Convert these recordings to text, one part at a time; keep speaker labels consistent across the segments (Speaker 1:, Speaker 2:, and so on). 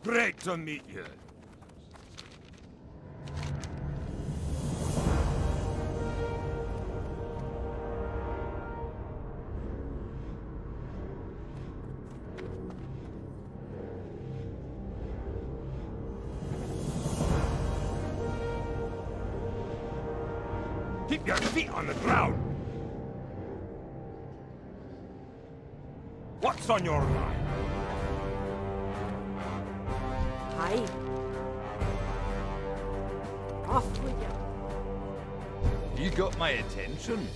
Speaker 1: Great to meet you. Keep your feet on the ground. What's on your mind?
Speaker 2: Hi. Off with you.
Speaker 1: You got my attention.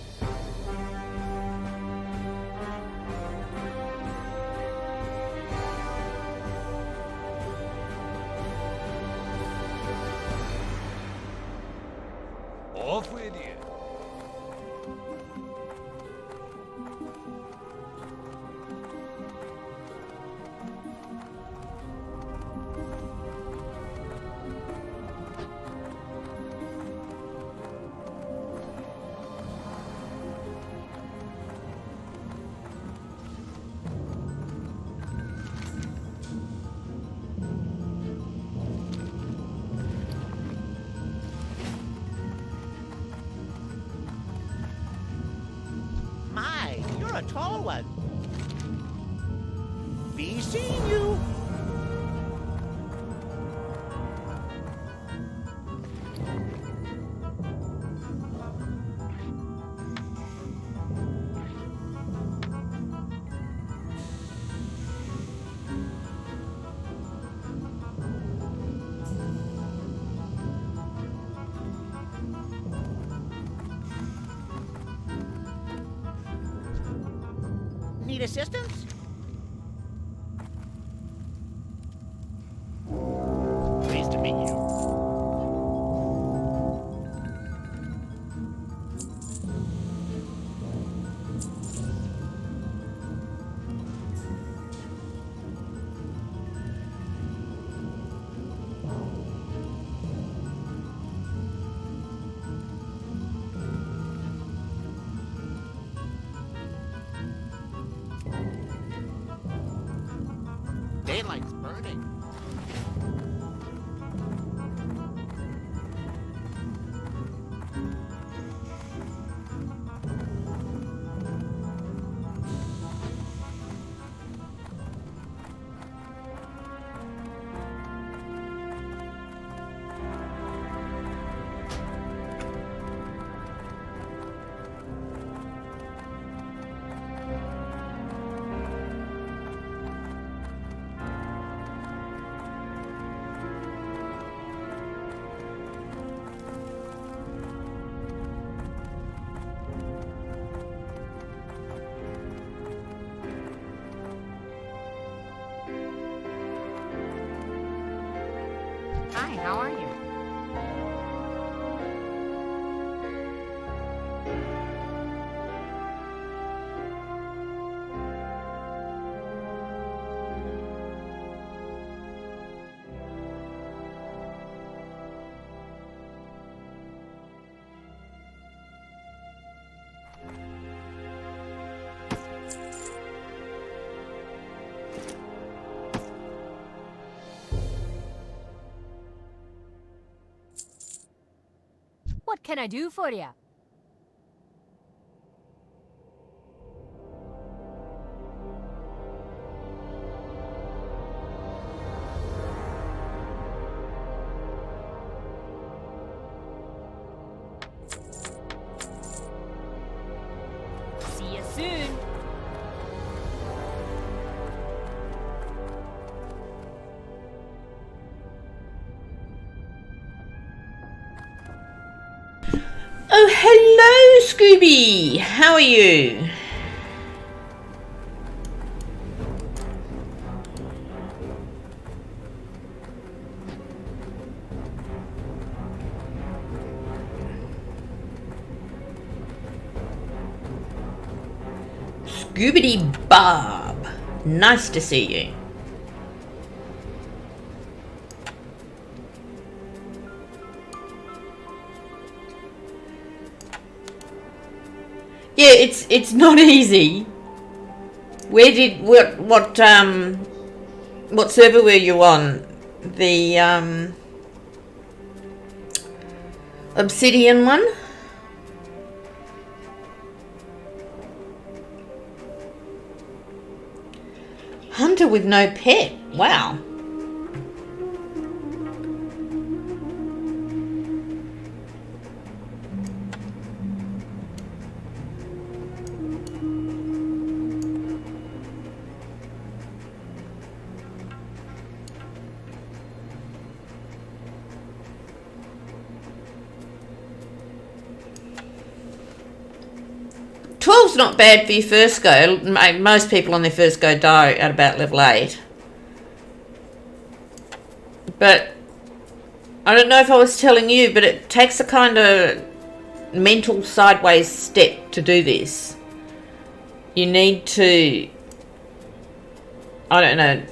Speaker 1: Off with you.
Speaker 3: My, you're a tall one. Be seeing you. Need assistance? Pleased to meet you. Daylight's burning.
Speaker 2: Hi, how are you? What can I do for you? See you soon.
Speaker 4: Oh, hello, Scooby. How are you? Scoobity Bob. Nice to see you. Yeah, it's not easy. What server were you on? the obsidian one. Hunter with no pet. Wow. Twelve's not bad for your first go. Most people on their first go die at about level 8. But I don't know if I was telling you, but it takes a kind of mental sideways step to do this. You need to, I don't know,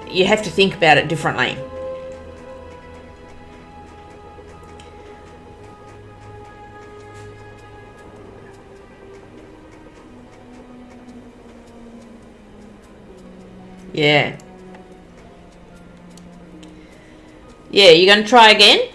Speaker 4: you have to think about it differently. Yeah. Yeah, you going to try again?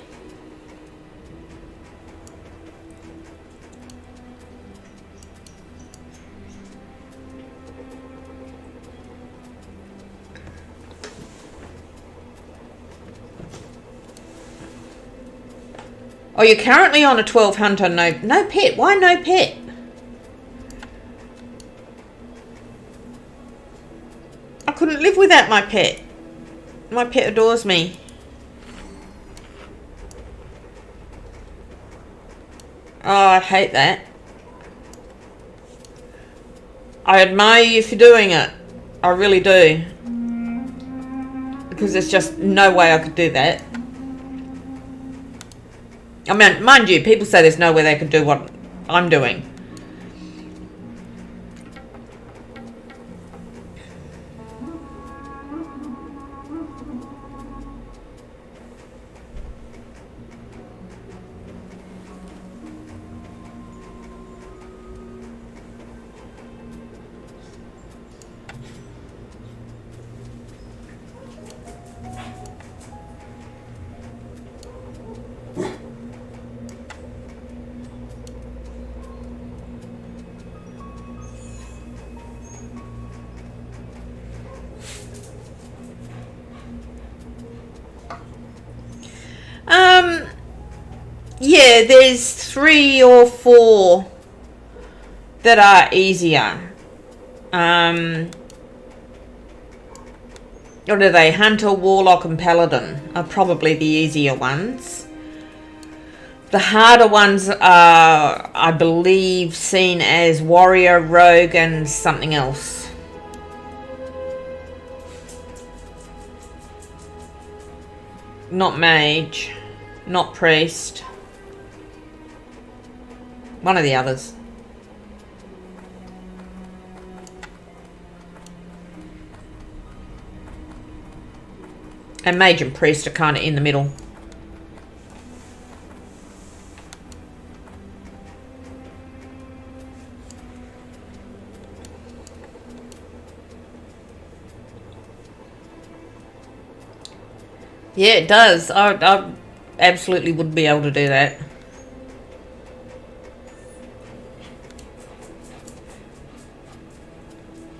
Speaker 4: Oh, you're currently on a 12 hunter, no pet. Why no pet? I couldn't live without my pet. My pet adores me. Oh, I hate that. I admire you for doing it. I really do. Because there's just no way I could do that. I mean, mind you, people say there's no way they could do what I'm doing. Yeah, there's 3 or 4 that are easier. What are they? Hunter, Warlock and Paladin are probably the easier ones. The harder ones are, I believe, seen as Warrior, Rogue and something else. Not Mage, not Priest. One of the others. And Mage and Priest are kind of in the middle. Yeah, it does. I absolutely would be able to do that.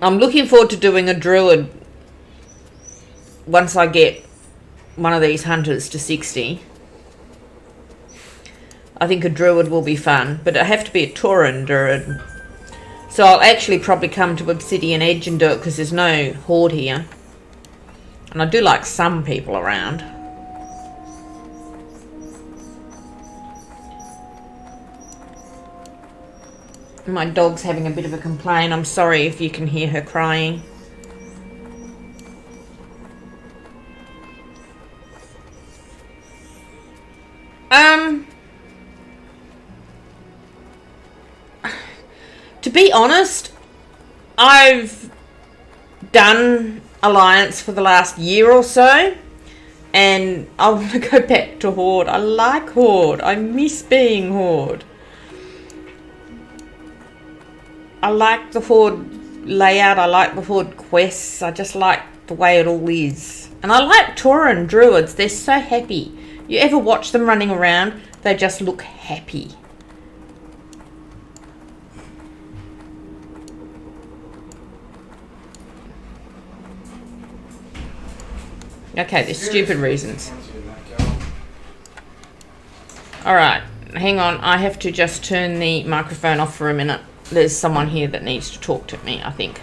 Speaker 4: I'm looking forward to doing a druid once I get one of these hunters to 60. I think a druid will be fun, but I have to be a Tauren druid. So I'll actually probably come to Obsidian Edge and do it because there's no horde here. And I do like some people around. My dog's having a bit of a complaint. I'm sorry if you can hear her crying. To be honest, I've done Alliance for the last year or so, and I want to go back to Horde. I like Horde. I miss being Horde. I like the Horde layout. I like the Horde quests. I just like the way it all is. And I like Tauran druids. They're so happy. You ever watch them running around? They just look happy. Okay, there's stupid reasons. Alright, hang on. I have to just turn the microphone off for a minute. There's someone here that needs to talk to me, I think.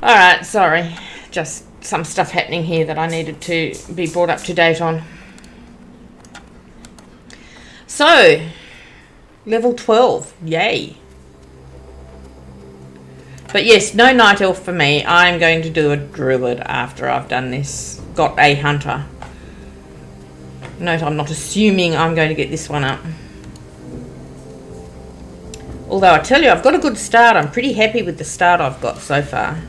Speaker 4: Alright, sorry. Just some stuff happening here that I needed to be brought up to date on. So, level 12. Yay. But yes, no night elf for me. I'm going to do a druid after I've done this. Got a hunter. Note, I'm not assuming I'm going to get this one up. Although I tell you, I've got a good start. I'm pretty happy with the start I've got so far.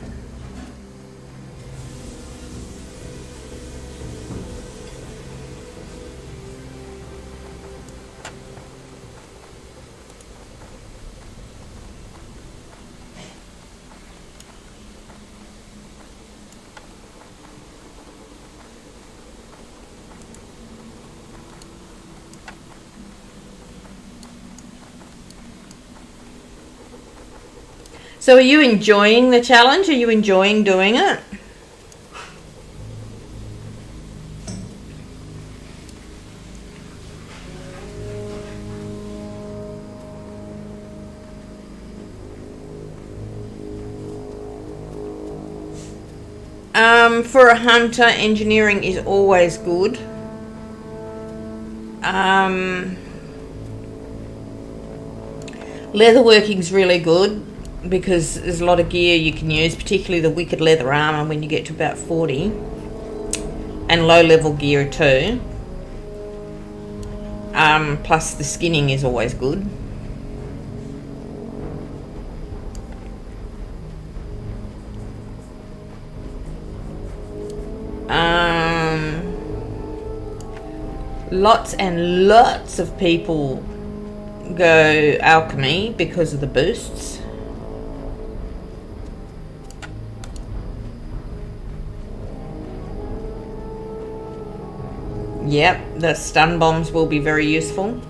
Speaker 4: So are you enjoying the challenge? Are you enjoying doing it? For a hunter, engineering is always good. Leatherworking's really good, because there's a lot of gear you can use, particularly the wicked leather armor when you get to about 40, and low level gear too. Plus the skinning is always good. Lots and lots of people go alchemy because of the boosts. Yep, the stun bombs will be very useful.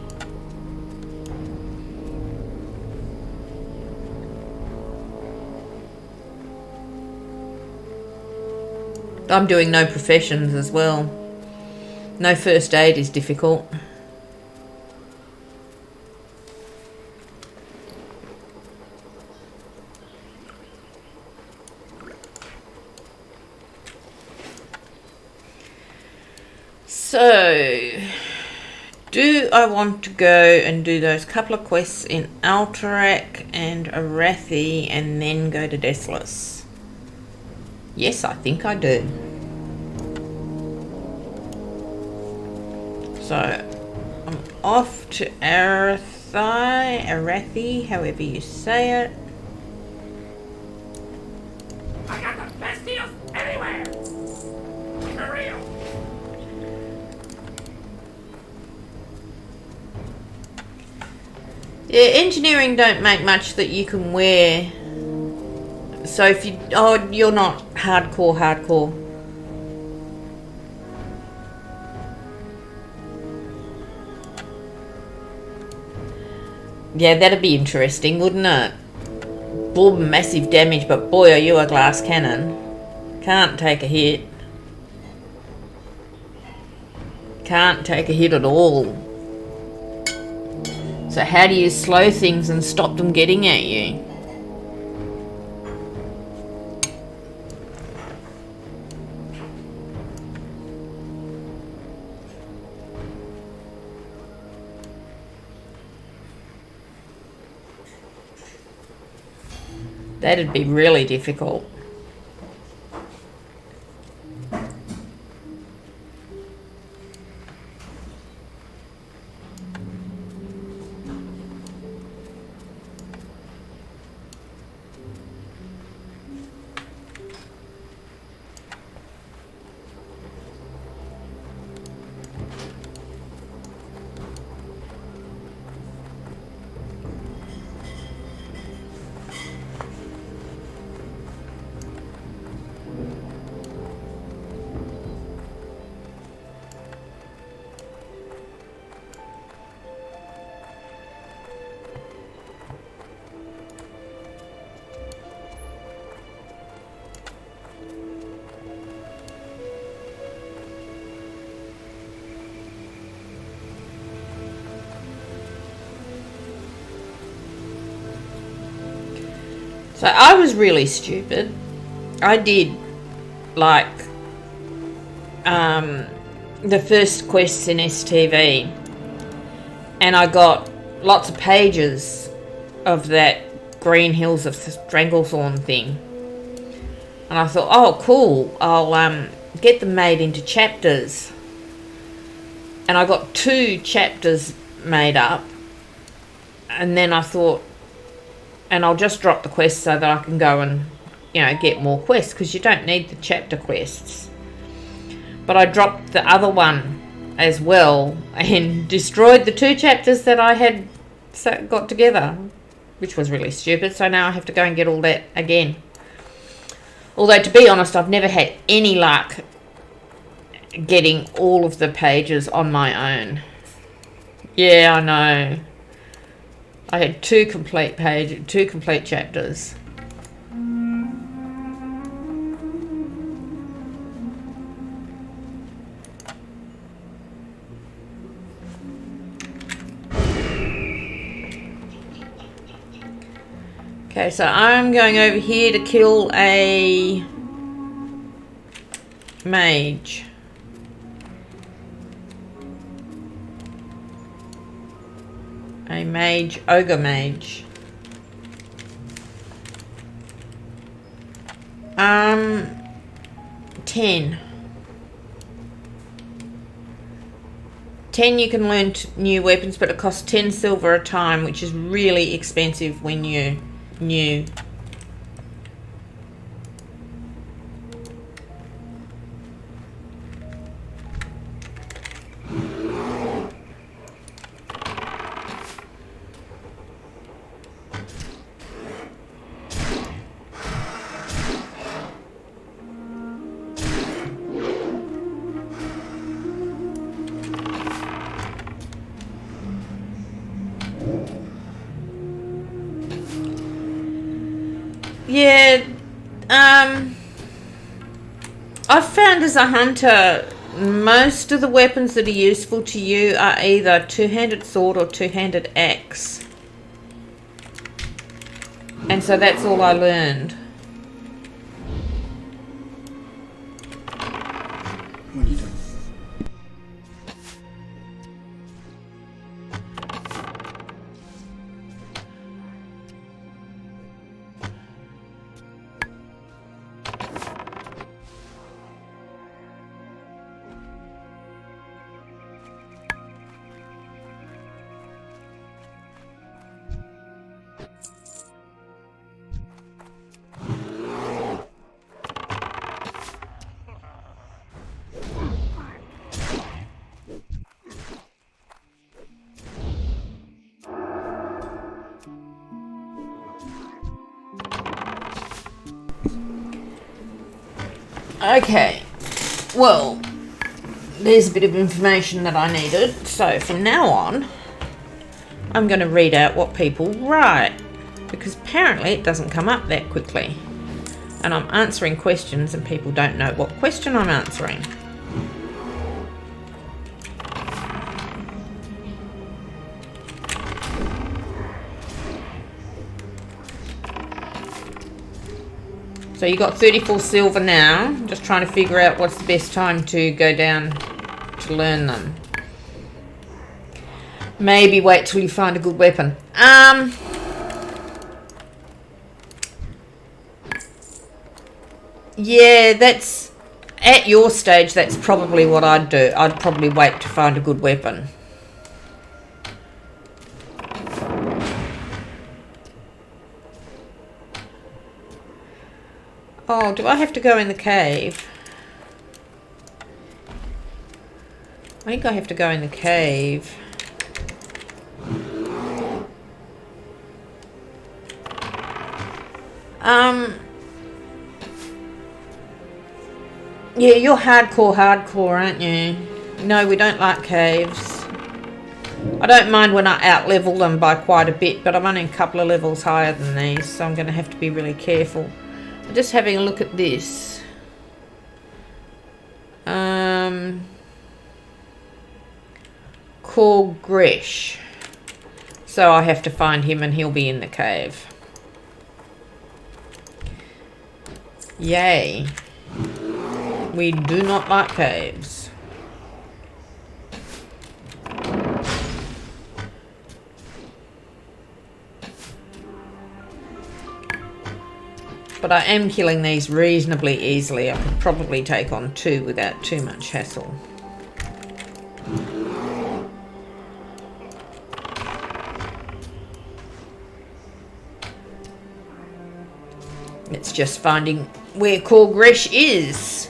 Speaker 4: I'm doing no professions as well. No first aid is difficult. So, do I want to go and do those couple of quests in Alterac and Arathi and then go to Deathless? Yes, I think I do. So, I'm off to Arathi, however you say it.
Speaker 1: I got the best deals anywhere. For real.
Speaker 4: Yeah, engineering don't make much that you can wear. So if you... Oh, you're not hardcore. Yeah, that'd be interesting, wouldn't it? Boom, massive damage, but boy, are you a glass cannon. Can't take a hit. Can't take a hit at all. So how do you slow things and stop them getting at you? That'd be really difficult. So I was really stupid. I did like the first quests in STV, and I got lots of pages of that Green Hills of Stranglethorn thing, and I thought, oh cool, I'll get them made into chapters, and I got 2 chapters made up, and then I thought, and I'll just drop the quest so that I can go and, you know, get more quests, because you don't need the chapter quests. But I dropped the other one as well and destroyed the 2 chapters that I had got together, which was really stupid. So now I have to go and get all that again. Although, to be honest, I've never had any luck getting all of the pages on my own. Yeah, I know. I had 2 complete chapters. Okay, so I'm going over here to kill a mage. Ogre mage. 10. 10 you can learn new weapons, but it costs 10 silver a time, which is really expensive when you're new. Yeah, I've found as a hunter, most of the weapons that are useful to you are either two-handed sword or two-handed axe. And so that's all I learned.
Speaker 5: What are you doing?
Speaker 4: Okay, well, there's a bit of information that I needed. So from now on, I'm going to read out what people write, because apparently it doesn't come up that quickly. And I'm answering questions and people don't know what question I'm answering. So you got 34 silver now. Just trying to figure out what's the best time to go down to learn them. Maybe wait till you find a good weapon. Yeah, that's... At your stage, that's probably what I'd do. I'd probably wait to find a good weapon. Oh, do I have to go in the cave? I think I have to go in the cave. Yeah, you're hardcore, aren't you? No, we don't like caves. I don't mind when I out-level them by quite a bit, but I'm only a couple of levels higher than these, so I'm going to have to be really careful. I'm just having a look at this. Call Gresh. So I have to find him and he'll be in the cave. Yay. We do not like caves. But I am killing these reasonably easily. I could probably take on 2 without too much hassle. It's just finding where Gresh is.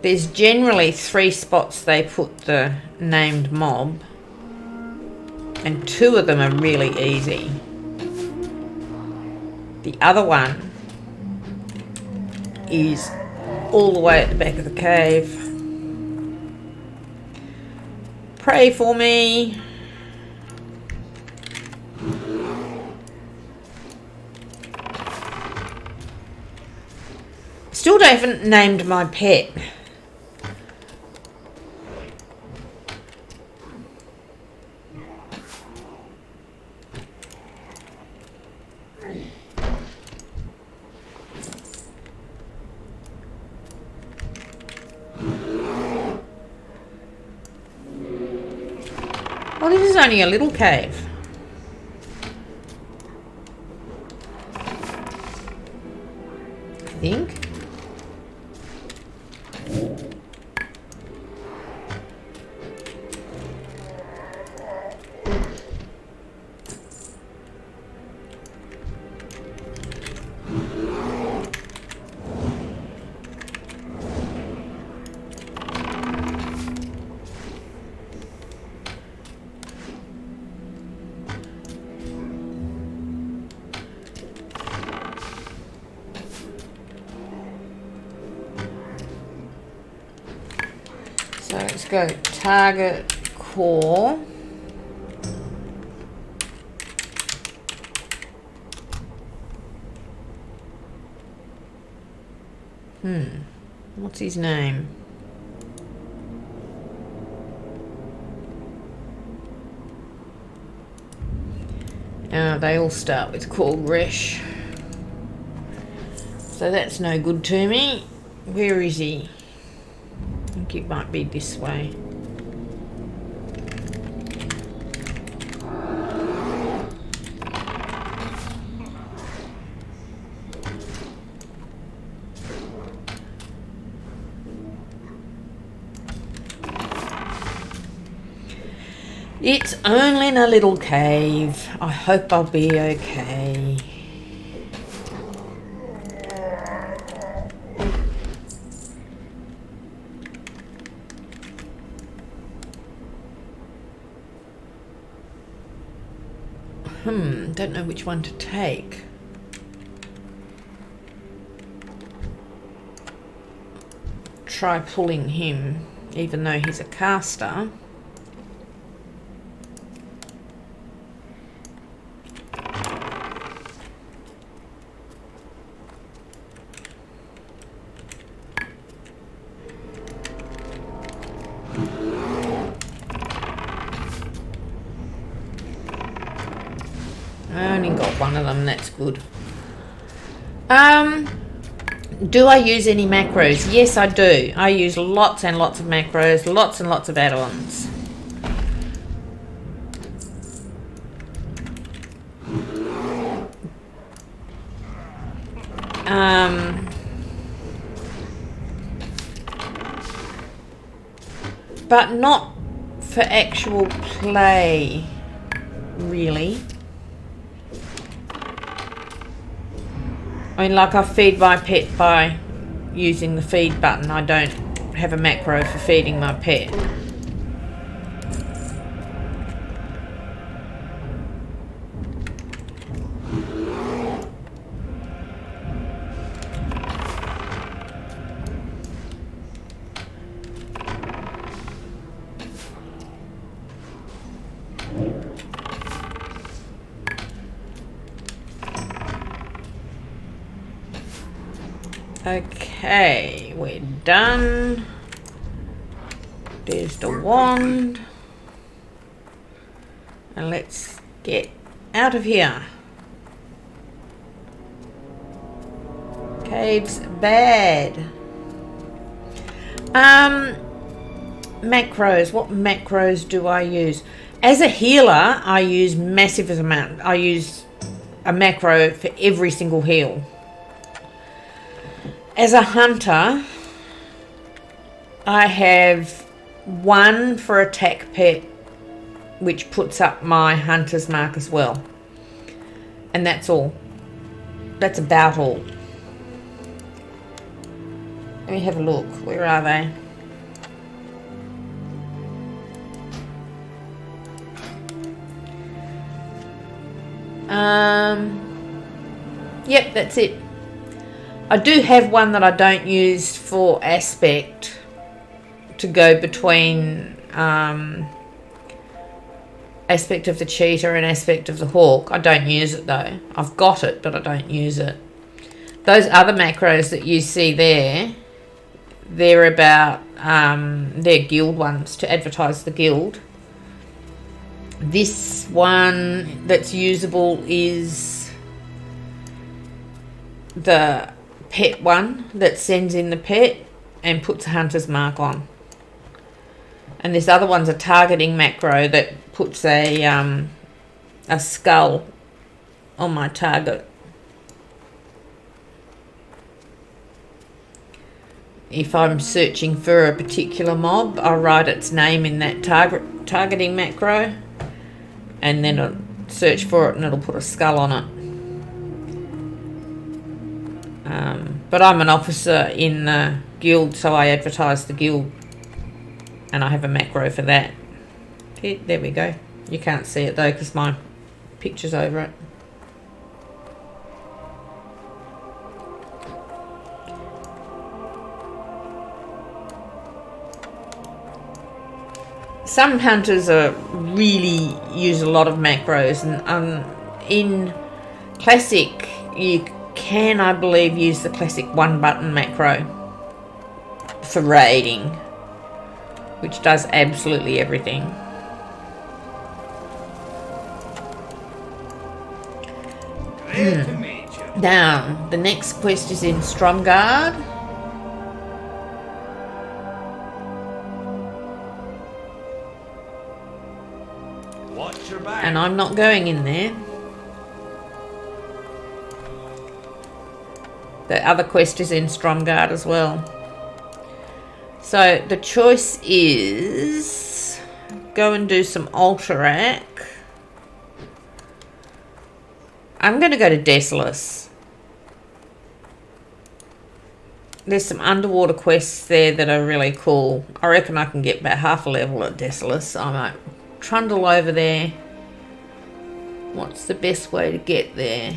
Speaker 4: There's generally 3 spots they put the named mob, and 2 of them are really easy. The other one is all the way at the back of the cave. Pray for me. Still haven't named my pet. Well, this is only a little cave. I think. So let's go target core. What's his name? They all start with Core Gresh. So that's no good to me. Where is he? I think it might be this way. It's only in a little cave. I hope I'll be okay. Don't know which one to take. Try pulling him, even though he's a caster. I only got one of them, that's good. Do I use any macros? Yes, I do. I use lots and lots of macros, lots and lots of add-ons. but not for actual play, really. I mean, like I feed my pet by using the feed button. I don't have a macro for feeding my pet. Okay, we're done. There's the wand. And let's get out of here. Cave's bad. Macros. What macros do I use? As a healer, I use massive amount. I use a macro for every single heal. As a hunter, I have one for attack pet, which puts up my hunter's mark as well. And that's all. That's about all. Let me have a look. Where are they? Yep, that's it. I do have one that I don't use for aspect to go between aspect of the cheetah and aspect of the hawk. I don't use it though. I've got it, but I don't use it. Those other macros that you see there, they're about they're guild ones to advertise the guild. This one that's usable is the pet one that sends in the pet and puts a hunter's mark on. And this other one's a targeting macro that puts a skull on my target. If I'm searching for a particular mob, I write its name in that targeting macro, and then I'll search for it and it'll put a skull on it. But I'm an officer in the guild, so I advertise the guild, and I have a macro for that. There we go. You can't see it though because my picture's over it. Some hunters really use a lot of macros, and in classic you can, I believe, use the classic one button macro for raiding, which does absolutely everything.
Speaker 1: Glad to meet you.
Speaker 4: Now, the next quest is in Stromgarde.
Speaker 1: Watch your back.
Speaker 4: And I'm not going in there. The other quest is in Stromgarde as well. So the choice is go and do some Alterac. I'm going to go to Desolus. There's some underwater quests there that are really cool. I reckon I can get about half a level at Desolus. I might trundle over there. What's the best way to get there?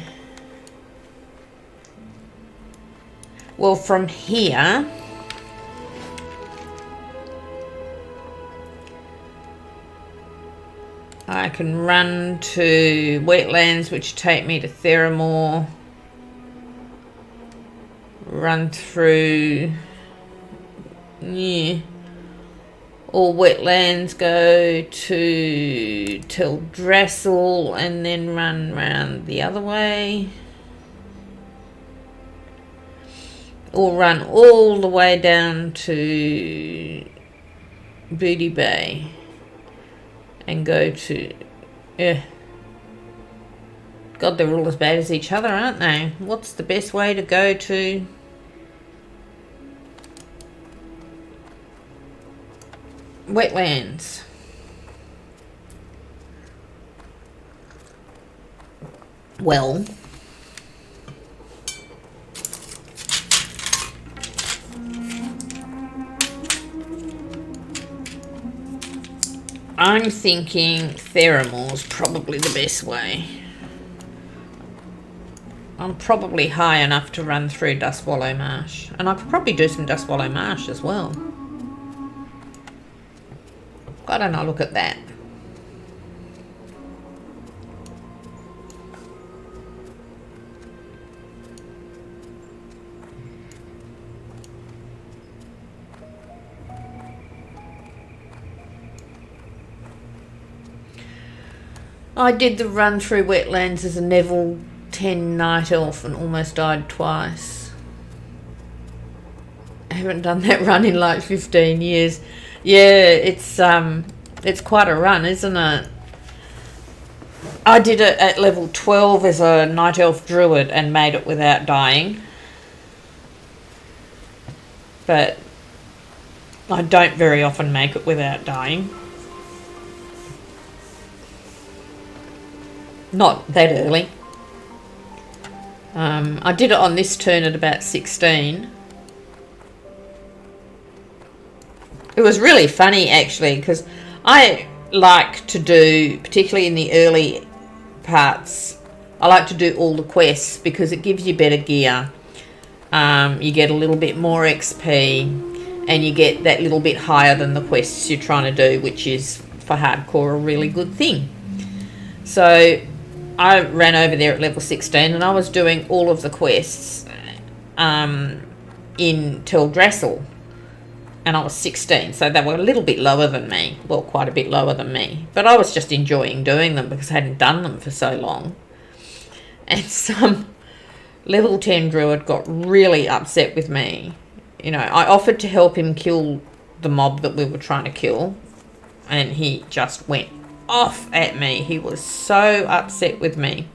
Speaker 4: Well, from here, I can run to wetlands, which take me to Theramore. Run through, yeah, all wetlands, go to Teldrassil, and then run round the other way. Or run all the way down to Booty Bay and go to... God, they're all as bad as each other, aren't they? What's the best way to go to... wetlands. Well, I'm thinking Theramor's probably the best way. I'm probably high enough to run through Dustwallow Marsh. And I could probably do some Dustwallow Marsh as well. Why don't I look at that? I did the run through wetlands as a level 10 night elf and almost died twice. I haven't done that run in like 15 years. Yeah, it's quite a run, isn't it? I did it at level 12 as a night elf druid and made it without dying. But I don't very often make it without dying. Not that early. I did it on this turn at about 16. It was really funny actually, because I like to do, particularly in the early parts, I like to do all the quests because it gives you better gear. You get a little bit more XP and you get that little bit higher than the quests you're trying to do, which is for hardcore a really good thing. So I ran over there at level 16 and I was doing all of the quests in Teldrassil, and I was 16, so they were a little bit lower than me. Well, quite a bit lower than me. But I was just enjoying doing them because I hadn't done them for so long. And some level 10 druid got really upset with me. You know, I offered to help him kill the mob that we were trying to kill, and he just went off at me. He was so upset with me.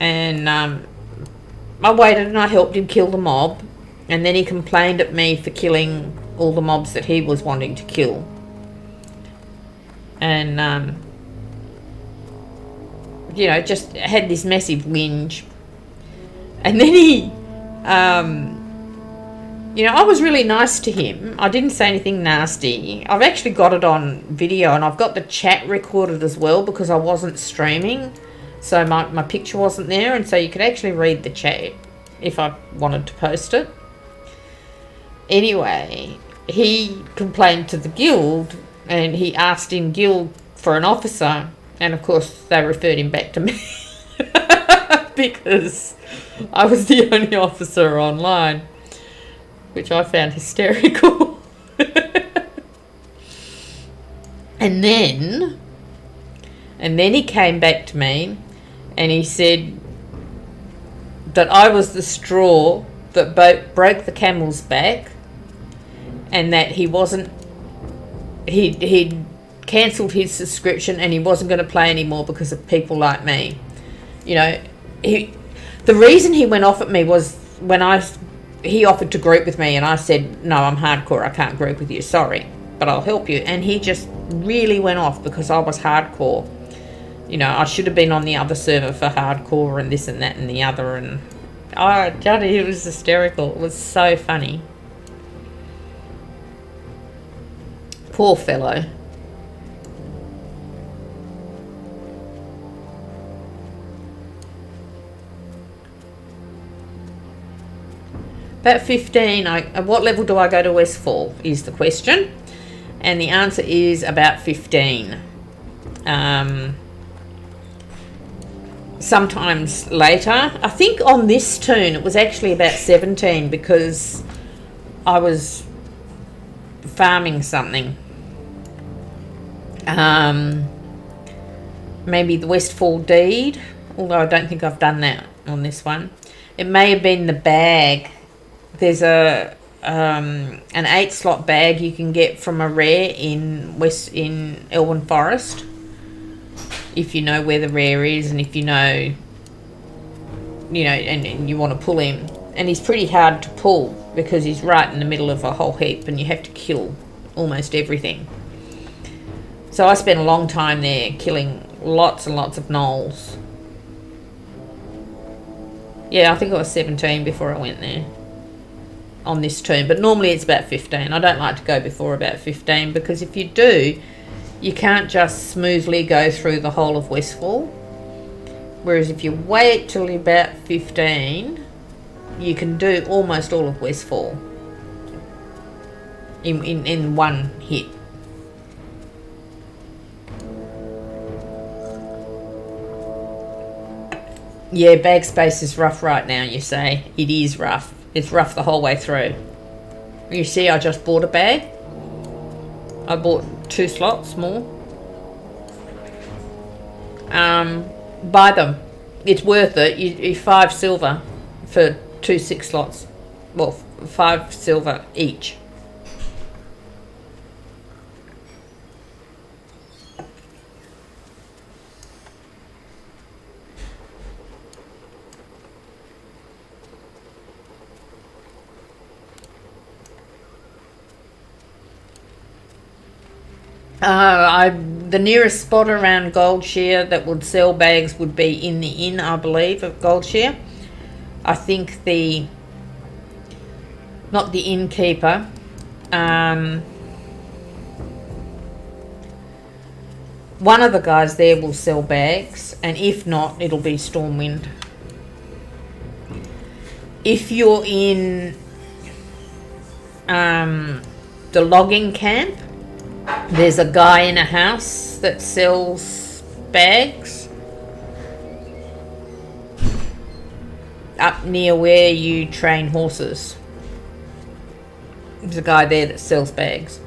Speaker 4: And I waited and I helped him kill the mob, and then he complained at me for killing all the mobs that he was wanting to kill. And you know, just had this massive whinge. And then he you know, I was really nice to him. I didn't say anything nasty. I've actually got it on video, and I've got the chat recorded as well because I wasn't streaming. So my picture wasn't there, and so you could actually read the chat if I wanted to post it. Anyway, he complained to the guild, and he asked in guild for an officer, and of course they referred him back to me because I was the only officer online, which I found hysterical. And then he came back to me and he said that I was the straw that broke the camel's back, and that he'd cancelled his subscription and he wasn't going to play anymore because of people like me. You know, the reason he went off at me was when he offered to group with me, and I said, no, I'm hardcore, I can't group with you, sorry, but I'll help you. And he just really went off because I was hardcore. You know, I should have been on the other server for hardcore and this and that and the other. And oh, Johnny, it was hysterical. It was so funny. Poor fellow. About 15, at what level do I go to Westfall is the question. And the answer is about 15. Sometimes later. I think on this turn it was actually about 17 because I was farming something. Maybe the Westfall deed, although I don't think I've done that on this one. It may have been the bag. There's an 8-slot bag you can get from a rare in Elwyn Forest, if you know where the rare is, and if you know, and you want to pull him. And he's pretty hard to pull because he's right in the middle of a whole heap, and you have to kill almost everything. So I spent a long time there killing lots and lots of gnolls. Yeah, I think I was 17 before I went there on this term, but normally it's about 15. I don't like to go before about 15 because if you do, you can't just smoothly go through the whole of Westfall. Whereas if you wait till you're about 15, you can do almost all of Westfall in one hit. Yeah, bag space is rough right now, you say. It is rough. It's rough the whole way through. You see, I just bought a bag. I bought 2 slots more. Buy them. It's worth it. You 5 silver for 2 6 slots. Well, 5 silver each. The nearest spot around Goldshire that would sell bags would be in the inn, I believe, of Goldshire. I think not the innkeeper, one of the guys there will sell bags, and if not, it'll be Stormwind. If you're in the logging camp, there's a guy in a house that sells bags up near where you train horses. There's a guy there that sells bags.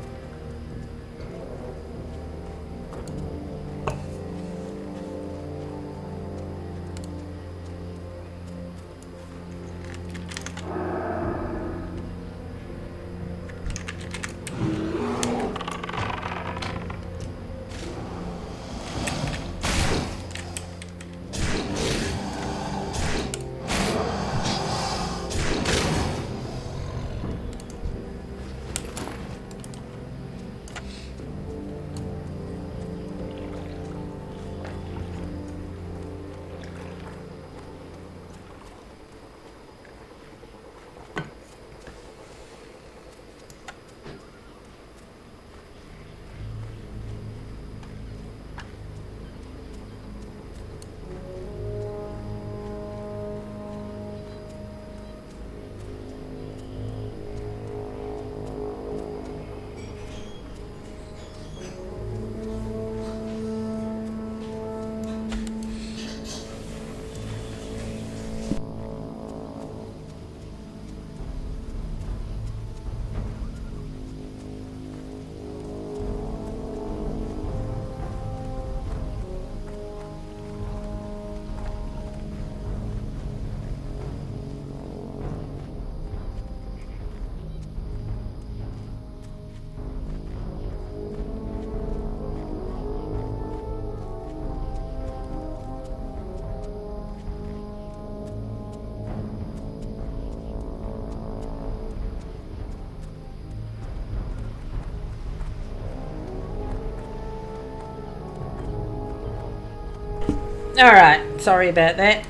Speaker 4: Alright, sorry about that.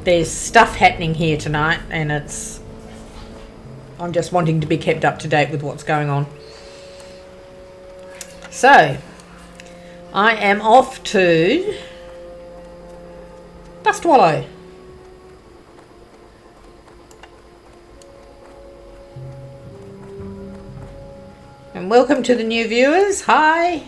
Speaker 4: There's stuff happening here tonight, and I'm just wanting to be kept up to date with what's going on. So, I am off to Dustwallow. And welcome to the new viewers. Hi.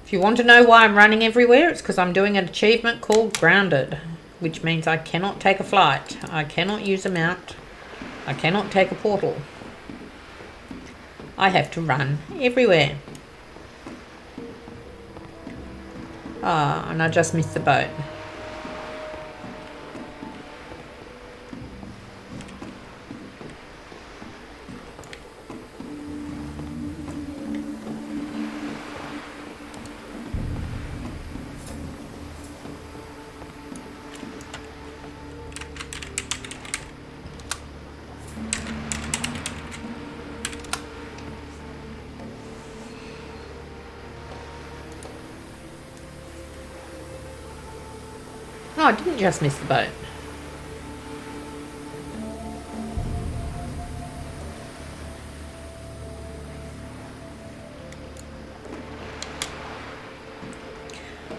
Speaker 4: If you want to know why I'm running everywhere, it's because I'm doing an achievement called Grounded, which means I cannot take a flight, I cannot use a mount, I cannot take a portal. I have to run everywhere. Ah, and I just missed the boat. Oh, I didn't just miss the boat.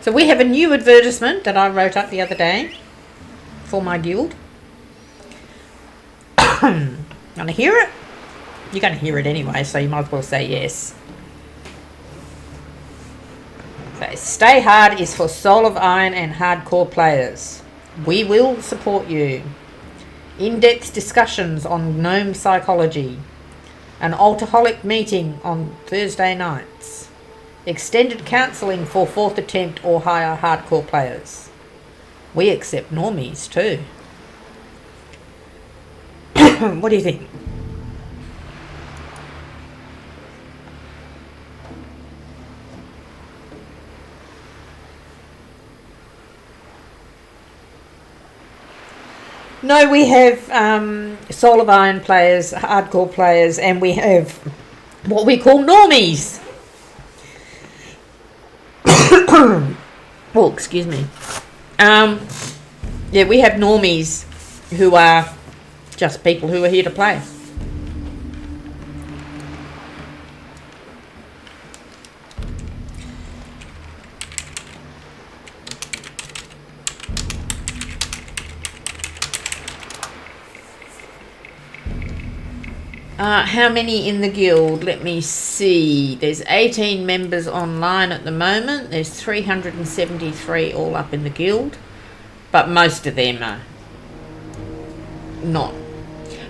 Speaker 4: So we have a new advertisement that I wrote up the other day for my guild. Gonna hear it? You're gonna hear it anyway, so you might as well say yes. So, Stay Hard is for Soul of Iron and hardcore players. We will support you. In-depth discussions on gnome psychology. An alcoholic meeting on Thursday nights. Extended counselling for 4th attempt or higher hardcore players. We accept normies too. What do you think? No, we have Soul of Iron players, hardcore players, and we have what we call normies. Oh, excuse me. Yeah, we have normies who are just people who are here to play. How many in the guild? Let me see. There's 18 members online at the moment. There's 373 all up in the guild. But most of them are not.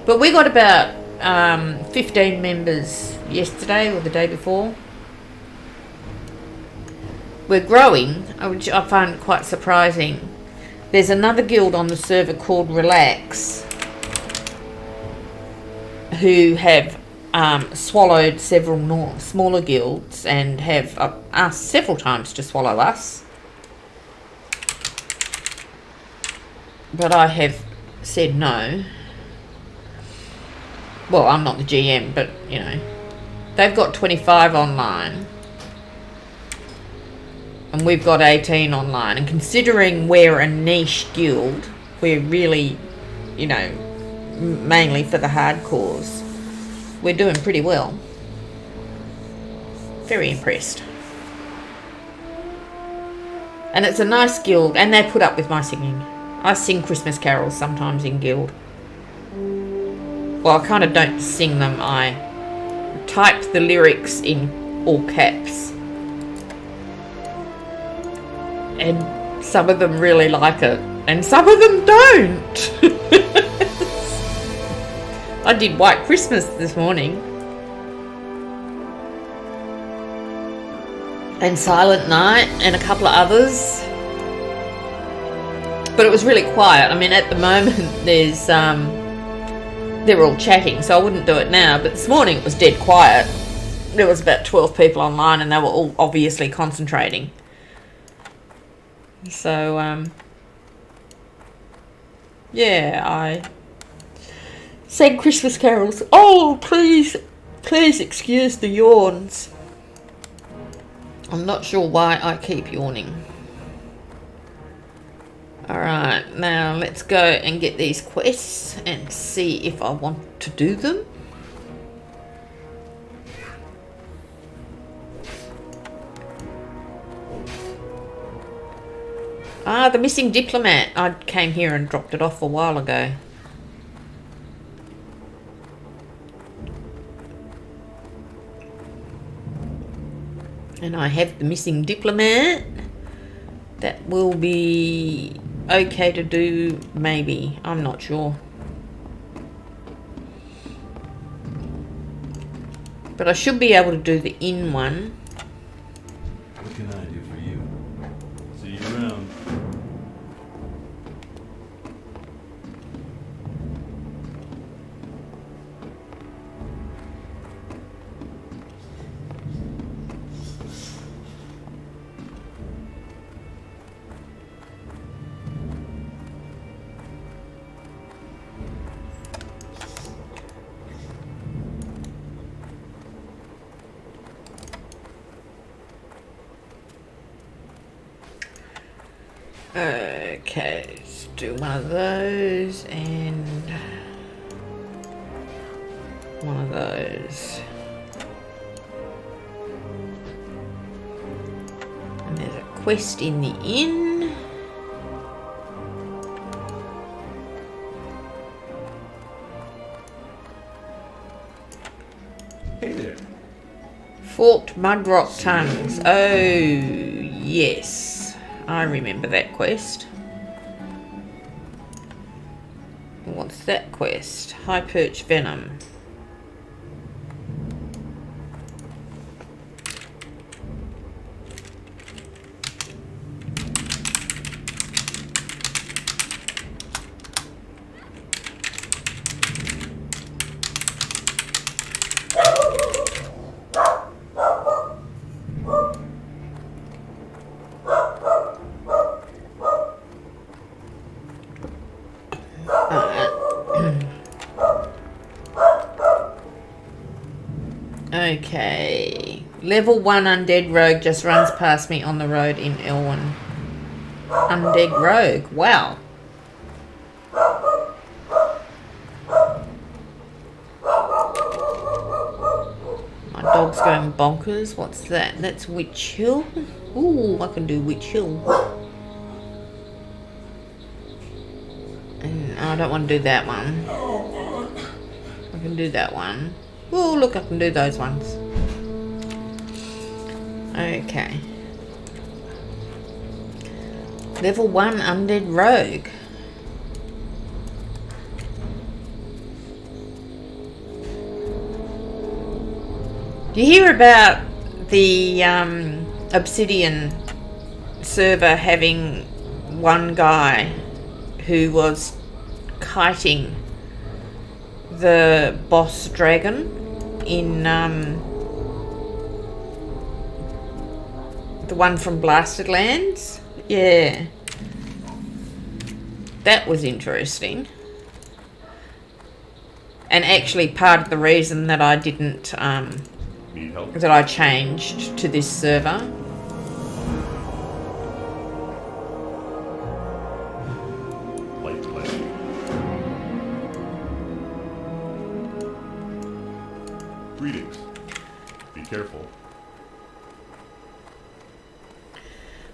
Speaker 4: But we got about 15 members yesterday or the day before. We're growing, which I find quite surprising. There's another guild on the server called Relax, who have swallowed several smaller guilds and have asked several times to swallow us. But I have said no. Well, I'm not the GM, but, you know, they've got 25 online. And we've got 18 online. And considering we're a niche guild, we're really, you know, mainly for the hardcores, we're doing pretty well. Very impressed. And it's a nice guild, and they put up with my singing. I sing Christmas carols sometimes in guild. Well, I kind of don't sing them, I type the lyrics in all caps. And some of them really like it, and some of them don't. I did White Christmas this morning. And Silent Night and a couple of others. But it was really quiet. I mean, at the moment there's they're all chatting, so I wouldn't do it now. But this morning it was dead quiet. There was about 12 people online and they were all obviously concentrating. So yeah, I sang Christmas carols. Oh, please excuse the yawns. I'm not sure why I keep yawning. Alright, now let's go and get these quests and see if I want to do them. Ah, the missing diplomat. I came here and dropped it off a while ago. And I have the missing diplomat. That will be okay to do, maybe. I'm not sure. But I should be able to do the in one.
Speaker 5: What can I do for you? See you around.
Speaker 4: Okay, let's do one of those and one of those. And there's a quest in the inn.
Speaker 5: Hey there.
Speaker 4: Forked mudrock tongues. Oh, yes. I remember that quest. What's that quest? High perch venom. Okay. Level 1 undead rogue just runs past me on the road in Elwyn. Undead rogue. Wow. My dog's going bonkers. What's that? That's Witch Hill. Ooh, I can do Witch Hill. And I don't want to do that one. I can do that one. Oh, look, I can do those ones. Okay. Level 1 undead rogue. Do you hear about the Obsidian server having one guy who was kiting the boss dragon in the one from Blasted Lands? Yeah. That was interesting. And actually part of the reason that I didn't
Speaker 5: Need help?
Speaker 4: that I changed to this server.
Speaker 5: Light play. Greetings. Be careful.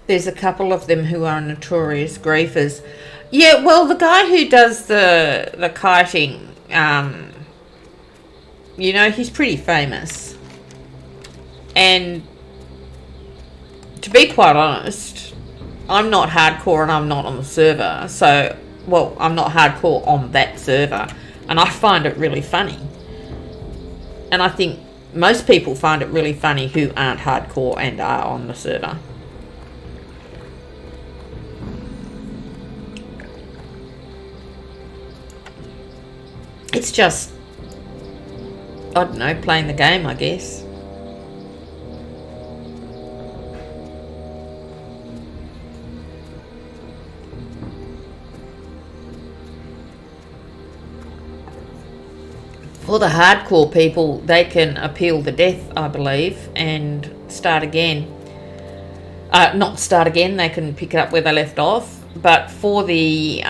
Speaker 4: There's a couple of them who are notorious griefers. Yeah, well, the guy who does the kiting, you know, he's pretty famous. And to be quite honest, I'm not hardcore and I'm not on the server. So, well, I'm not hardcore on that server. And I find it really funny. And I think most people find it really funny who aren't hardcore and are on the server. It's just, I don't know, playing the game, I guess. For the hardcore people, they can appeal the death, I believe, and start again. Not start again, they can pick it up where they left off. But for the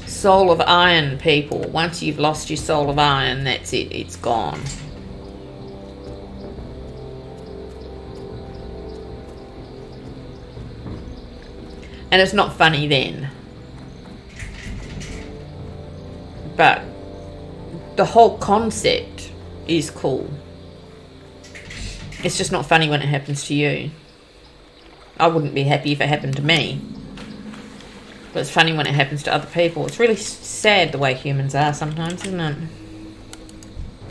Speaker 4: Soul of Iron people, once you've lost your Soul of Iron, that's it, it's gone. And it's not funny then. But the whole concept is cool. It's just not funny when it happens to you. I wouldn't be happy if it happened to me. But it's funny when it happens to other people. It's really sad the way humans are sometimes, isn't it?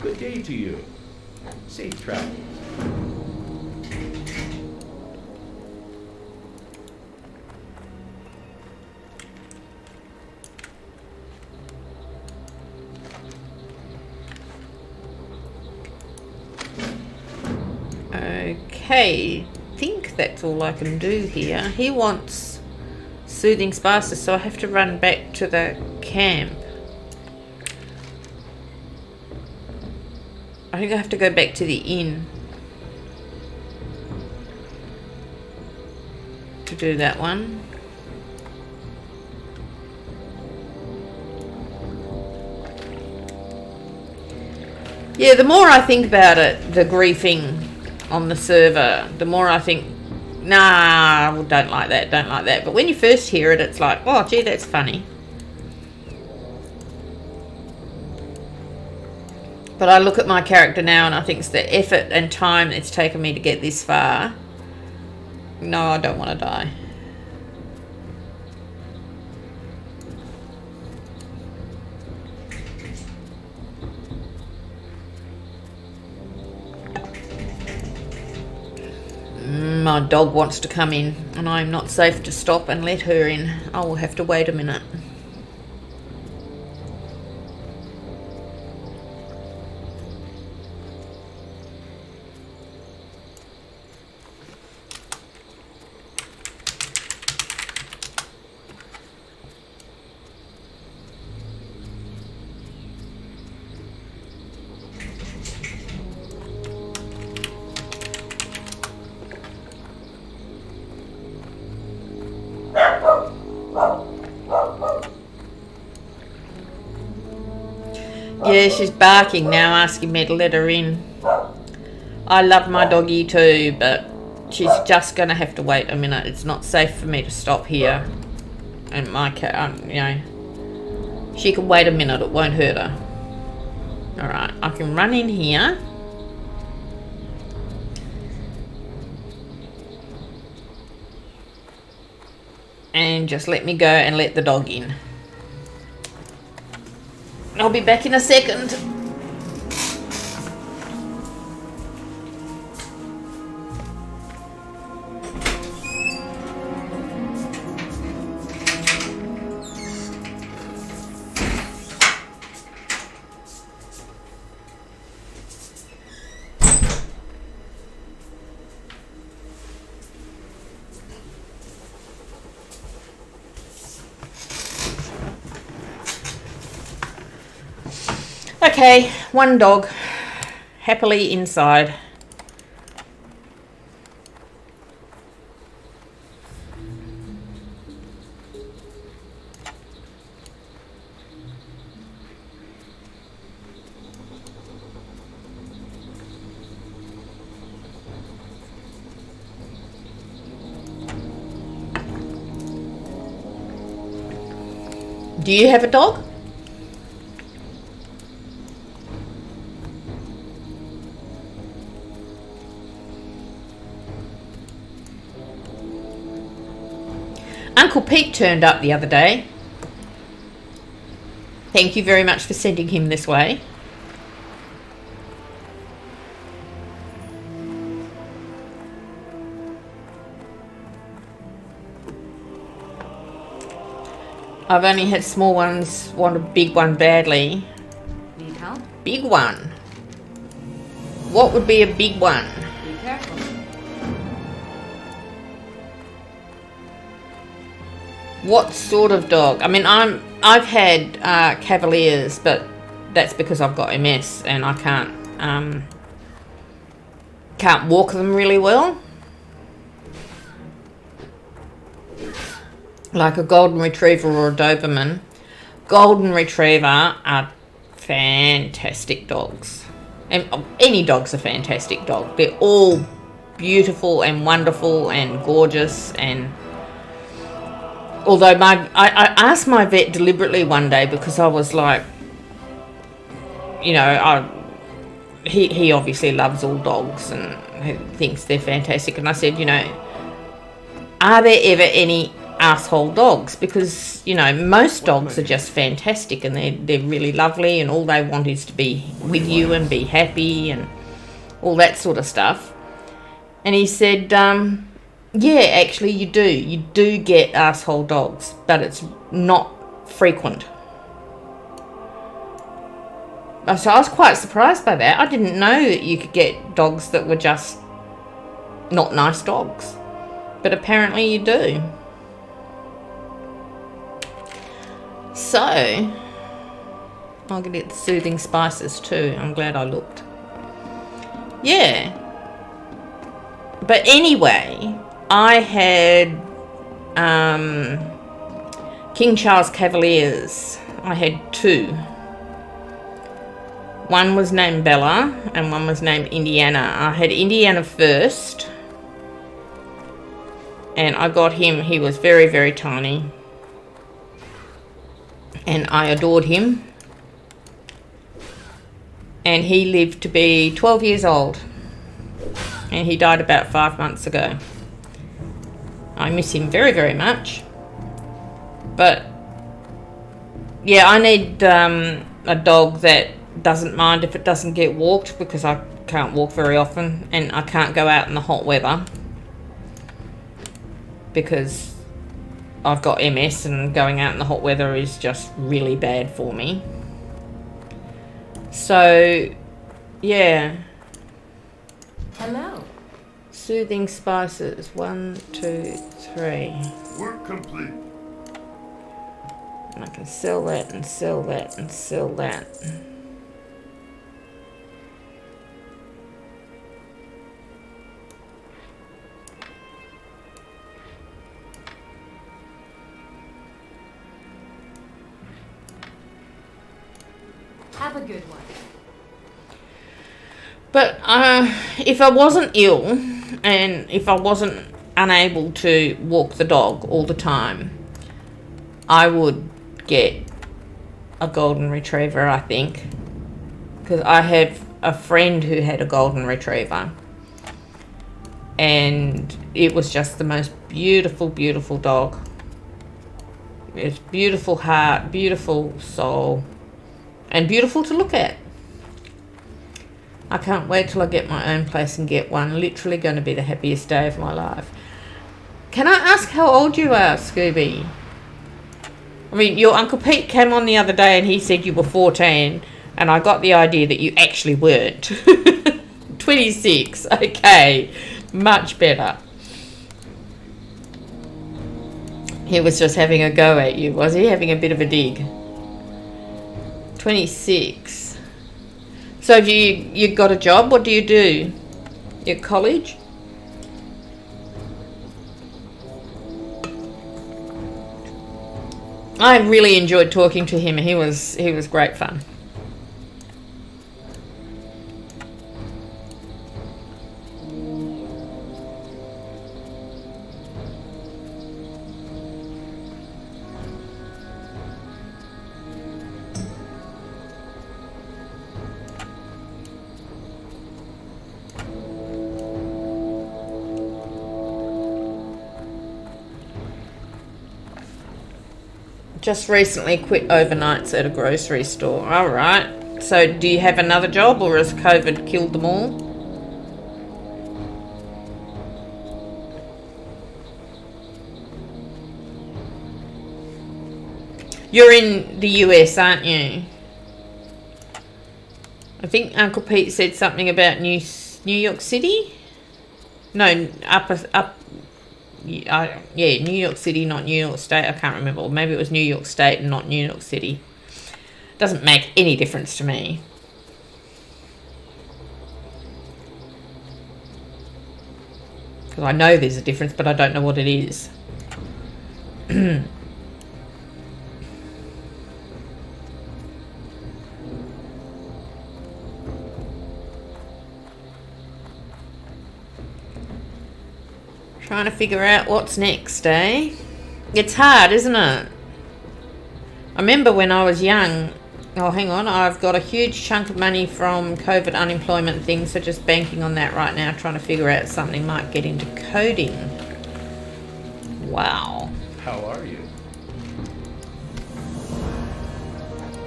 Speaker 5: Good day to you. Safe travels.
Speaker 4: Okay, I think that's all I can do here. He wants soothing spices, so I have to run back to the camp. I think I have to go back to the inn. to do that one. Yeah, the more I think about it, the griefing on the server, the more I think, nah, well, don't like that. But when you first hear it, it's like, oh, gee, that's funny. But I look at my character now and I think it's the effort and time it's taken me to get this far. No, I don't want to die. My dog wants to come in and I'm not safe to stop and let her in. I will have to wait a minute. Yeah, she's barking now, asking me to let her in. I love my doggy too, but she's just going to have to wait a minute. It's not safe for me to stop here. And my cat, you know, she can wait a minute. It won't hurt her. Alright, I can run in here. And just let me go and let the dog in. I'll be back in a second. Okay, one dog happily inside. Do you have a dog? Uncle Pete turned up the other day. Thank you very much for sending him this way. I've only had small ones, want a big one badly.
Speaker 2: Need help?
Speaker 4: Big one. What would be a big one?
Speaker 2: Be careful.
Speaker 4: What sort of dog? I mean, I've had Cavaliers, but that's because I've got MS and I can't walk them really well. Like a golden retriever or a Doberman. Golden retriever are fantastic dogs. And any dog's a fantastic dog. They're all beautiful and wonderful and gorgeous. And although I asked my vet deliberately one day because I was like, you know, he obviously loves all dogs and he thinks they're fantastic. And I said, you know, are there ever any asshole dogs? Because, you know, most dogs are just fantastic and they're really lovely and all they want is to be with you and be happy and all that sort of stuff. And he said, yeah, actually you do get asshole dogs, but it's not frequent. So I was quite surprised by that. I didn't know that you could get dogs that were just not nice dogs, but apparently you do. So, I'll get the soothing spices too. I'm glad I looked. Yeah. But anyway, I had King Charles Cavaliers. I had 2. One was named Bella and one was named Indiana. I had Indiana first. And I got him. He was very, very tiny. And I adored him. And he lived to be 12 years old. And he died about 5 months ago. I miss him very, very much. But, yeah, I need a dog that doesn't mind if it doesn't get walked, because I can't walk very often. And I can't go out in the hot weather, because I've got MS and going out in the hot weather is just really bad for me. So, yeah.
Speaker 2: Hello.
Speaker 4: Soothing spices. 1, 2, 3.
Speaker 5: Work complete.
Speaker 4: And I can sell that and sell that and sell that.
Speaker 2: Have a good one.
Speaker 4: But if I wasn't ill and if I wasn't unable to walk the dog all the time, I would get a golden retriever, I think. Because I have a friend who had a golden retriever. And it was just the most beautiful, beautiful dog. It's beautiful heart, beautiful soul, and beautiful to look at. I can't wait till I get my own place and get one. Literally going to be the happiest day of my life. Can I ask how old you are, Scooby? I mean, your Uncle Pete came on the other day and he said you were 14, and I got the idea that you actually weren't. 26, okay, much better. He was just having a go at you, was he? Having a bit of a dig. 26. So have you got a job? What do you do? You at college? I really enjoyed talking to him. He was great fun. Just recently quit overnights at a grocery store. All right. So do you have another job, or has COVID killed them all? You're in the US, aren't you? I think Uncle Pete said something about New York City. No, yeah, New York City, not New York State. I can't remember. Or maybe it was New York State and not New York City. Doesn't make any difference to me. Because I know there's a difference, but I don't know what it is. Trying to figure out what's next, eh? It's hard, isn't it? I remember when I was young. Oh, hang on. I've got a huge chunk of money from COVID unemployment thing, so just banking on that right now, trying to figure out something. Might get into coding. Wow.
Speaker 5: How are you?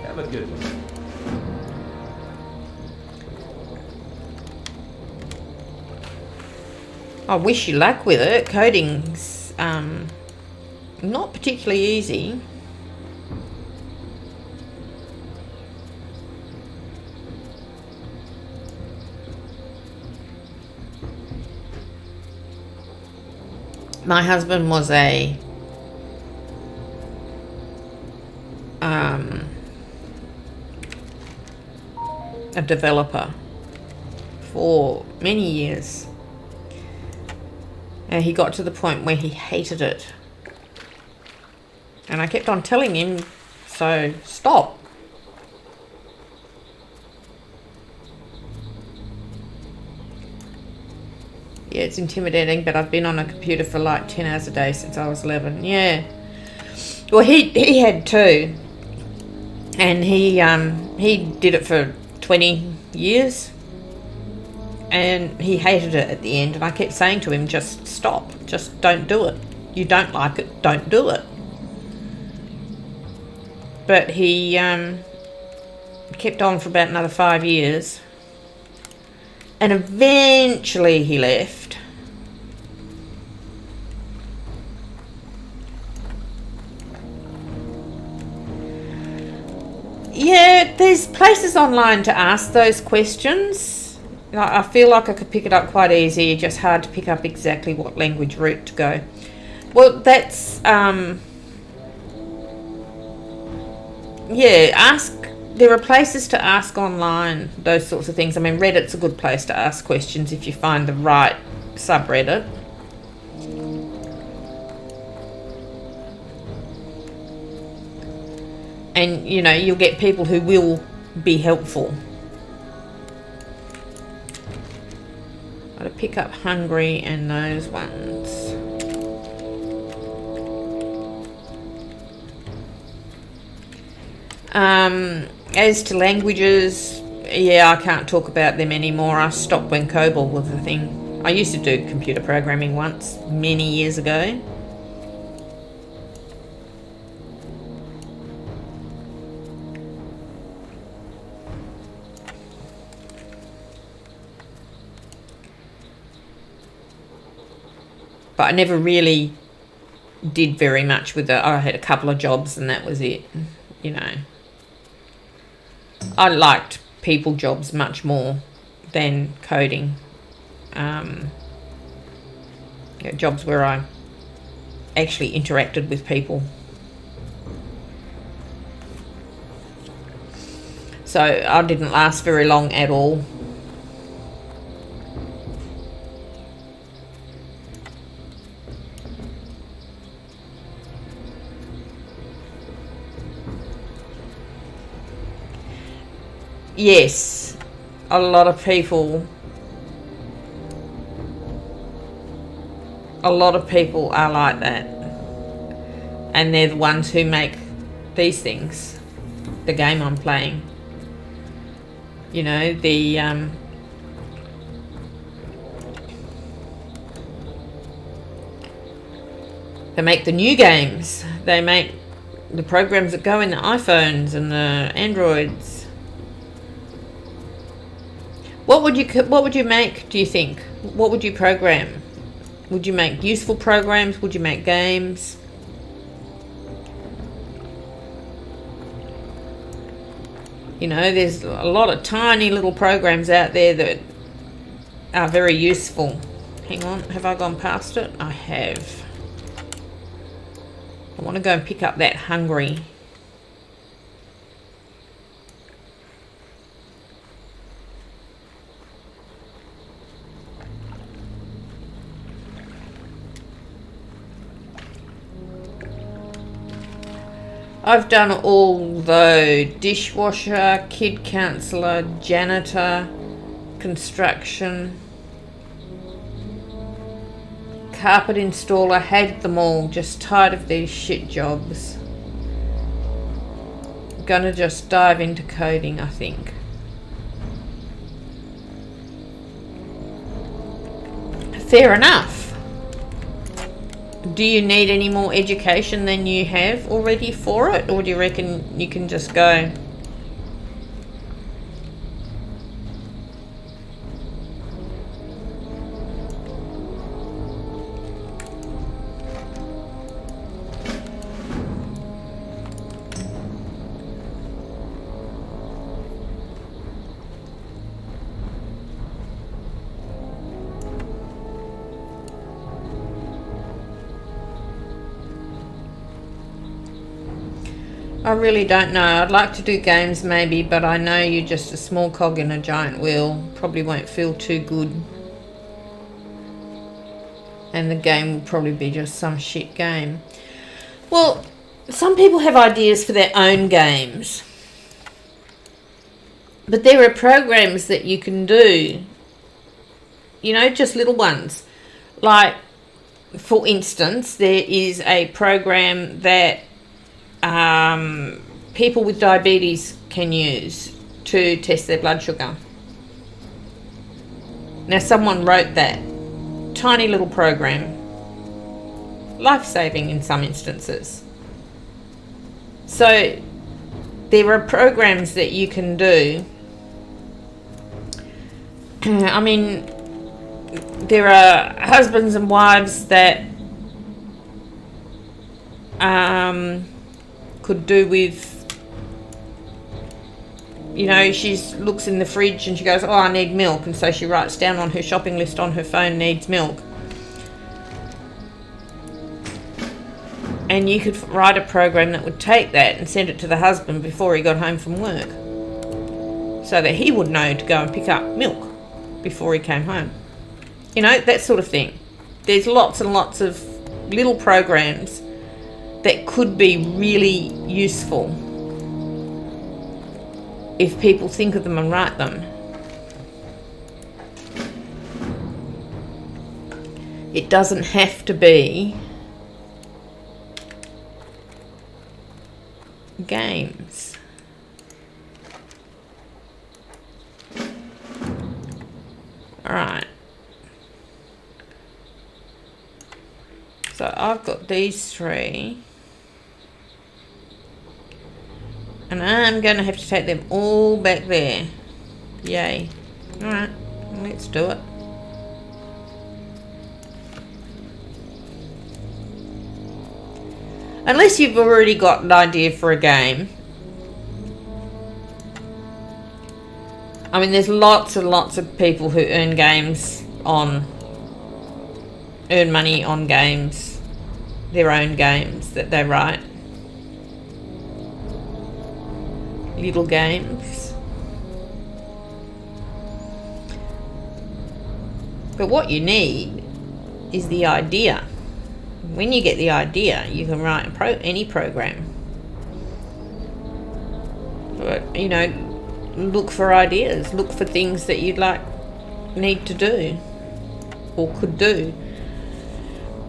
Speaker 5: Have a good one.
Speaker 4: I wish you luck with it. Coding's not particularly easy. My husband was a developer for many years. And he got to the point where he hated it. And I kept on telling him, so stop. Yeah, it's intimidating, but I've been on a computer for like 10 hours a day since I was 11. Yeah. Well, he had too. And he did it for 20 years. And he hated it at the end. And I kept saying to him, just stop. Just don't do it. You don't like it, don't do it. But he kept on for about another 5 years. And eventually he left. Yeah, there's places online to ask those questions. I feel like I could pick it up quite easy, just hard to pick up exactly what language route to go. Well, that's, yeah, ask. There are places to ask online, those sorts of things. I mean, Reddit's a good place to ask questions if you find the right subreddit. And, you know, you'll get people who will be helpful. Got to pick up hungry and those ones. As to languages, yeah, I can't talk about them anymore. I stopped when COBOL was a thing. I used to do computer programming once, many years ago. But I never really did very much with it. I had a couple of jobs and that was it, you know. I liked people jobs much more than coding. Jobs where I actually interacted with people. So I didn't last very long at all. Yes, a lot of people are like that, and they're the ones who make these things, the game I'm playing, you know, they make the new games, they make the programs that go in the iPhones and the Androids. What would you make, do you think? What would you program? Would you make useful programs? Would you make games? You know, there's a lot of tiny little programs out there that are very useful. Hang on, have I gone past it? I have. I want to go and pick up that hungry. I've done all though: dishwasher, kid counsellor, janitor, construction, carpet installer, had them all, just tired of these shit jobs. I'm gonna just dive into coding, I think. Fair enough. Do you need any more education than you have already for it, or do you reckon you can just go? I really don't know. I'd like to do games maybe, but I know you're just a small cog in a giant wheel. Probably won't feel too good. And the game will probably be just some shit game. Well, some people have ideas for their own games, but there are programs that you can do, you know, just little ones. Like, for instance, there is a program that people with diabetes can use to test their blood sugar. Now, someone wrote that tiny little program, life-saving in some instances. So there are programs that you can do. I mean, there are husbands and wives that could do with, you know, she looks in the fridge and she goes, oh, I need milk, and so she writes down on her shopping list on her phone, needs milk. And you could write a program that would take that and send it to the husband before he got home from work, so that he would know to go and pick up milk before he came home. You know, that sort of thing. There's lots and lots of little programs that could be really useful if people think of them and write them. It doesn't have to be games. Alright. So I've got these three. And I'm going to have to take them all back there. Yay. Alright, let's do it. Unless you've already got an idea for a game. I mean, there's lots and lots of people who earn money on games, their own games that they write. Little games. But what you need is the idea. When you get the idea, you can write any program. But, you know, look for ideas. Look for things that you'd need to do or could do.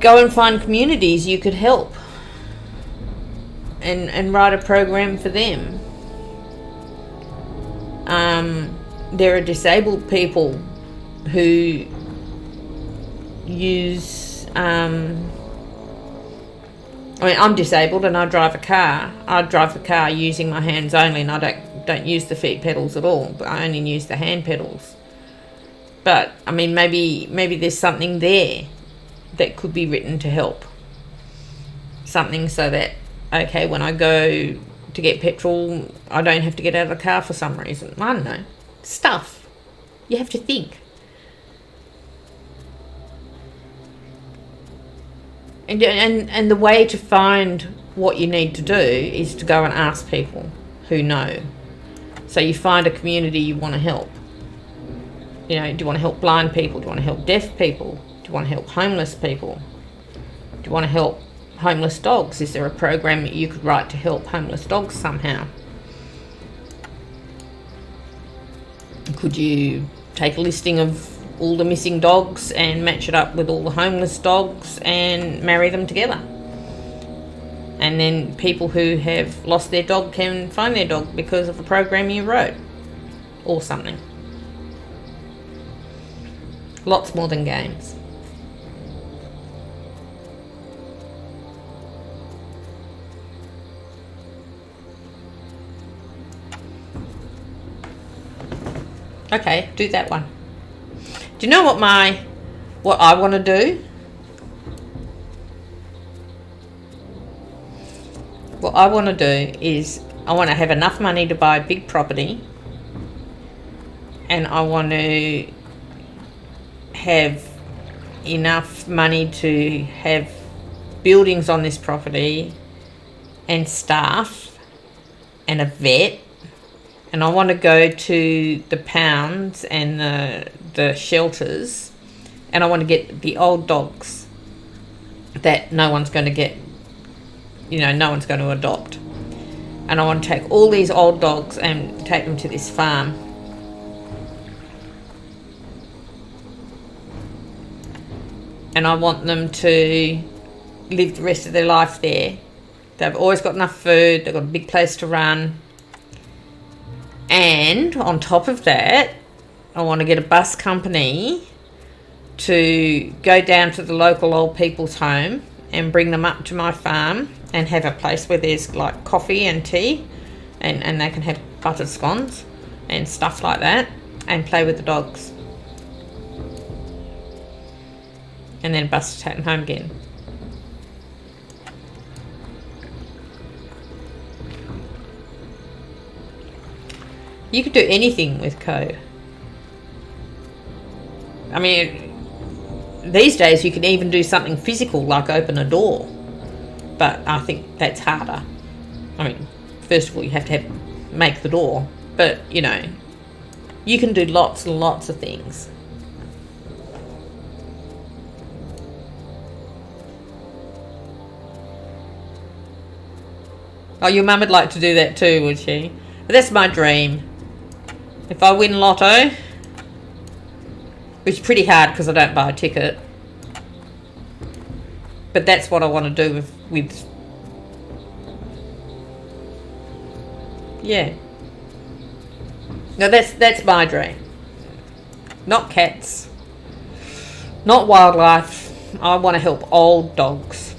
Speaker 4: Go and find communities you could help and write a program for them. There are disabled people who use I mean, I'm disabled and I drive a car. I drive the car using my hands only, and I don't use the feet pedals at all, but I only use the hand pedals. But I mean, maybe there's something there that could be written to help. Something so that, okay, when I go to get petrol, I don't have to get out of the car for some reason. I don't know. Stuff. You have to think. And the way to find what you need to do is to go and ask people who know. So you find a community you want to help. You know, do you want to help blind people? Do you want to help deaf people? Do you want to help homeless people? Do you want to help homeless dogs? Is there a program that you could write to help homeless dogs somehow? Could you take a listing of all the missing dogs and match it up with all the homeless dogs and marry them together? And then people who have lost their dog can find their dog because of a program you wrote or something. Lots more than games. Okay, do that one. Do you know what I want to do? What I want to do is I want to have enough money to buy a big property, and I want to have enough money to have buildings on this property and staff and a vet, and I want to go to the pounds and the shelters, and I want to get the old dogs that no one's going to get no one's going to adopt. And I want to take all these old dogs and take them to this farm. And I want them to live the rest of their life there. They've always got enough food, they've got a big place to run. And on top of that, I want to get a bus company to go down to the local old people's home and bring them up to my farm and have a place where there's like coffee and tea and they can have buttered scones and stuff like that and play with the dogs. And then bus to take them home again. You could do anything with code. I mean, these days you can even do something physical like open a door. But I think that's harder. I mean, first of all, you have to make the door. But, you can do lots and lots of things. Oh, your mum would like to do that too, would she? But that's my dream. If I win lotto, which is pretty hard because I don't buy a ticket, but that's what I want to do with yeah. No, that's my dream. Not cats, not wildlife. I want to help old dogs.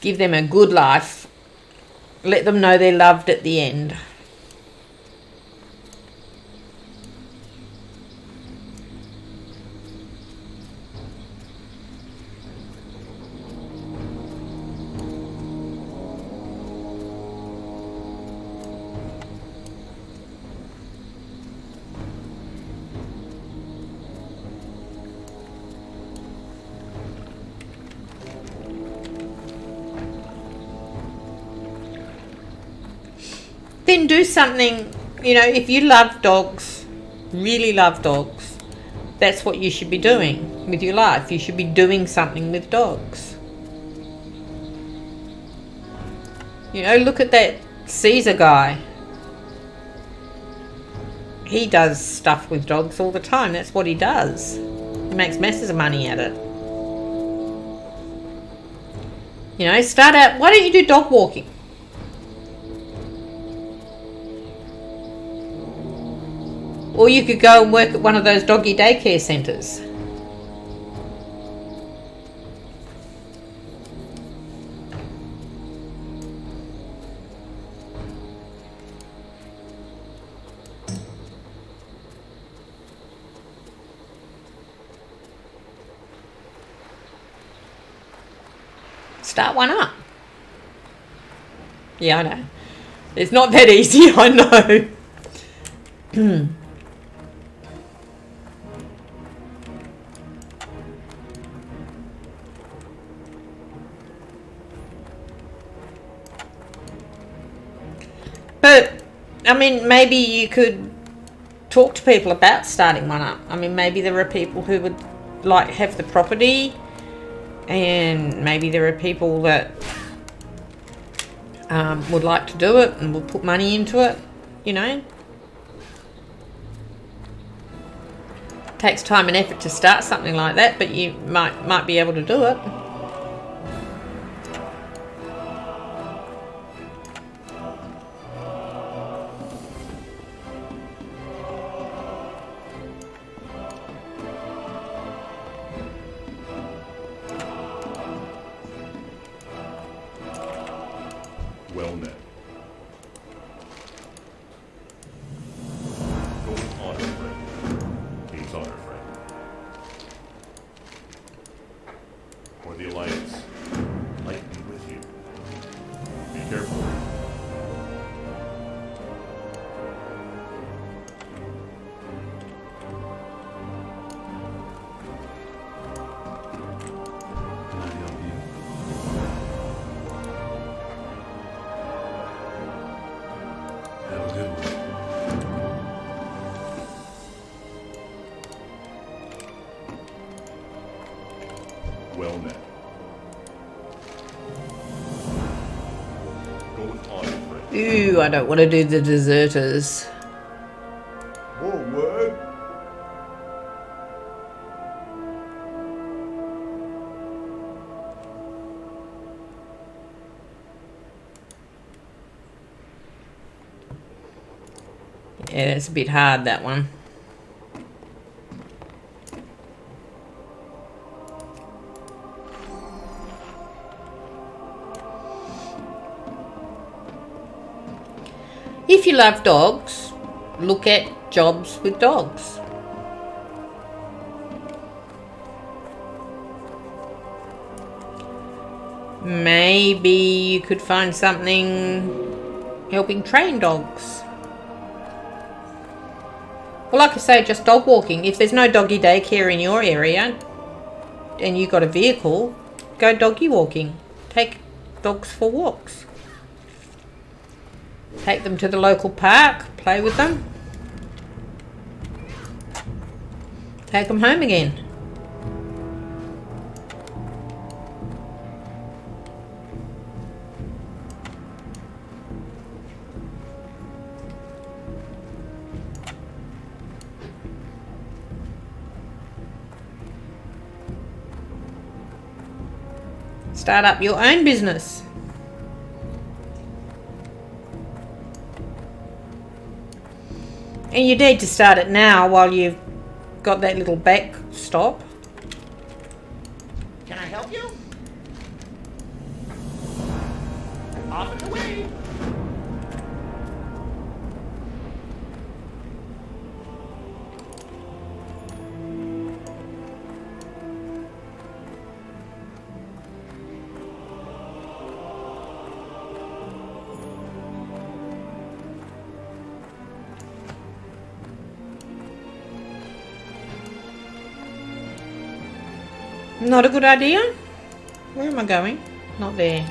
Speaker 4: Give them a good life. Let them know they're loved at the end. Then do something, if you love dogs, really love dogs, that's what you should be doing with your life. You should be doing something with dogs. Look at that Caesar guy. He does stuff with dogs all the time. That's what he does. He makes masses of money at it. Start out, why don't you do dog walking? Or you could go and work at one of those doggy daycare centres. Start one up. Yeah, I know. It's not that easy, I know. But, I mean, maybe you could talk to people about starting one up. I mean, maybe there are people who would have the property, and maybe there are people that would like to do it and will put money into it, Takes time and effort to start something like that, but you might be able to do it.
Speaker 5: Well met. Gold honor friend. King's honor friend. For the Alliance, light be with you. Be careful. Can I help you? Have a good one. Well met. Go with honor, friend.
Speaker 4: Ooh, I don't want to do the deserters.
Speaker 5: More word?
Speaker 4: Yeah, it's a bit hard, that one. If you love dogs, look at jobs with dogs. Maybe you could find something helping train dogs. Well, like I say, just dog walking. If there's no doggy daycare in your area and you've got a vehicle, go doggy walking. Take dogs for walks. Take them to the local park, play with them. Take them home again. Start up your own business. And you need to start it now while you've got that little backstop.
Speaker 3: Can I help you? Off and away.
Speaker 4: Not a good idea? Where am I going? Not there.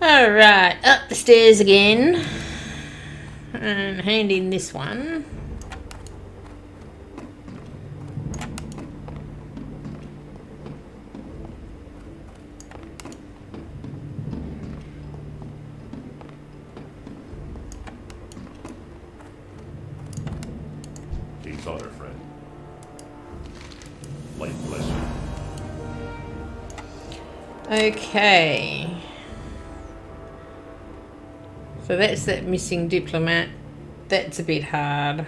Speaker 4: Alright, up the stairs again. And hand in this one.
Speaker 5: King's honor, friend. Light bless you.
Speaker 4: Okay. So that's that missing diplomat. That's a bit hard.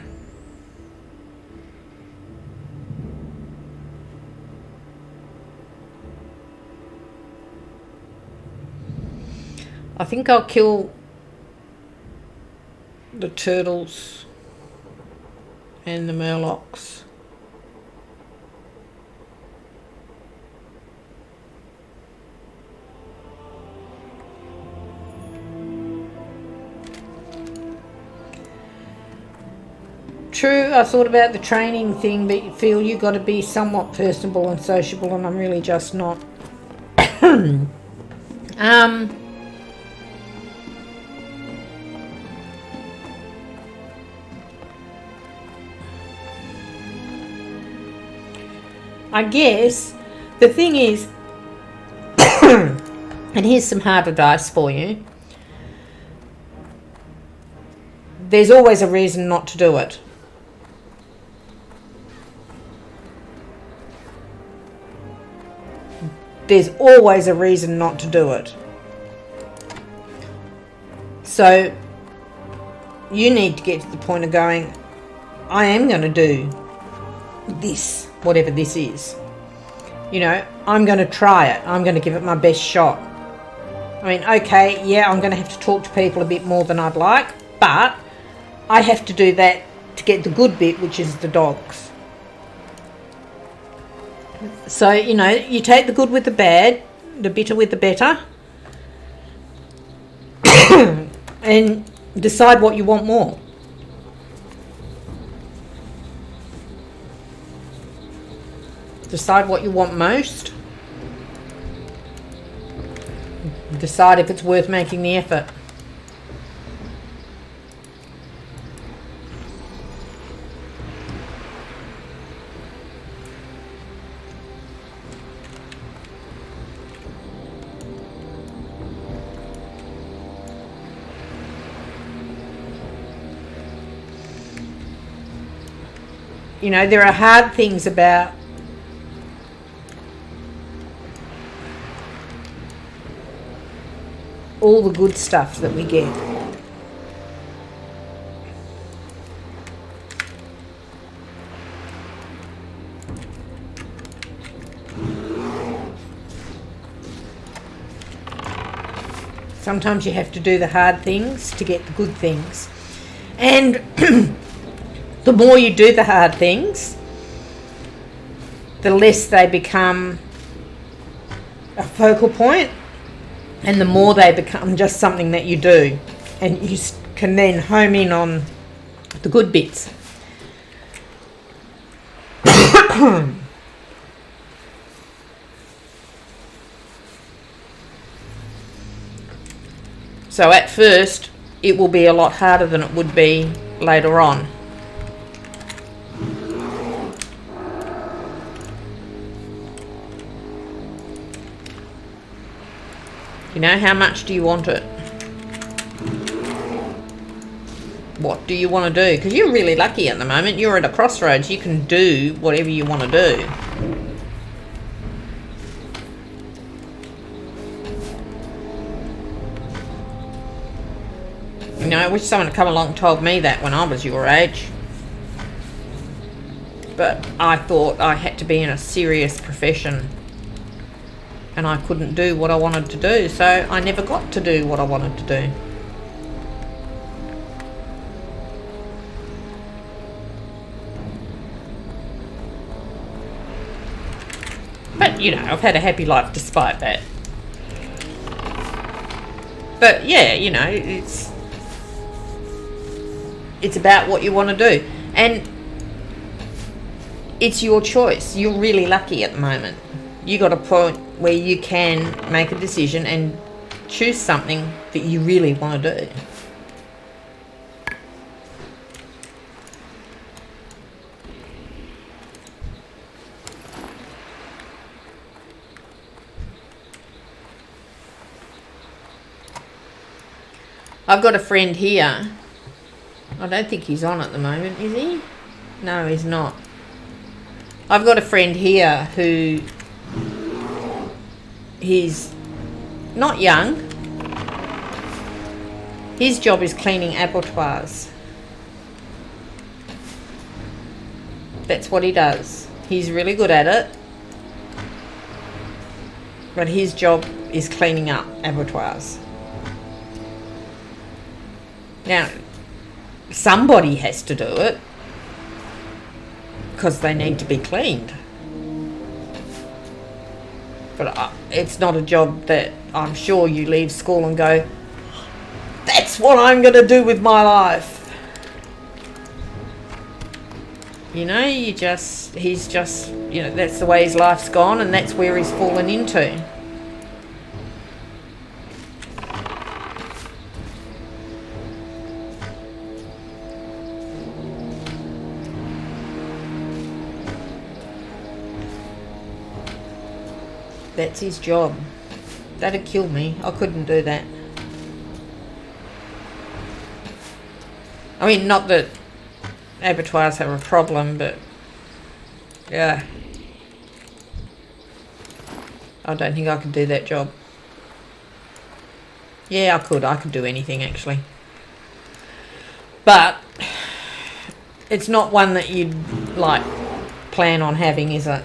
Speaker 4: I think I'll kill the turtles and the murlocs. True, I thought about the training thing, but you feel you've got to be somewhat personable and sociable, and I'm really just not. I guess the thing is, and here's some harder dice for you. There's always a reason not to do it. There's always a reason not to do it. So you need to get to the point of going, I am going to do this, whatever this is. You know, I'm going to try it. I'm going to give it my best shot. I mean, okay, yeah, I'm going to have to talk to people a bit more than I'd like, but I have to do that to get the good bit, which is the dogs. So, you know, you take the good with the bad, the bitter with the better, and decide what you want more. Decide what you want most. Decide if it's worth making the effort. You know, there are hard things about all the good stuff that we get. Sometimes you have to do the hard things to get the good things. And the more you do the hard things, the less they become a focal point, and the more they become just something that you do, and you can then home in on the good bits. So at first, it will be a lot harder than it would be later on. You know, how much do you want it? What do you want to do? Because you're really lucky at the moment. You're at a crossroads. You can do whatever you want to do. You know, I wish someone had come along and told me that when I was your age. But I thought I had to be in a serious profession. And I couldn't do what I wanted to do, so I never got to do what I wanted to do. But, you know, I've had a happy life despite that. But, yeah, you know, it's about what you want to do. And it's your choice. You're really lucky at the moment. You got a point where you can make a decision and choose something that you really want to do. I've got a friend here. I don't think he's on at the moment, is he? No, he's not. I've got a friend here who... he's not young. His job is cleaning abattoirs. That's what he does. He's really good at it. But his job is cleaning up abattoirs. Now, somebody has to do it because they need to be cleaned. But it's not a job that I'm sure you leave school and go, that's what I'm going to do with my life. You know, he's just, you know, that's the way his life's gone and that's where he's fallen into. That's his job. That'd kill me. I couldn't do that. I mean, not that abattoirs have a problem, but yeah. I don't think I could do that job. Yeah, I could. I could do anything, actually. But it's not one that you'd, like, plan on having, is it?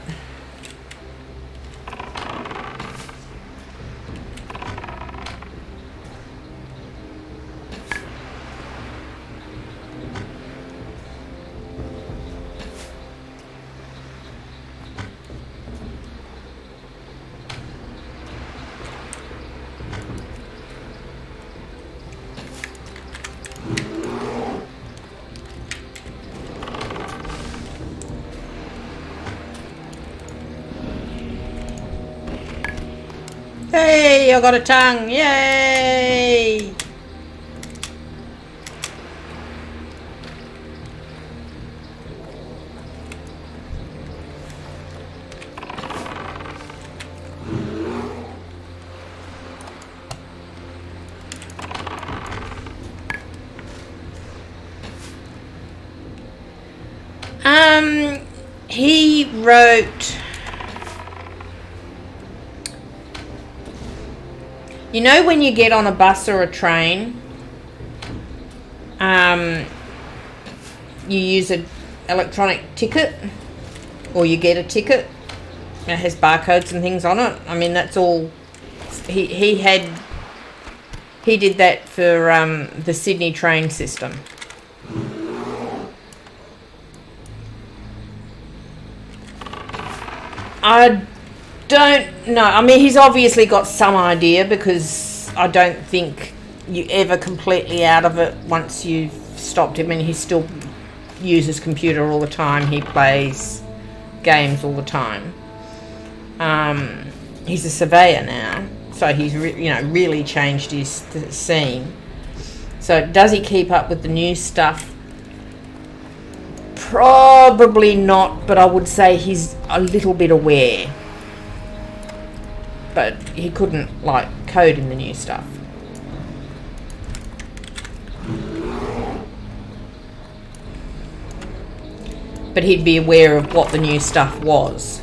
Speaker 4: Yay! I got a tongue. Yay! He wrote, you know when you get on a bus or a train, you use an electronic ticket, or you get a ticket, it has barcodes and things on it. I mean, that's all, he did that for the Sydney train system. I don't know. I mean, he's obviously got some idea, because I don't think you ever completely out of it once you've stopped him, and he still uses computer all the time. He plays games all the time. He's a surveyor now, so he's really changed his scene. So does he keep up with the new stuff? Probably not, but I would say he's a little bit aware. But he couldn't, code in the new stuff. But he'd be aware of what the new stuff was.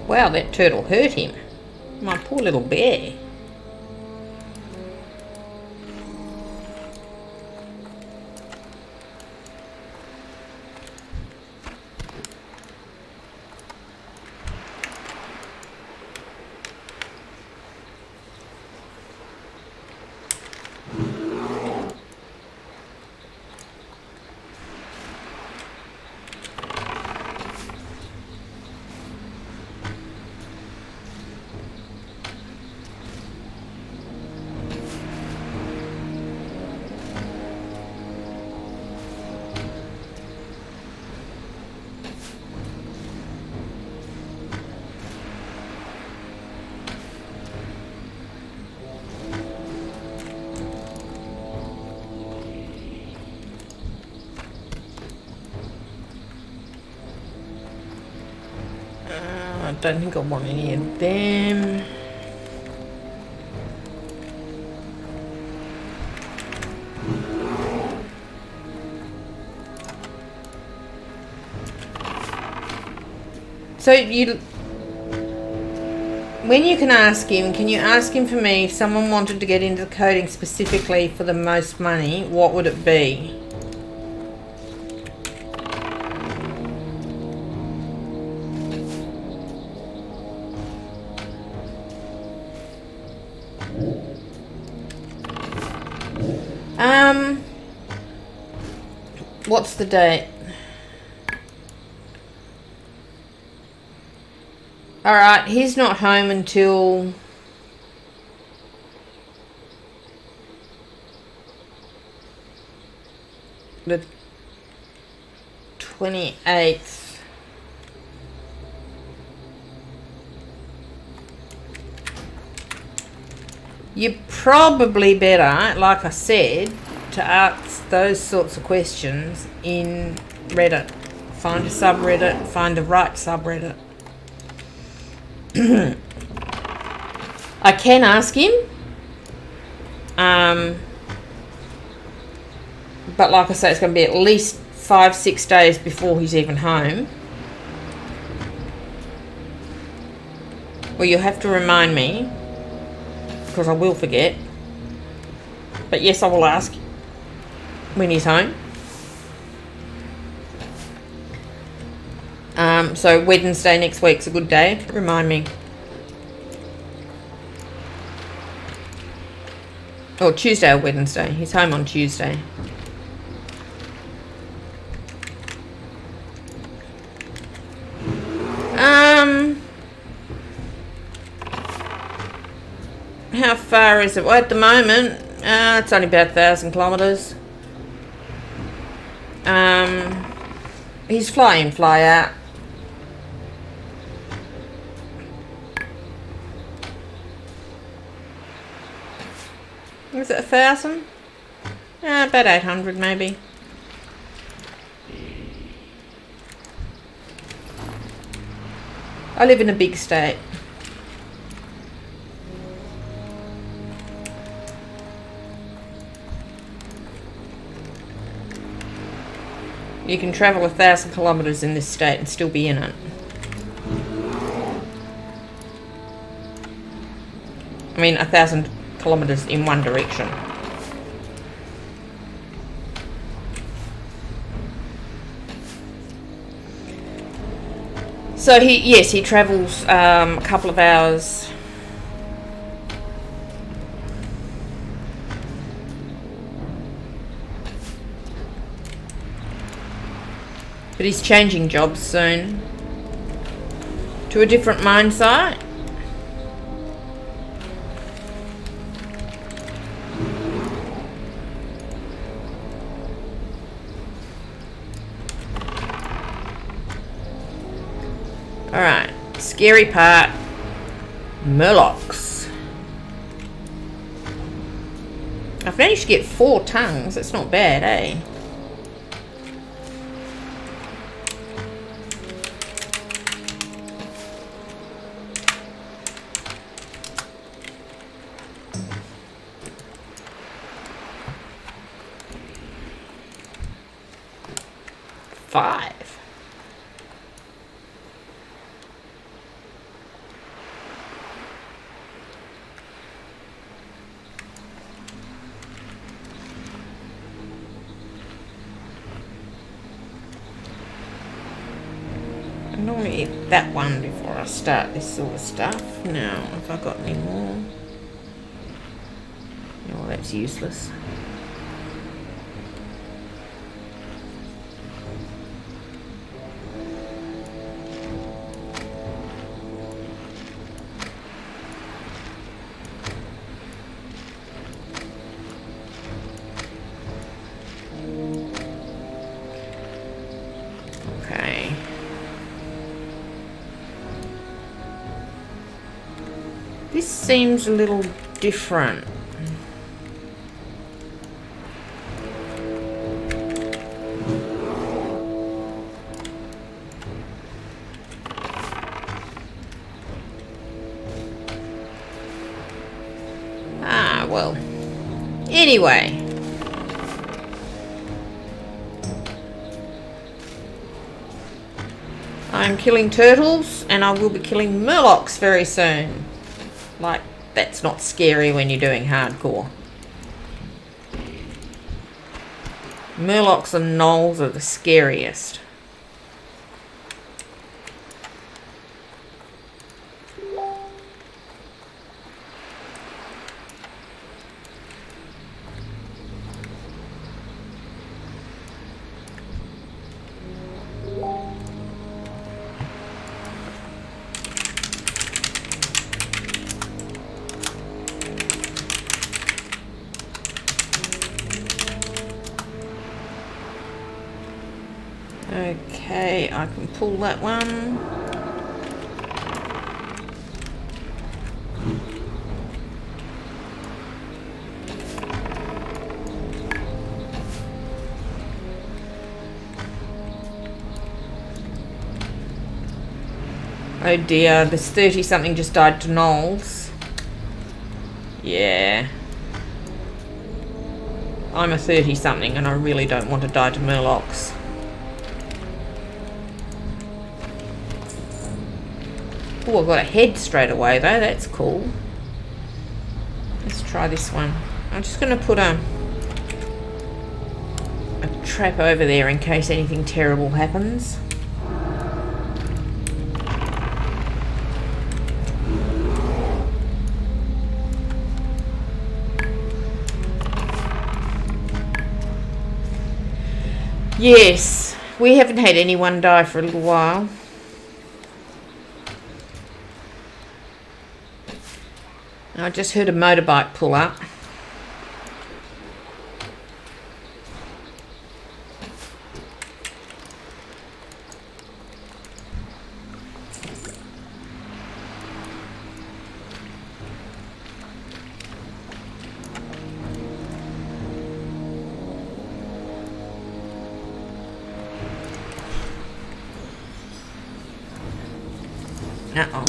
Speaker 4: Wow, that turtle hurt him. My poor little bear. I don't think I want any of them. So when you can ask him, can you ask him for me, if someone wanted to get into coding specifically for the most money, what would it be? What's the date? Alright, he's not home until the 28th. You probably better, like I said, to ask those sorts of questions in Reddit. Find a subreddit, find the right subreddit. I can ask him, but like I say, it's going to be at least 5-6 days before he's even home. Well, you'll have to remind me, because I will forget. But yes, I will ask when he's home. So Wednesday next week's a good day. Remind me. Or Tuesday or Wednesday. He's home on Tuesday. far is it? Well, at the moment, it's only about 1,000 kilometres. He's fly in, fly out. Is it 1,000? About 800 maybe. I live in a big state. You can travel 1,000 kilometres in this state and still be in it. I mean, 1,000 kilometres in one direction. So he travels a couple of hours. But he's changing jobs soon to a different mine site. Alright, scary part, Murlocs. I've managed to get 4 tongues, that's not bad, eh? Five. I normally eat that one before I start this sort of stuff. Now, have I got any more? No, that's useless. Okay. This seems a little different. Ah, well. Anyway. I'm killing turtles, and I will be killing Murlocs very soon. Like, that's not scary when you're doing hardcore. Murlocs and gnolls are the scariest. Okay, I can pull that one. Oh dear, this 30-something just died to gnolls. Yeah. I'm a 30-something and I really don't want to die to Murlocs. Oh, I've got a head straight away though, that's cool. Let's try this one. I'm just going to put a trap over there in case anything terrible happens. Yes, we haven't had anyone die for a little while. I just heard a motorbike pull up. Uh-oh.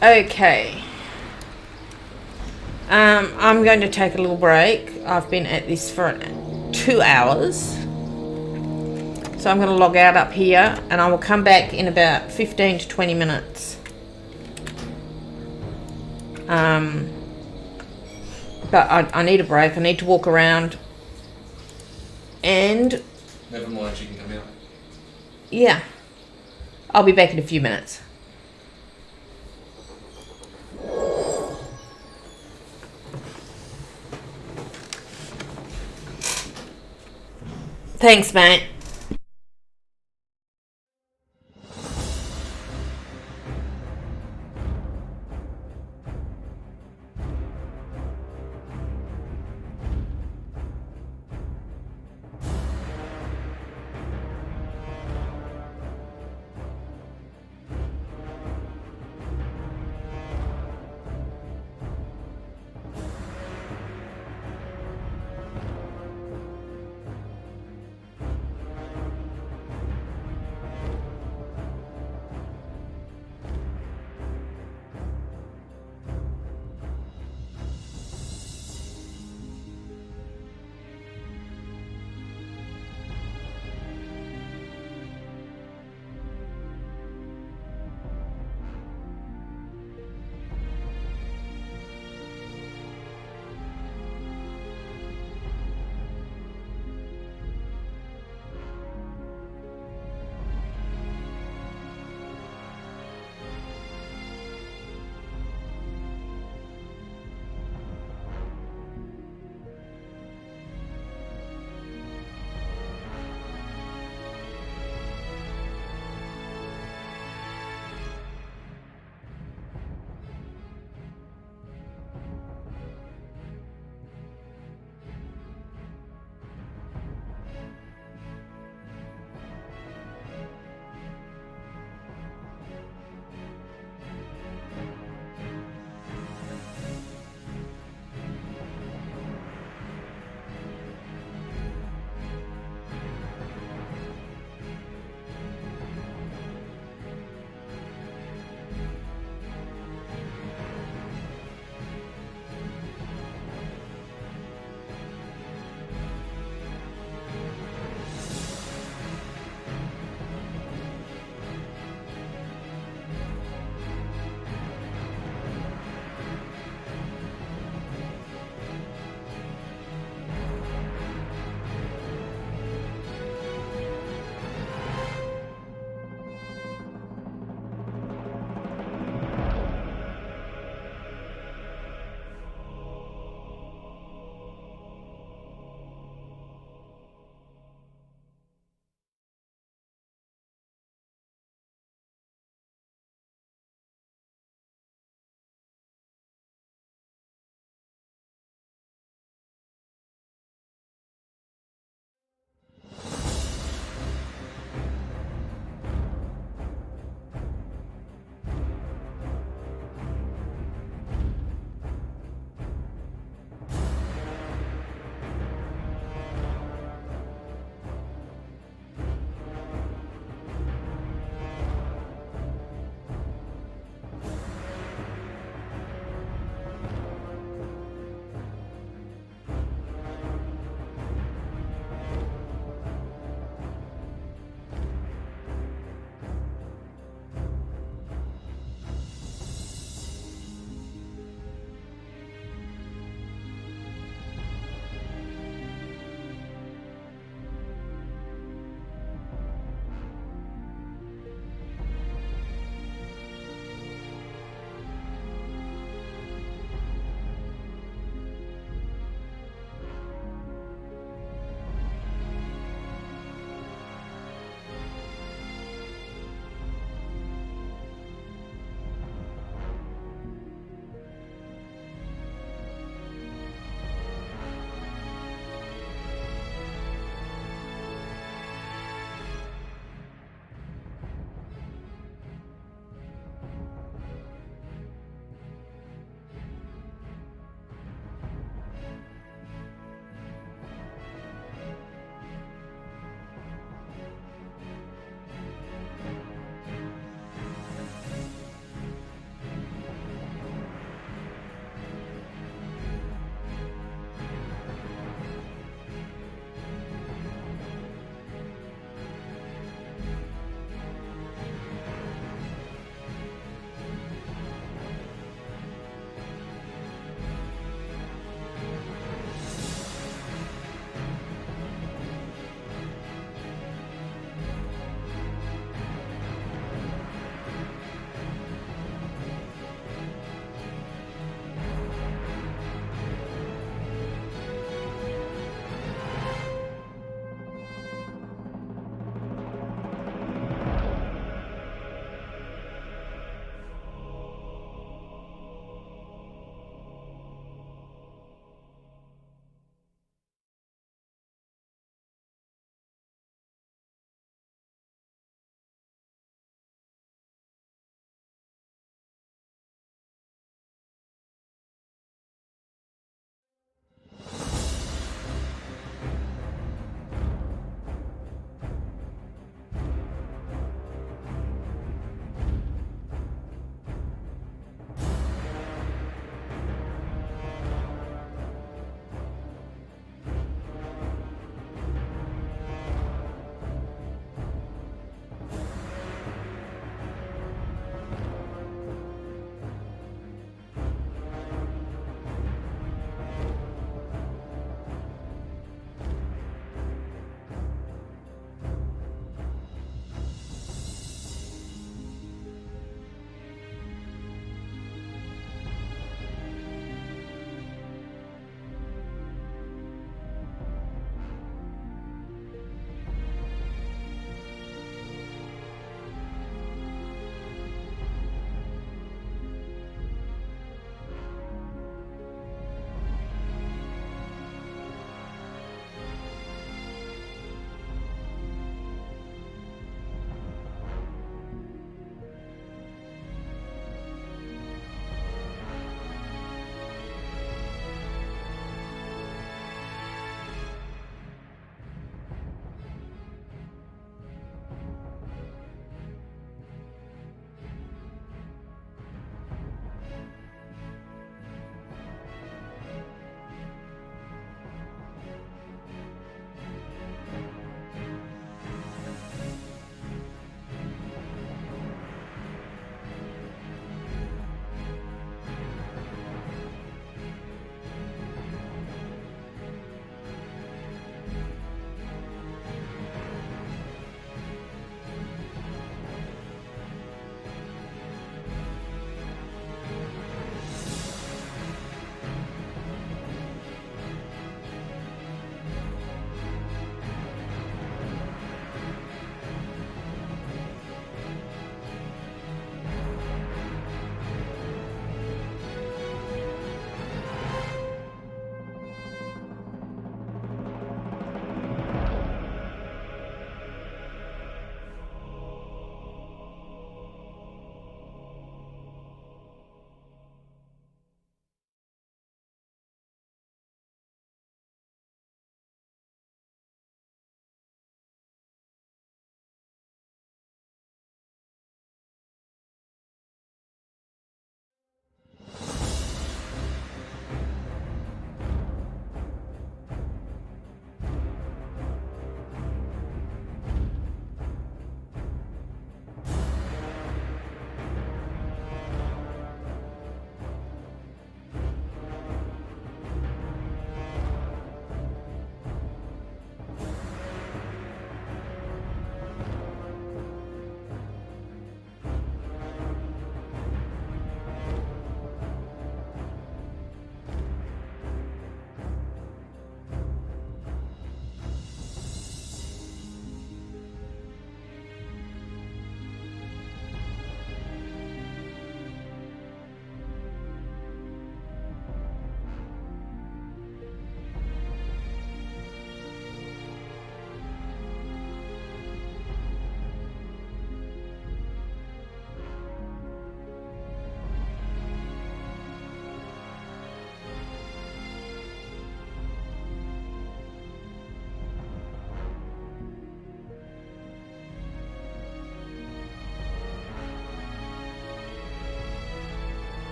Speaker 4: Okay. I'm going to take a little break. I've been at this for 2 hours. So I'm going to log out up here and I will come back in about 15 to 20 minutes. But I need a break. I need to walk around. And
Speaker 3: Never mind, she can come out.
Speaker 4: yeah, I'll be back in a few minutes. Thanks, mate.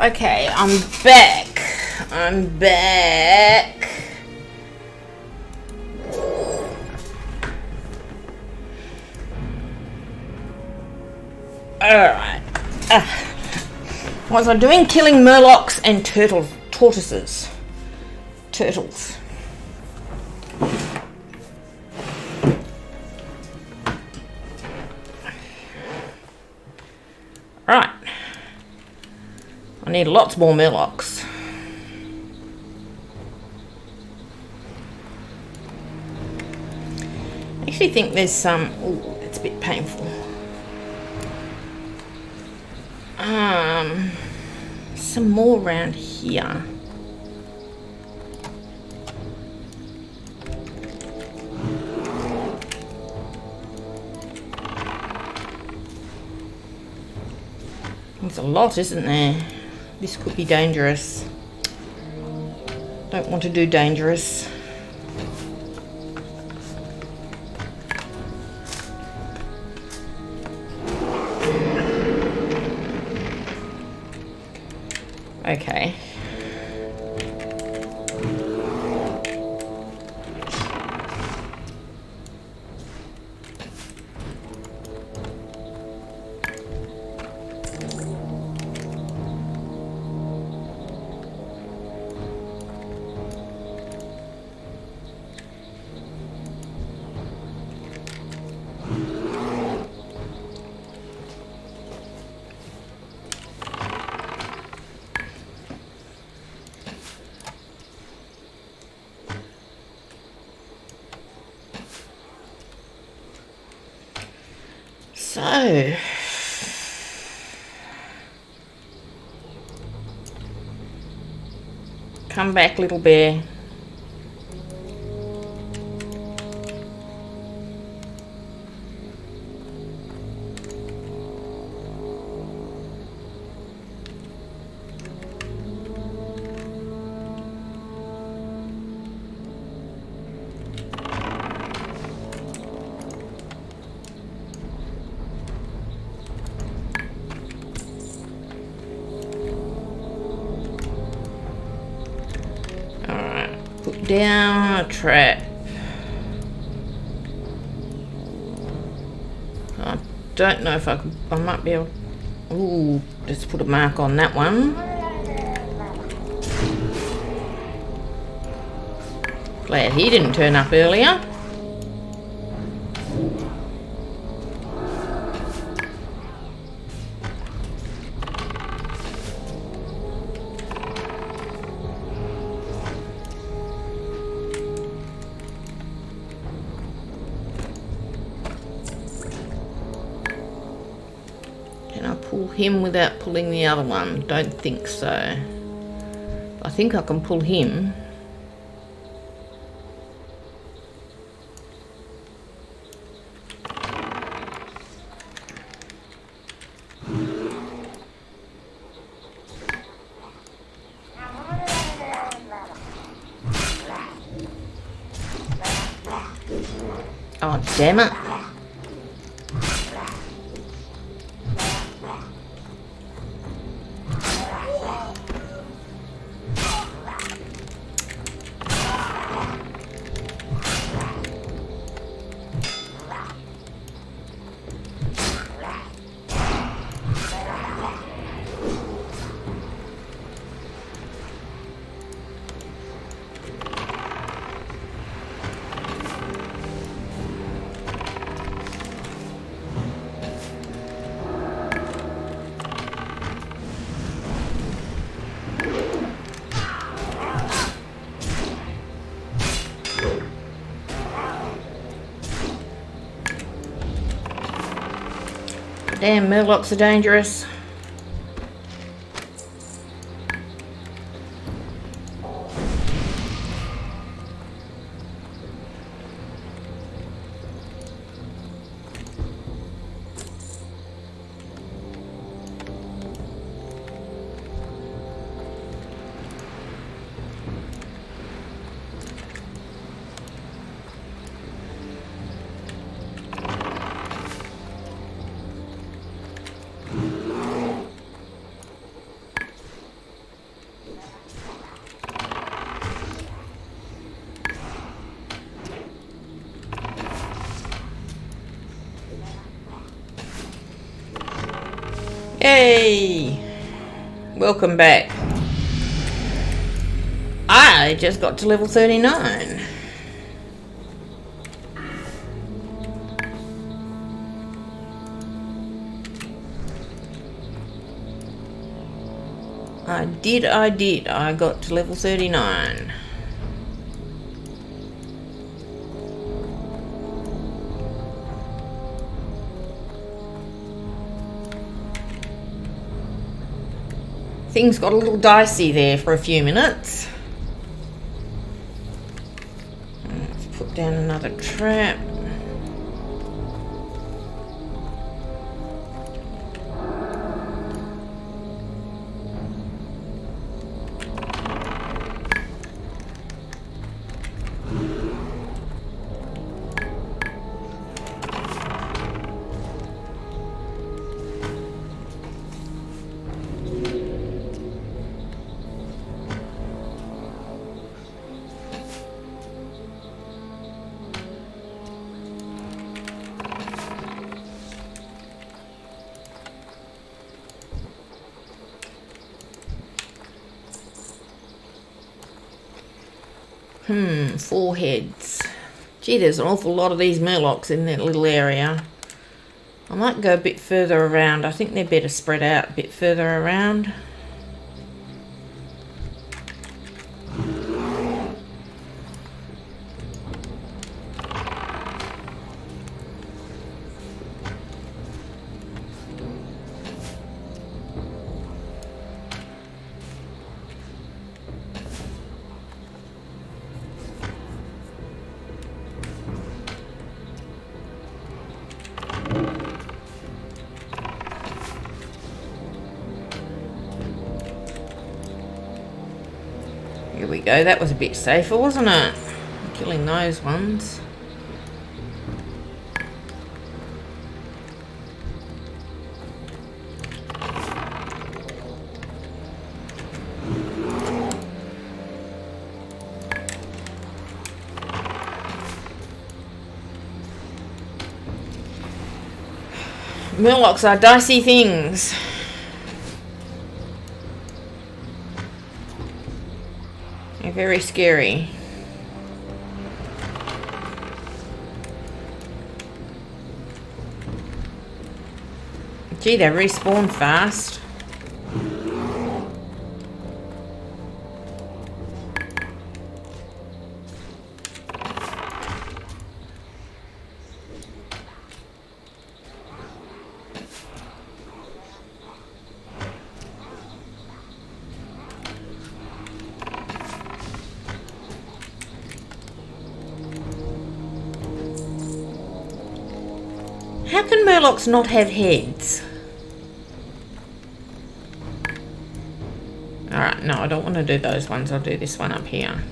Speaker 4: Okay, I'm back. I'm back. Alright. What was I doing? Killing murlocs and tortoises. Turtles. Right. I need lots more murlocs. I actually think there's some... Oh, it's a bit painful. Some more around here. There's a lot, isn't there? This could be dangerous. Don't want to do dangerous. Okay. So, come back, little bear. Put down a trap. I don't know if I might be able... Ooh, just put a mark on that one. Glad he didn't turn up earlier. Pull him without pulling the other one? Don't think so. I think I can pull him. Oh, damn it. Damn, murlocs are dangerous. welcome back. I just got to level 39. I did. I got to level 39. Things got a little dicey there for a few minutes. Let's put down another trap. Four heads. Gee, there's an awful lot of these murlocs in that little area. I might go a bit further around. I think they're better spread out a bit further around. Here we go. That was a bit safer, wasn't it? Killing those ones. Murlocs are dicey things. They're very scary. Gee, they respawn fast. How can murlocs not have heads? Alright, no, I don't want to do those ones. I'll do this one up here.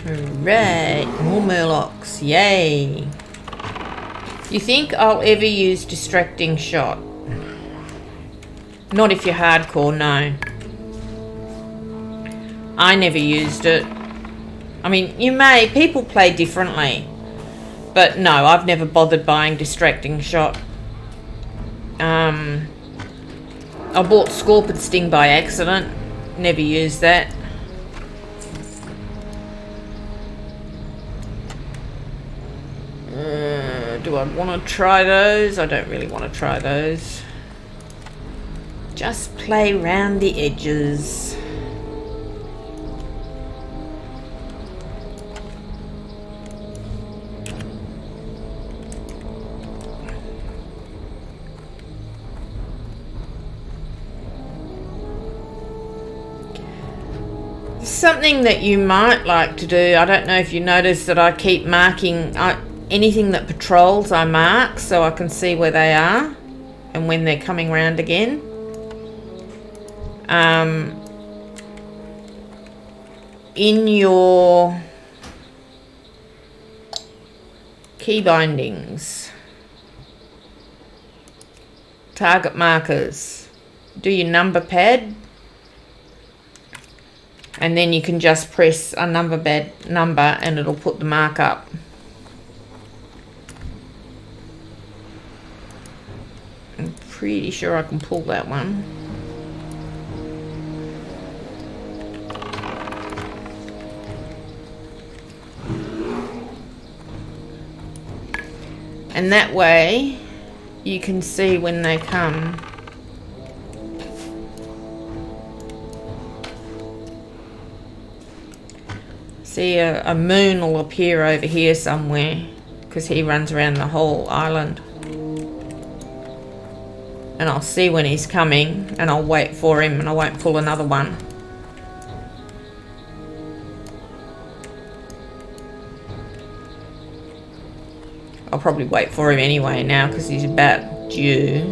Speaker 4: Right, more murlocs, yay. You think I'll ever use distracting shot? Not if you're hardcore, no. I never used it. I mean, you may, people play differently. But no, I've never bothered buying distracting shot. I bought Scorpion Sting by accident. Never used that. Do I want to try those? I don't really want to try those. Just play round the edges. Something that you might like to do, I don't know if you notice that I keep marking anything that patrols I mark so I can see where they are and when they're coming round again. In your key bindings, target markers, do your number pad, and then you can just press a number and it'll put the mark up. I'm pretty sure I can pull that one. And that way you can see when they come. See, a moon will appear over here somewhere because he runs around the whole island. And I'll see when he's coming and I'll wait for him and I won't pull another one. I'll probably wait for him anyway now because he's about due.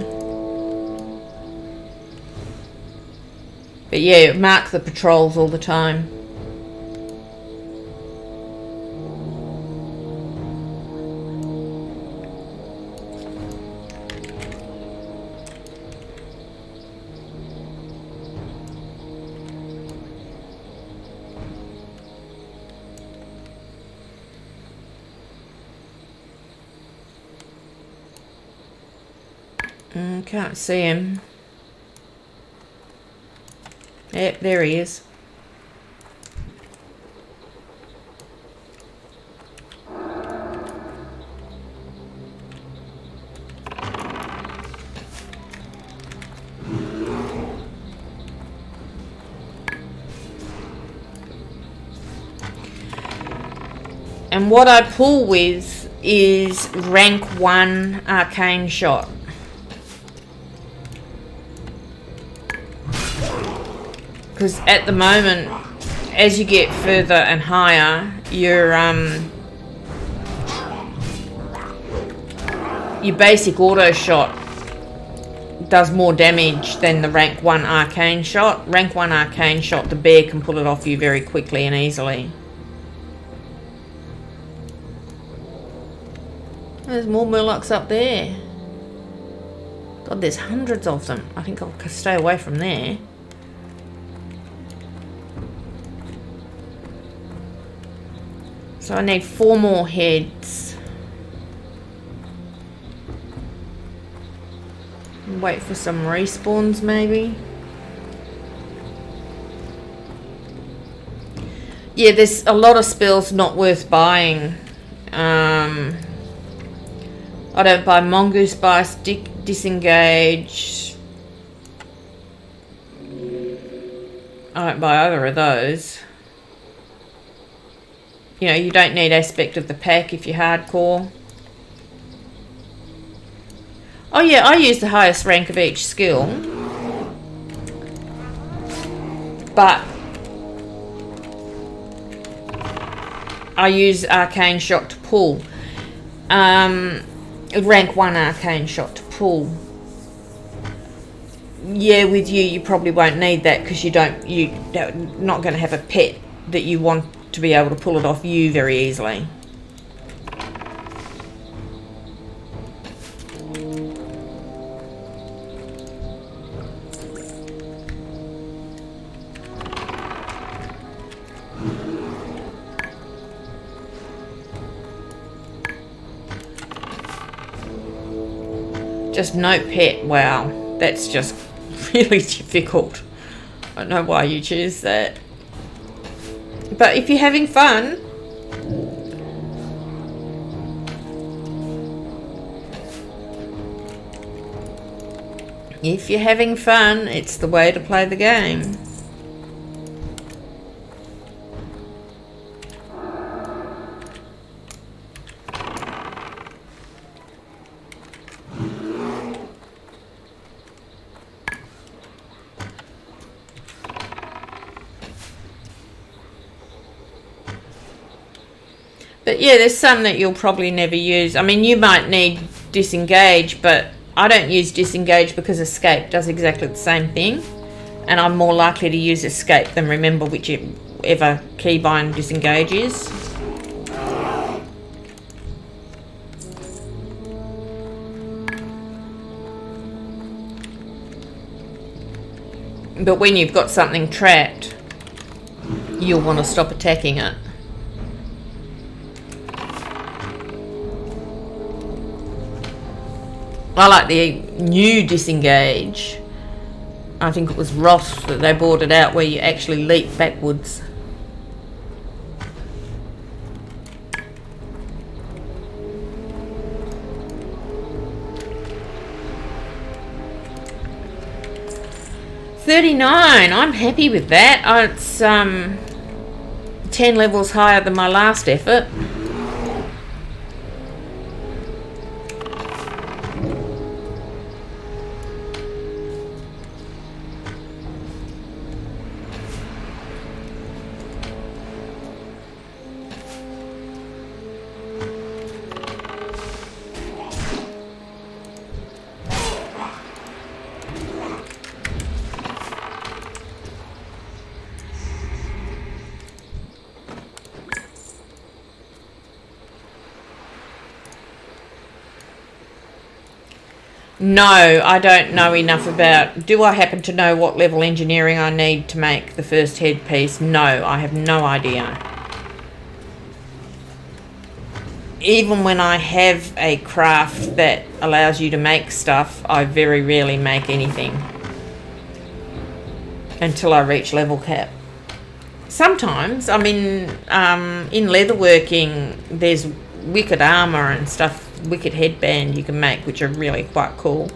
Speaker 4: But yeah, mark the patrols all the time. Can't see him. Yep, there he is. And what I pull with is rank 1 arcane shot. Because at the moment, as you get further and higher, your basic auto shot does more damage than the rank 1 arcane shot. Rank 1 arcane shot, the bear can pull it off you very quickly and easily. There's more murlocs up there. God, there's hundreds of them. I think I'll stay away from there. So I need 4 more heads. Wait for some respawns maybe. Yeah, there's a lot of spells not worth buying. I don't buy Mongoose Spice, Disengage. I don't buy either of those. You know, you don't need Aspect of the Pack if you're hardcore. Oh yeah, I use the highest rank of each skill. But I use Arcane Shot to pull. Rank 1 Arcane Shot to pull. Yeah, with you probably won't need that because you're not going to have a pet that you want to be able to pull it off you very easily. Just no pet. Wow, that's just really difficult. I don't know why you choose that. But if you're having fun, it's the way to play the game. But yeah, there's some that you'll probably never use. I mean, you might need disengage, but I don't use disengage because escape does exactly the same thing. And I'm more likely to use escape than remember whichever keybind disengage is. But when you've got something trapped, you'll want to stop attacking it. I like the new disengage. I think it was Ross that they brought it out where you actually leap backwards. $39. I'm happy with that. It's 10 levels higher than my last effort. No, I don't know enough about... Do I happen to know what level engineering I need to make the first headpiece? No, I have no idea. Even when I have a craft that allows you to make stuff, I very rarely make anything. Until I reach level cap. Sometimes, I mean, in leatherworking, there's wicked armour and stuff, wicked headband you can make, which are really quite cool.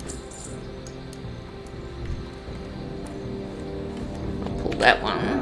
Speaker 4: I'll pull that one.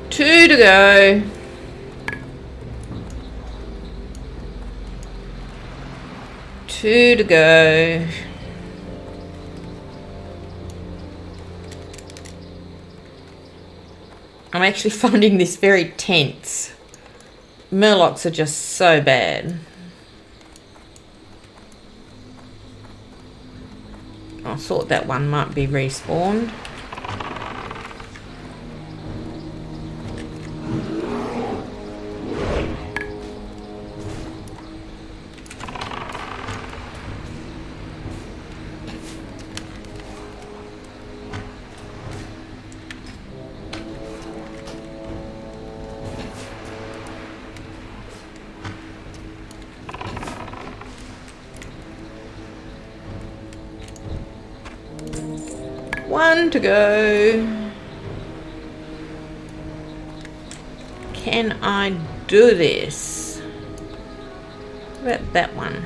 Speaker 4: Two to go. Two to go. I'm actually finding this very tense. Murlocs are just so bad. I thought that one might be respawned. One to go. Can I do this? What about that one?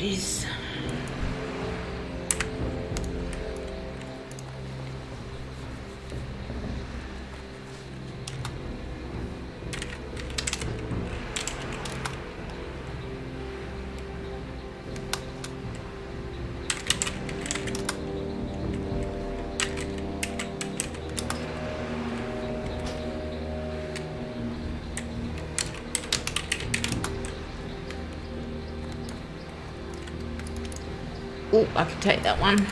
Speaker 4: it is. Oh, I can take that one.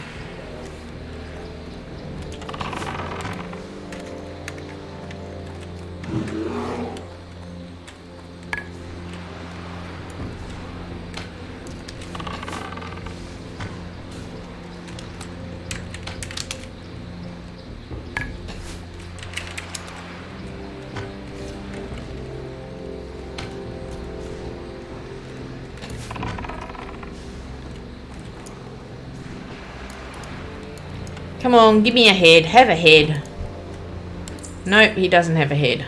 Speaker 4: Come on, give me a head. Have a head. Nope, he doesn't have a head.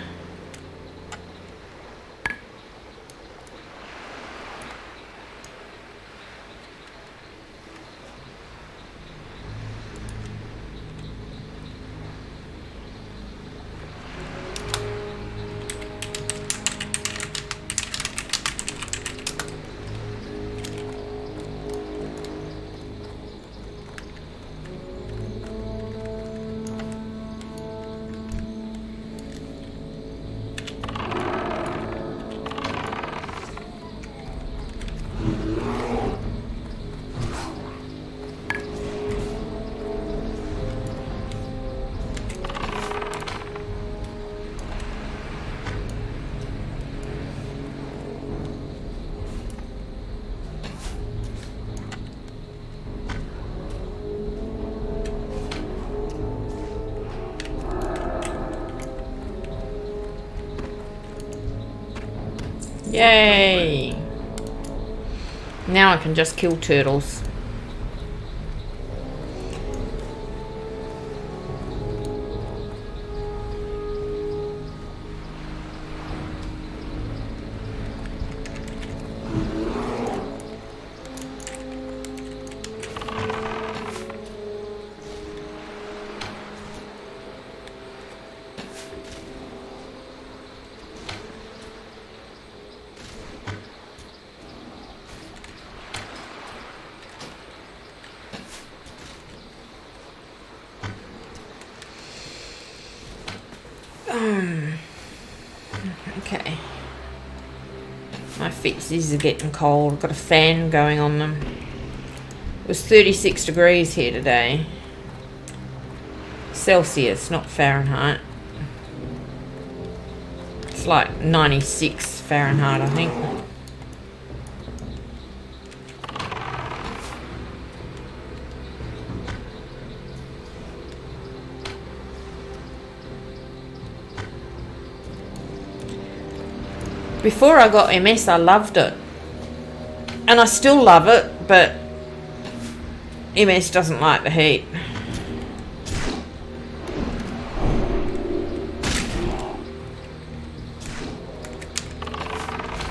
Speaker 4: Yay! Now I can just kill turtles. Okay. My feetsies are getting cold. I've got a fan going on them. It was 36 degrees here today. Celsius, not Fahrenheit. It's like 96 Fahrenheit, I think. Before I got MS, I loved it. And I still love it, but MS doesn't like the heat.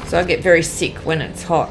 Speaker 4: So I get very sick when it's hot.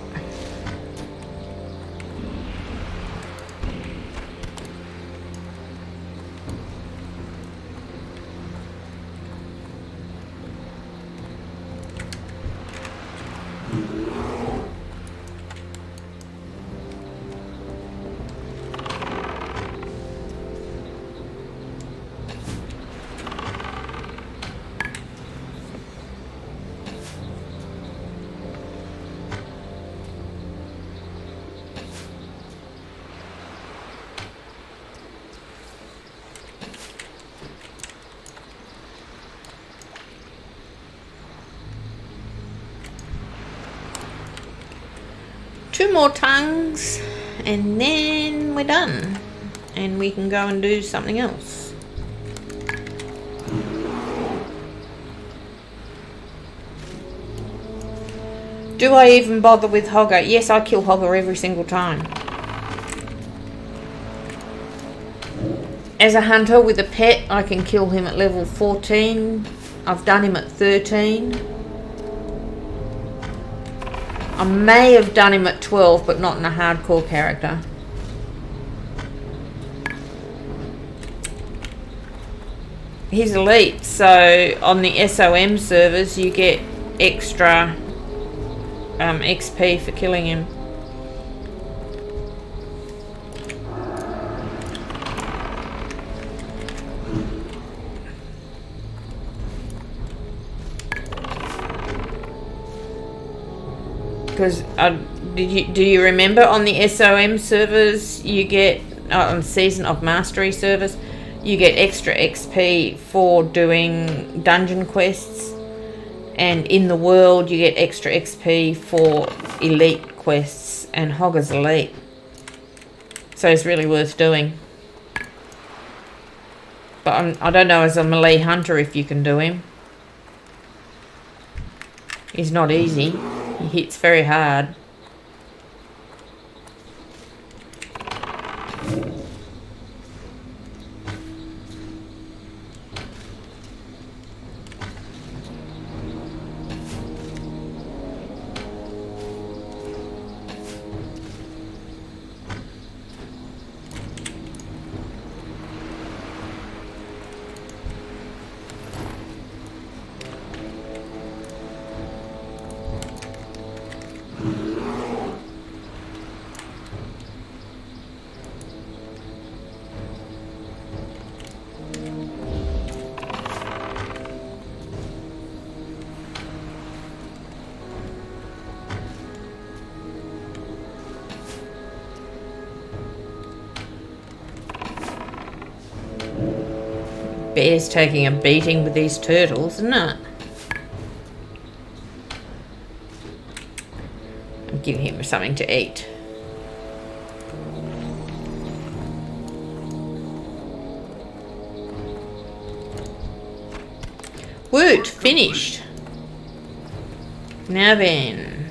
Speaker 4: Two more tongues and then we're done and we can go and do something else. Do I even bother with Hogger? Yes, I kill Hogger every single time. As a hunter with a pet, I can kill him at level 14. I've done him at 13. I may have done him at 12, but not in a hardcore character. He's elite, so on the SoM servers you get extra XP for killing him. Because do you remember on the SoM servers you get on Season of Mastery servers you get extra XP for doing dungeon quests, and in the world you get extra XP for elite quests, and Hogger's elite, so it's really worth doing. But I don't know as a melee hunter if you can do him. He's not easy. He hits very hard. Bear's taking a beating with these turtles, isn't it? I'm giving him something to eat. Woot, finished. Now then,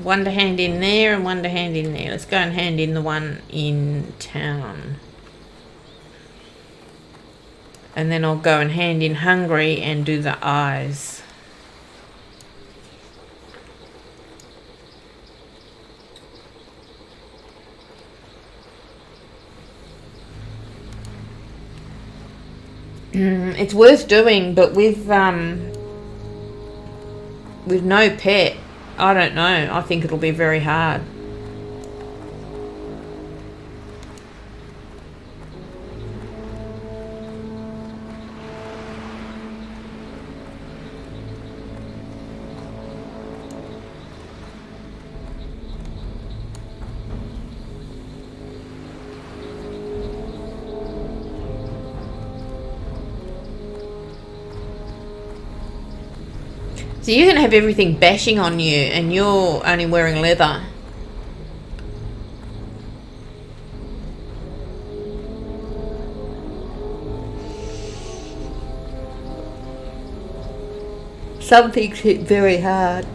Speaker 4: one to hand in there and one to hand in there. Let's go and hand in the one in town. And then I'll go and hand in hungry and do the eyes. It's worth doing, but with no pet, I don't know. I think it'll be very hard. So you're going to have everything bashing on you and you're only wearing leather. Some things hit very hard.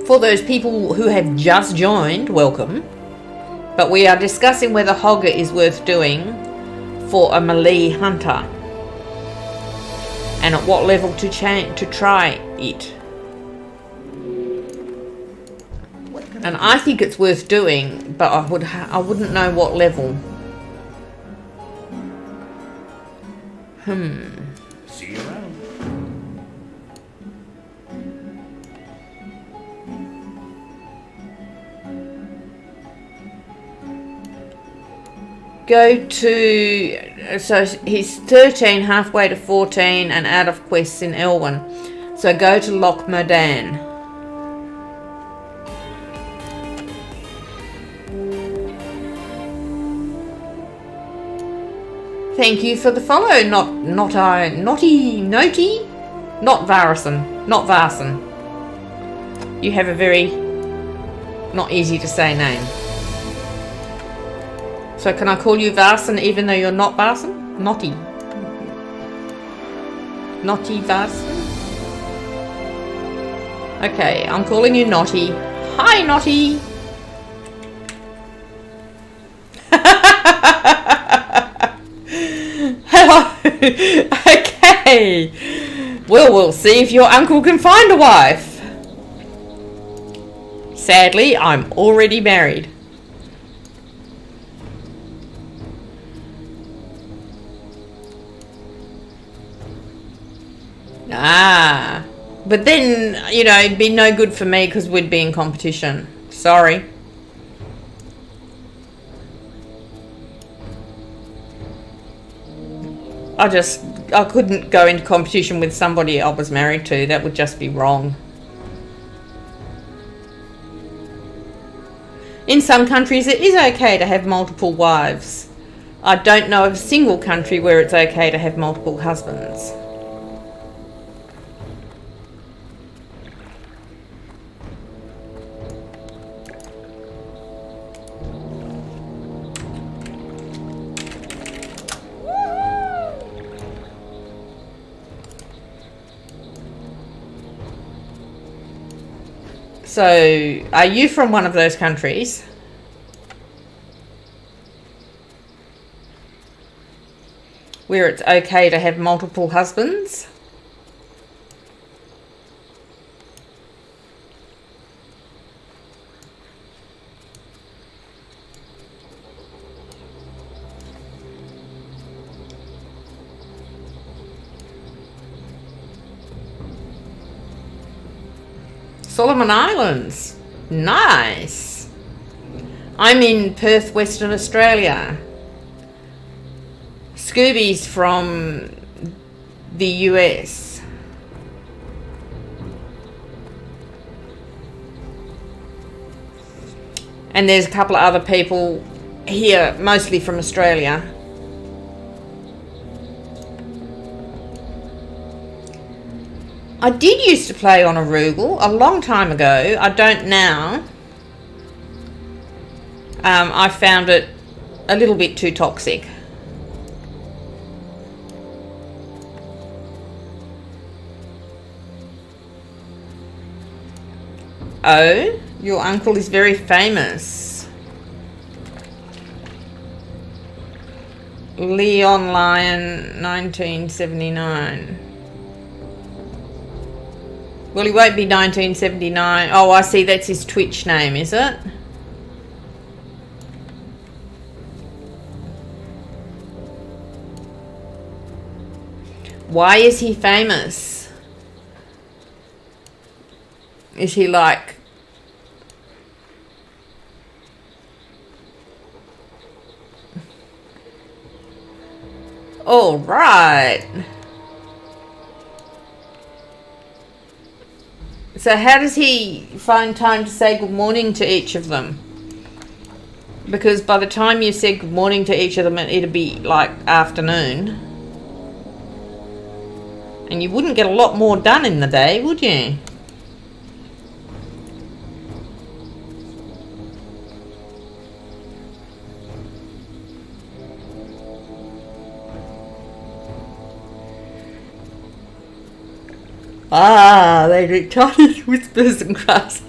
Speaker 4: For those people who have just joined, welcome. But we are discussing whether Hogger is worth doing for a melee hunter, and at what level to try it. And I think it's worth doing, but I wouldn't know what level.
Speaker 5: See you around.
Speaker 4: Go to, so he's 13, halfway to 14, and out of quests in Elwyn. So go to Loch Modan. Thank you for the follow, not Varson. You have a very not easy to say name. So can I call you Varson even though you're not Varson? Naughty Varson? Okay, I'm calling you Naughty. Hi, Naughty. Hello. Okay. Well, we'll see if your uncle can find a wife. Sadly, I'm already married. Ah. But then, you know, it'd be no good for me because we'd be in competition. Sorry. I couldn't go into competition with somebody I was married to. That would just be wrong. In some countries, it is okay to have multiple wives. I don't know of a single country where it's okay to have multiple husbands. So, are you from one of those countries? Where it's okay to have multiple husbands? Solomon Islands. Nice. I'm in Perth, Western Australia. Scooby's from the US. And there's a couple of other people here, mostly from Australia. I did used to play on a Rugal a long time ago. I don't now. I found it a little bit too toxic. Oh, your uncle is very famous. Leon Lyon, 1979. Well, he won't be 1979. Oh, I see. That's his Twitch name, is it? Why is he famous? Is he like... All right. So how does he find time to say good morning to each of them? Because by the time you said good morning to each of them, it'd be like afternoon. And you wouldn't get a lot more done in the day, would you? Ah, they do Chinese whispers and cries.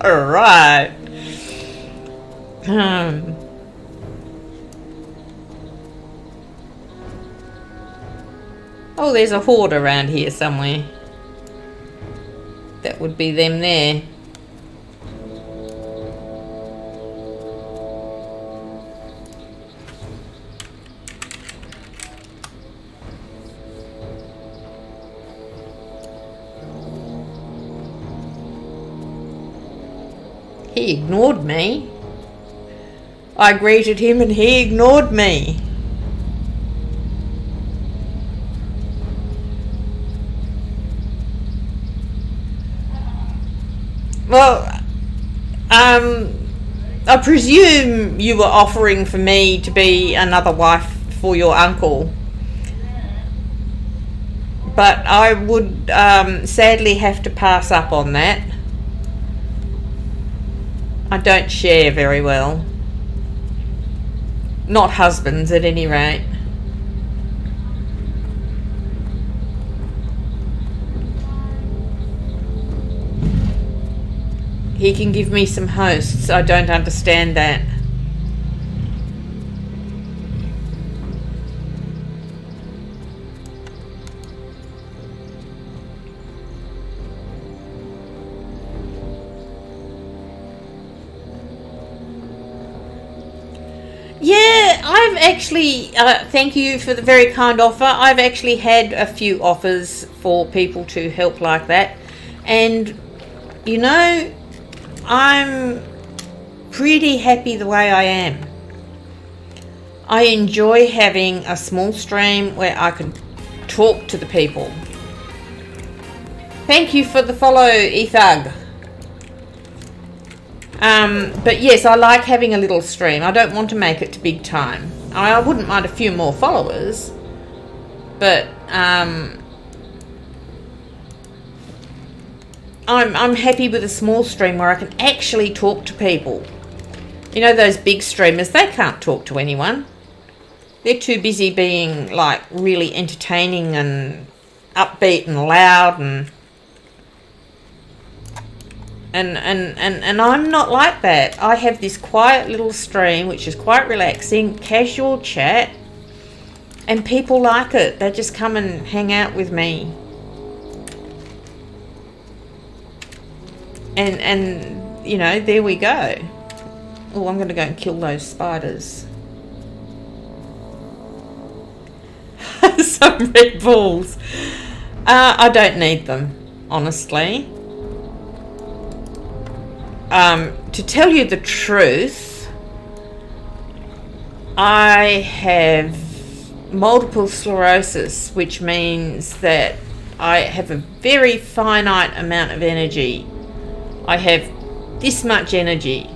Speaker 4: Alright. Oh, there's a horde around here somewhere. That would be them there. He ignored me. I greeted him and he ignored me. Well, I presume you were offering for me to be another wife for your uncle. But I would sadly have to pass up on that. I don't share very well. Not husbands, at any rate. he can give me some hosts. I don't understand that. Yeah, I've actually, thank you for the very kind offer. I've actually had a few offers for people to help like that. And, you know, I'm pretty happy the way I am. I enjoy having a small stream where I can talk to the people. Thank you for the follow, Ethug. But yes, I like having a little stream. I don't want to make it to big time. I wouldn't mind a few more followers, but I'm happy with a small stream where I can actually talk to people. You know, those big streamers, they can't talk to anyone. They're too busy being like really entertaining and upbeat and loud and I'm not like that. I have this quiet little stream which is quite relaxing, casual chat, and people like it. They just come and hang out with me. And you know, there we go. Oh, I'm going to go and kill those spiders. Some Red Bulls. I don't need them, honestly. To tell you the truth, I have multiple sclerosis, which means that I have a very finite amount of energy. I have this much energy,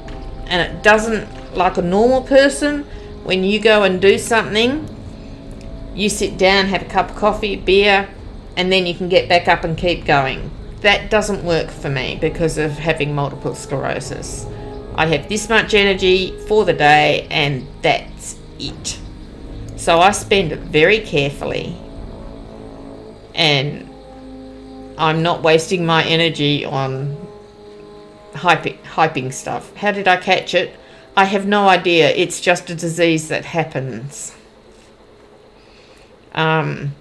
Speaker 4: and it doesn't, like a normal person, when you go and do something, you sit down, have a cup of coffee, beer, and then you can get back up and keep going. That doesn't work for me because of having multiple sclerosis. I have this much energy for the day and that's it. So I spend it very carefully, and I'm not wasting my energy on hyping stuff. How did I catch it? I have no idea. It's just a disease that happens. And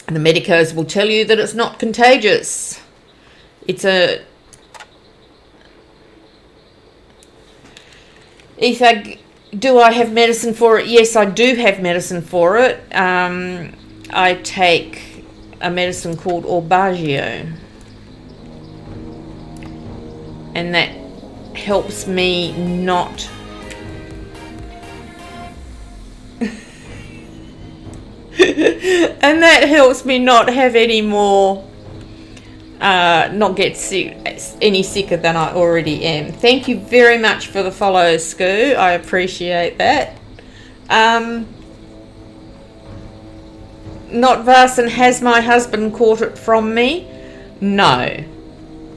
Speaker 4: the medicos will tell you that it's not contagious. It's a... do I have medicine for it? Yes, I do have medicine for it. I take a medicine called Orbaggio. And that helps me not... and that helps me not have any more... not get sick, any sicker than I already am. Thank you very much for the follow, Scoo. I appreciate that. Not Varson, has my husband caught it from me? No,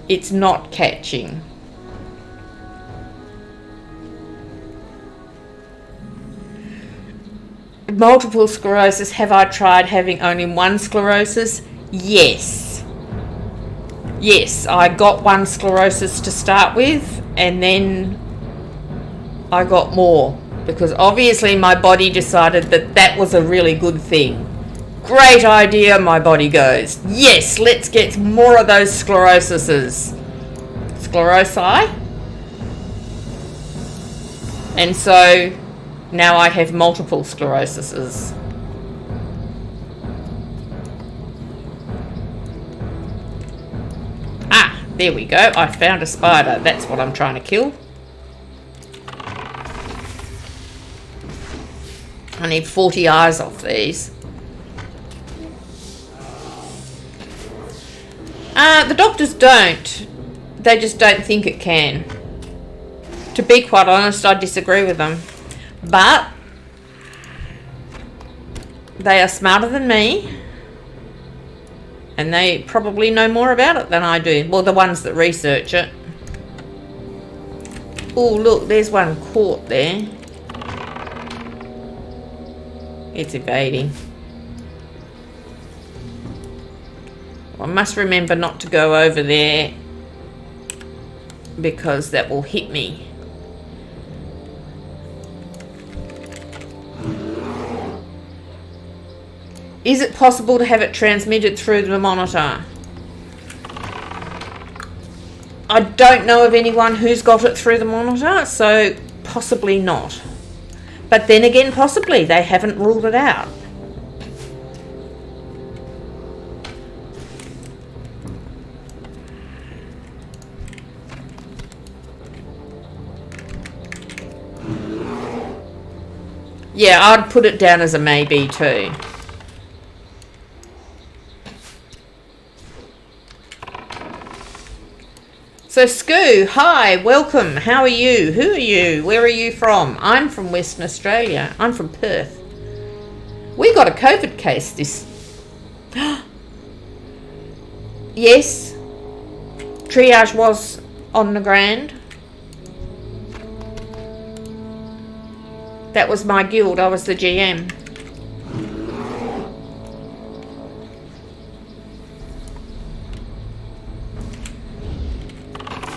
Speaker 4: it's not catching. Multiple sclerosis, have I tried having only one sclerosis? Yes. Yes, I got one sclerosis to start with, and then I got more, because obviously my body decided that that was a really good thing. Great idea, my body goes. Yes, let's get more of those sclerosises. Sclerosi. And so now I have multiple sclerosises. Ah, there we go. I found a spider. That's what I'm trying to kill. I need 40 eyes off these. The doctors don't. They just don't think it can. To be quite honest, I disagree with them. But they are smarter than me, and they probably know more about it than I do. Well, the ones that research it. Oh, look, there's one caught there. It's evading. I must remember not to go over there because that will hit me. Is it possible to have it transmitted through the monitor? I don't know of anyone who's got it through the monitor, so possibly not. But then again, possibly. They haven't ruled it out. Yeah, I'd put it down as a maybe too. So Scoo, hi, welcome. How are you? Who are you? Where are you from? I'm from Western Australia. I'm from Perth. We got a COVID case this... Yes. Triage was on the Grand. That was my guild. I was the GM.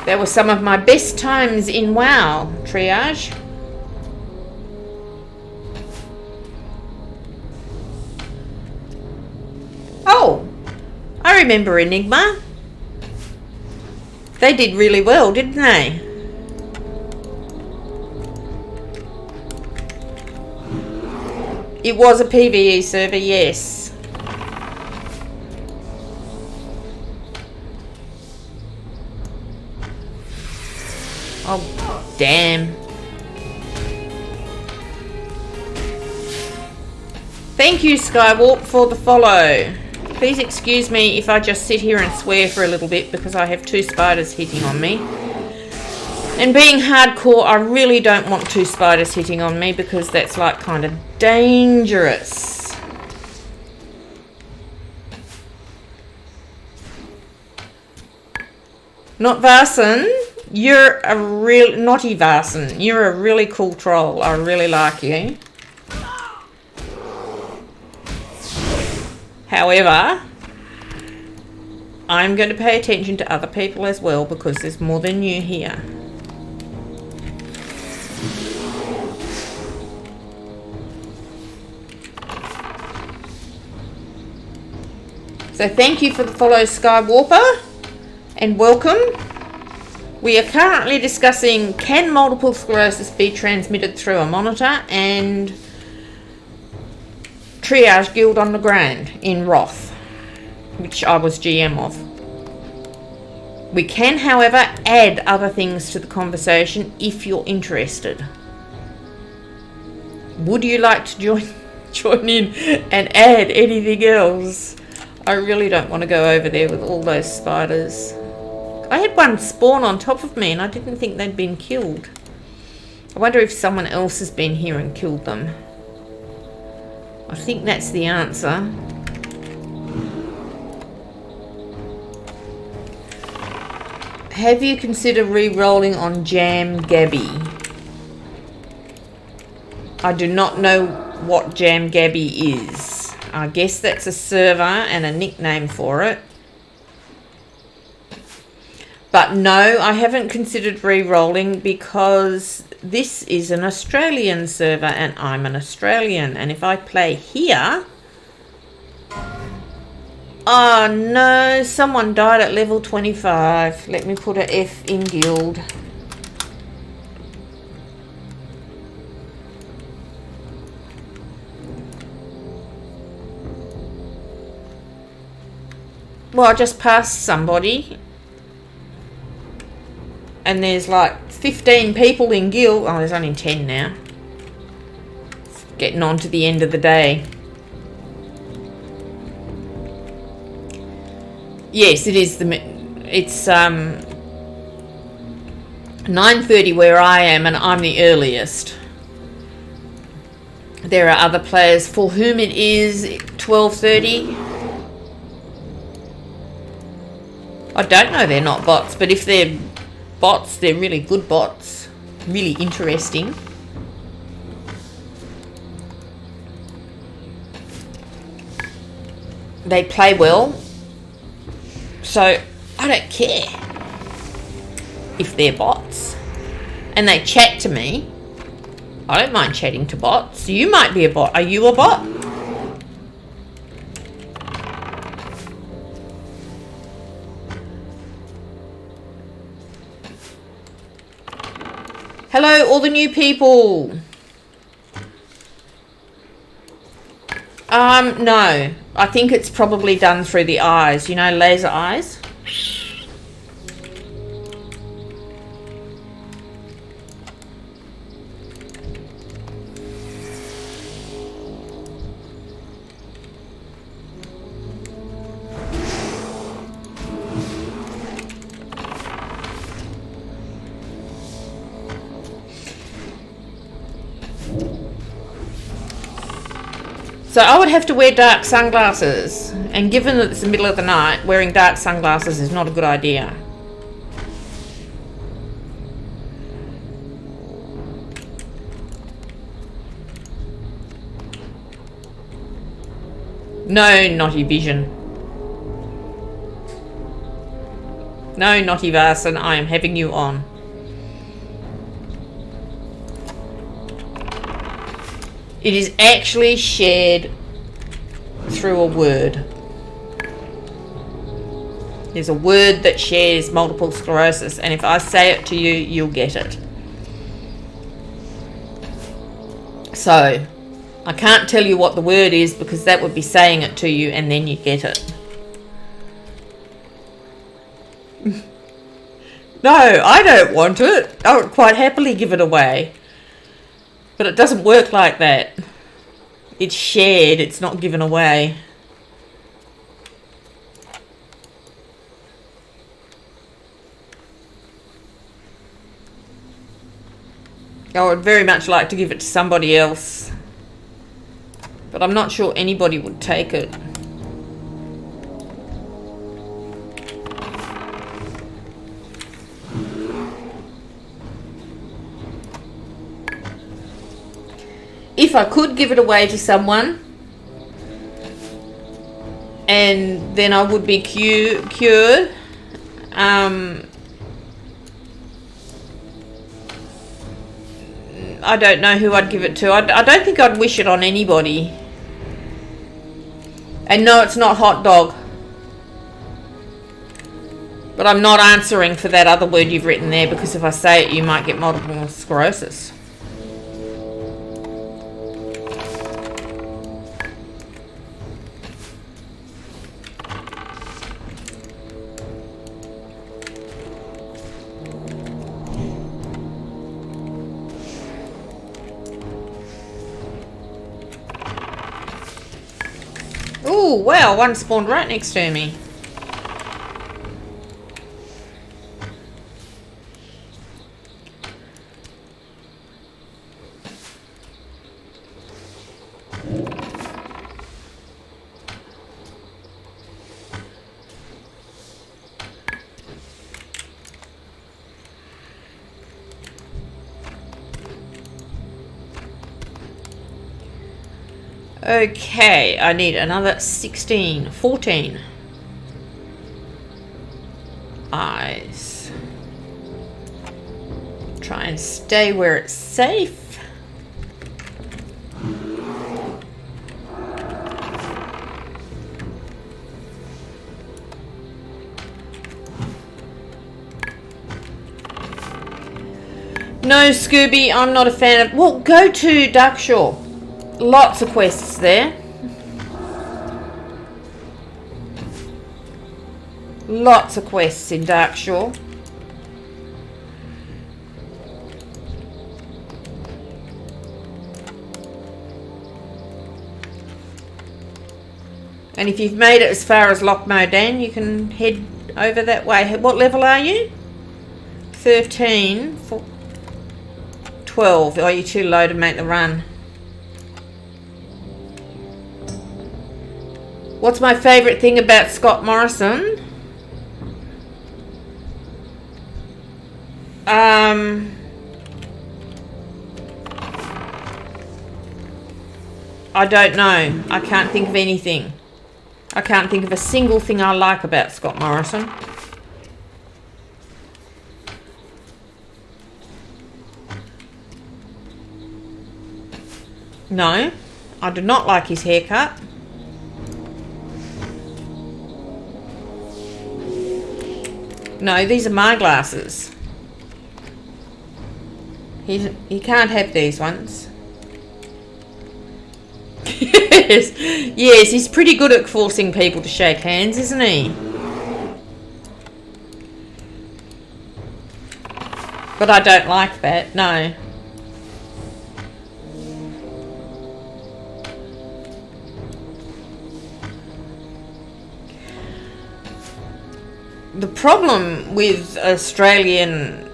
Speaker 4: That was some of my best times in WoW, Triage. Oh, I remember Enigma. They did really well, didn't they? It was a PvE server, yes. Oh, damn. Thank you, Skywalk, for the follow. Please excuse me if I just sit here and swear for a little bit because I have 2 spiders hitting on me. And being hardcore, I really don't want 2 spiders hitting on me because that's like kind of dangerous. Not Varson. You're a real naughty Varson. You're a really cool troll. I really like you. However, I'm going to pay attention to other people as well because there's more than you here. So thank you for the follow, Skywarper, and welcome. We are currently discussing, can multiple sclerosis be transmitted through a monitor, and Triage Guild on the Grand in Roth, which I was GM of. We can, however, add other things to the conversation if you're interested. Would you like to join in and add anything else? I really don't want to go over there with all those spiders. I had one spawn on top of me and I didn't think they'd been killed. I wonder if someone else has been here and killed them. I think that's the answer. Have you considered re-rolling on Jam Gabby? I do not know what Jam Gabby is. I guess that's a server and a nickname for it. But no, I haven't considered re-rolling because this is an Australian server and I'm an Australian. And if I play here... Oh no, someone died at level 25. Let me put a F in guild. Well, I just passed somebody. And there's like 15 people in guild. Oh, there's only 10 now. It's getting on to the end of the day. Yes, it is it's 9:30 where I am and I'm the earliest. There are other players for whom it is 12:30. I don't know, they're not bots, but if they're bots, they're really good bots. Really interesting. They play well. So, I don't care. if they're bots and they chat to me. I don't mind chatting to bots. You might be a bot. Are you a bot? Hello, all the new people. No. I think it's probably done through the eyes. You know, laser eyes? So I would have to wear dark sunglasses, and given that it's the middle of the night, wearing dark sunglasses is not a good idea. No, naughty vision. No, naughty Varson, I am having you on. It is actually shared through a word. There's a word that shares multiple sclerosis, and if I say it to you, you'll get it. So, I can't tell you what the word is because that would be saying it to you and then you'd get it. No, I don't want it. I would quite happily give it away. But it doesn't work like that. It's shared, it's not given away. I would very much like to give it to somebody else. But I'm not sure anybody would take it. If I could give it away to someone, and then I would be cured, I don't know who I'd give it to. I don't think I'd wish it on anybody. And no, it's not hot dog. But I'm not answering for that other word you've written there, because if I say it, you might get multiple sclerosis. Ooh, wow, one spawned right next to me. Okay, I need another 14 eyes. Try and stay where it's safe. No, Scooby, I'm not a fan of... Well, go to Darkshore. Lots of quests there. Lots of quests in Darkshore. And if you've made it as far as Loch Modan, you can head over that way. What level are you? 13. 12. Are you too low to make the run? What's my favourite thing about Scott Morrison? I don't know. I can't think of anything. I can't think of a single thing I like about Scott Morrison. No, I do not like his haircut. No, these are my glasses. He can't have these ones. Yes, he's pretty good at forcing people to shake hands, isn't he? But I don't like that, no. The problem with Australian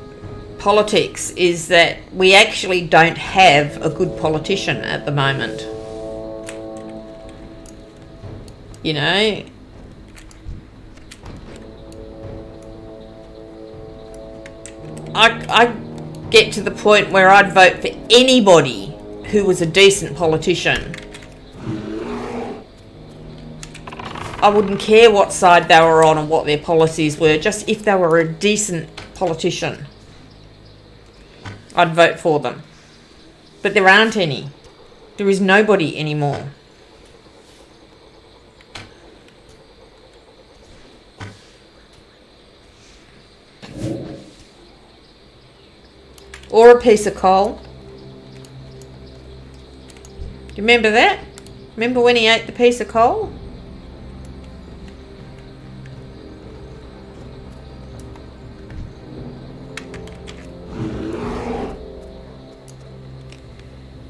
Speaker 4: politics is that we actually don't have a good politician at the moment. You know, I get to the point where I'd vote for anybody who was a decent politician. I wouldn't care what side they were on and what their policies were, just if they were a decent politician, I'd vote for them. But there aren't any. There is nobody anymore. Or a piece of coal. Do you remember that? Remember when he ate the piece of coal?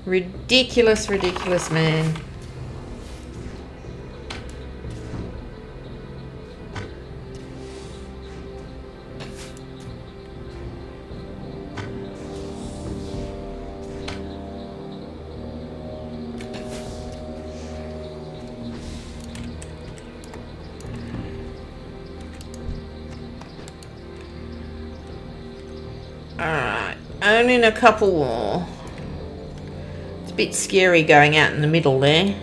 Speaker 4: Ridiculous, ridiculous man. Alright, only in a couple more. It's a bit scary going out in the middle there.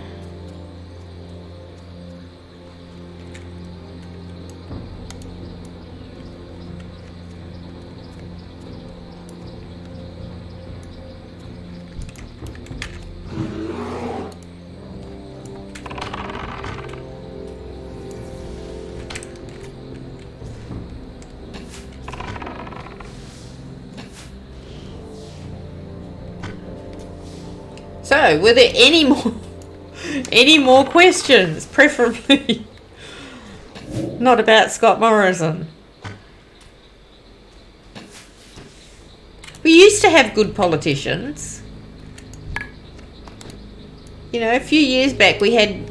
Speaker 4: So, were there any more questions? Preferably not about Scott Morrison. We used to have good politicians. You know, a few years back we had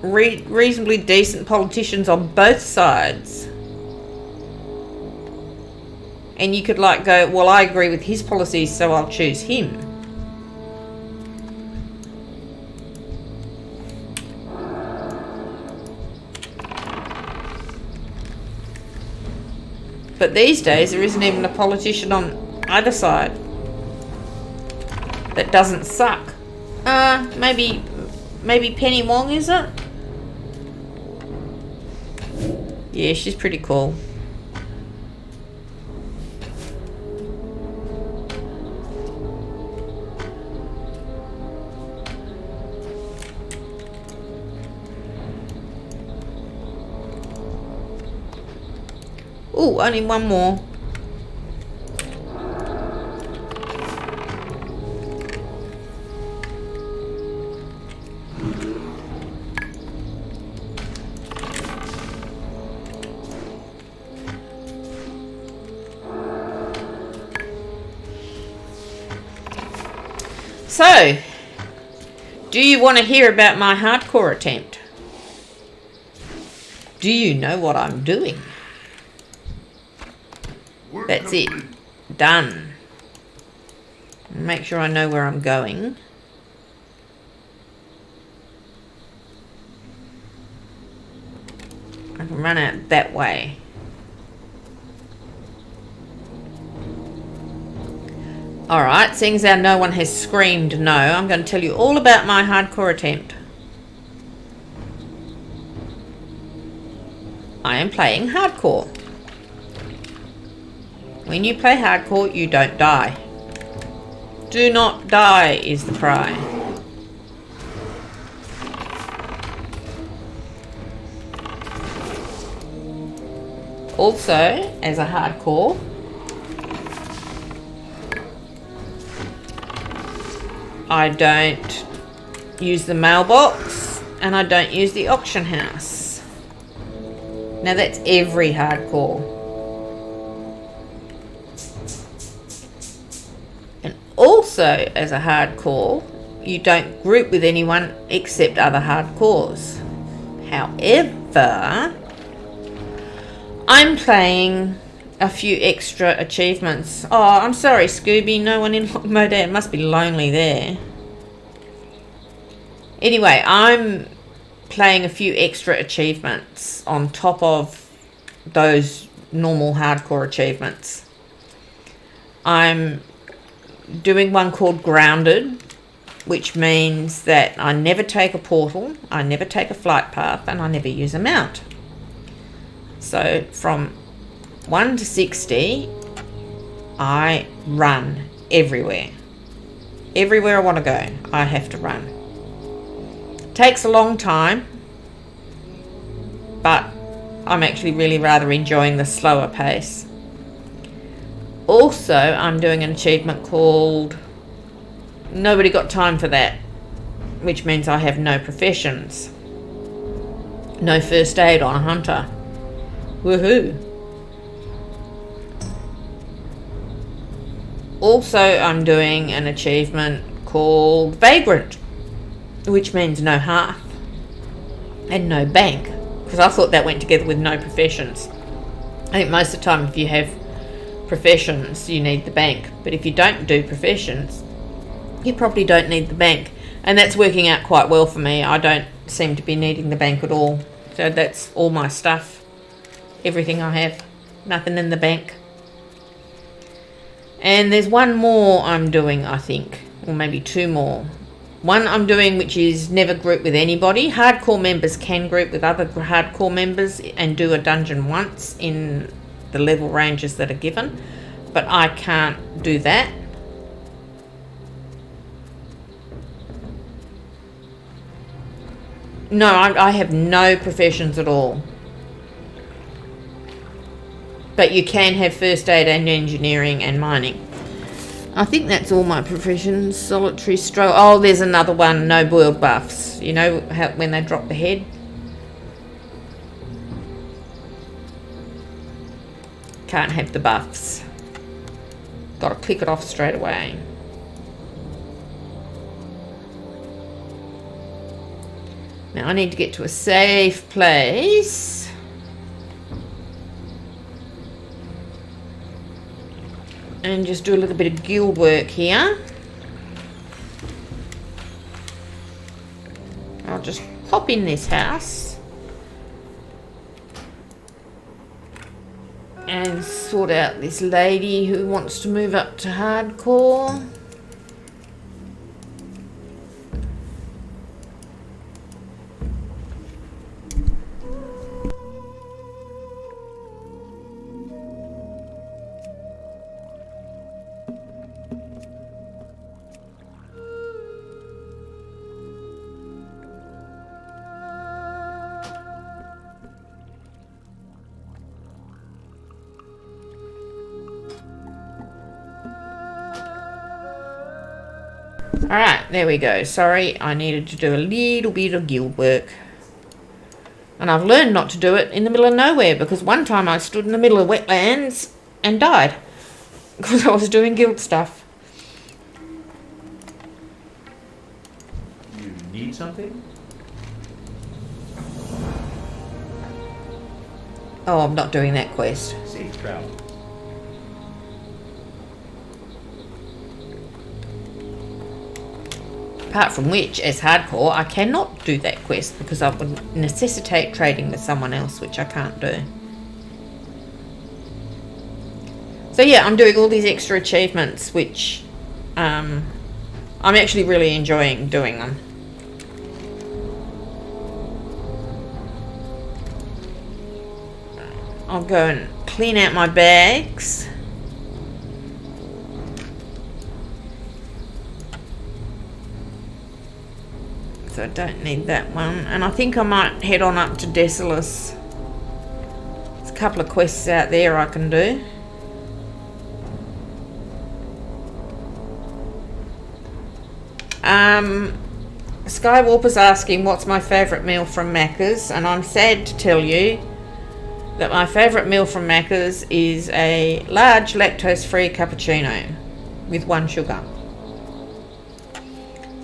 Speaker 4: reasonably decent politicians on both sides. And you could like go, well, I agree with his policies, so I'll choose him. But these days, there isn't even a politician on either side that doesn't suck. Maybe Penny Wong, is it? Yeah, she's pretty cool. Oh, only one more. So, do you want to hear about my hardcore attempt? Do you know what I'm doing? That's it. Done. Make sure I know where I'm going. I can run out that way. Alright, seeing as how no one has screamed no, I'm going to tell you all about my hardcore attempt. I am playing hardcore. When you play hardcore, you don't die. Do not die is the cry. Also, as a hardcore, I don't use the mailbox and I don't use the auction house. Now that's every hardcore. And also as a hardcore, you don't group with anyone except other hardcores. However, I'm playing a few extra achievements. Oh, I'm sorry, Scooby. No one in lock mode. It must be lonely there. Anyway, I'm playing a few extra achievements on top of those normal hardcore achievements. I'm doing one called Grounded, which means that I never take a portal, I never take a flight path, and I never use a mount. So from 1 to 60, I run everywhere. Everywhere I want to go, I have to run. Takes a long time, but I'm actually really rather enjoying the slower pace. Also, I'm doing an achievement called Nobody Got Time for That, which means I have no professions. No first aid on a hunter. Woohoo! Also, I'm doing an achievement called Vagrant, which means no hearth and no bank, because I thought that went together with no professions. I think most of the time if you have professions you need the bank, but if you don't do professions you probably don't need the bank, and that's working out quite well for me. I don't seem to be needing the bank at all, so that's all my stuff, everything I have, nothing in the bank. And there's one more I'm doing, I think, or maybe two more. One I'm doing which is never group with anybody. Hardcore members can group with other hardcore members and do a dungeon once in the level ranges that are given, but I can't do that. No, I have no professions at all. But you can have first aid and engineering and mining. I think that's all my professions. Solitary stroke. Oh, there's another one. No boiled buffs. You know how when they drop the head? Can't have the buffs. Got to click it off straight away. Now I need to get to a safe place. And just do a little bit of guild work here. I'll just hop in this house and sort out this lady who wants to move up to hardcore. Alright, there we go. Sorry, I needed to do a little bit of guild work. And I've learned not to do it in the middle of nowhere, because one time I stood in the middle of wetlands and died because I was doing guild stuff.
Speaker 5: You need something?
Speaker 4: Oh, I'm not doing that quest.
Speaker 5: Safe travel.
Speaker 4: Apart from which, as hardcore, I cannot do that quest because I would necessitate trading with someone else, which I can't do. So yeah, I'm doing all these extra achievements, which I'm actually really enjoying doing them. I'll go and clean out my bags. hearth. I don't need that one. And I think I might head on up to Decilis. There's a couple of quests out there I can do. Skywarper's asking what's my favourite meal from Macca's, and I'm sad to tell you that my favourite meal from Macca's is a large lactose-free cappuccino with 1 sugar.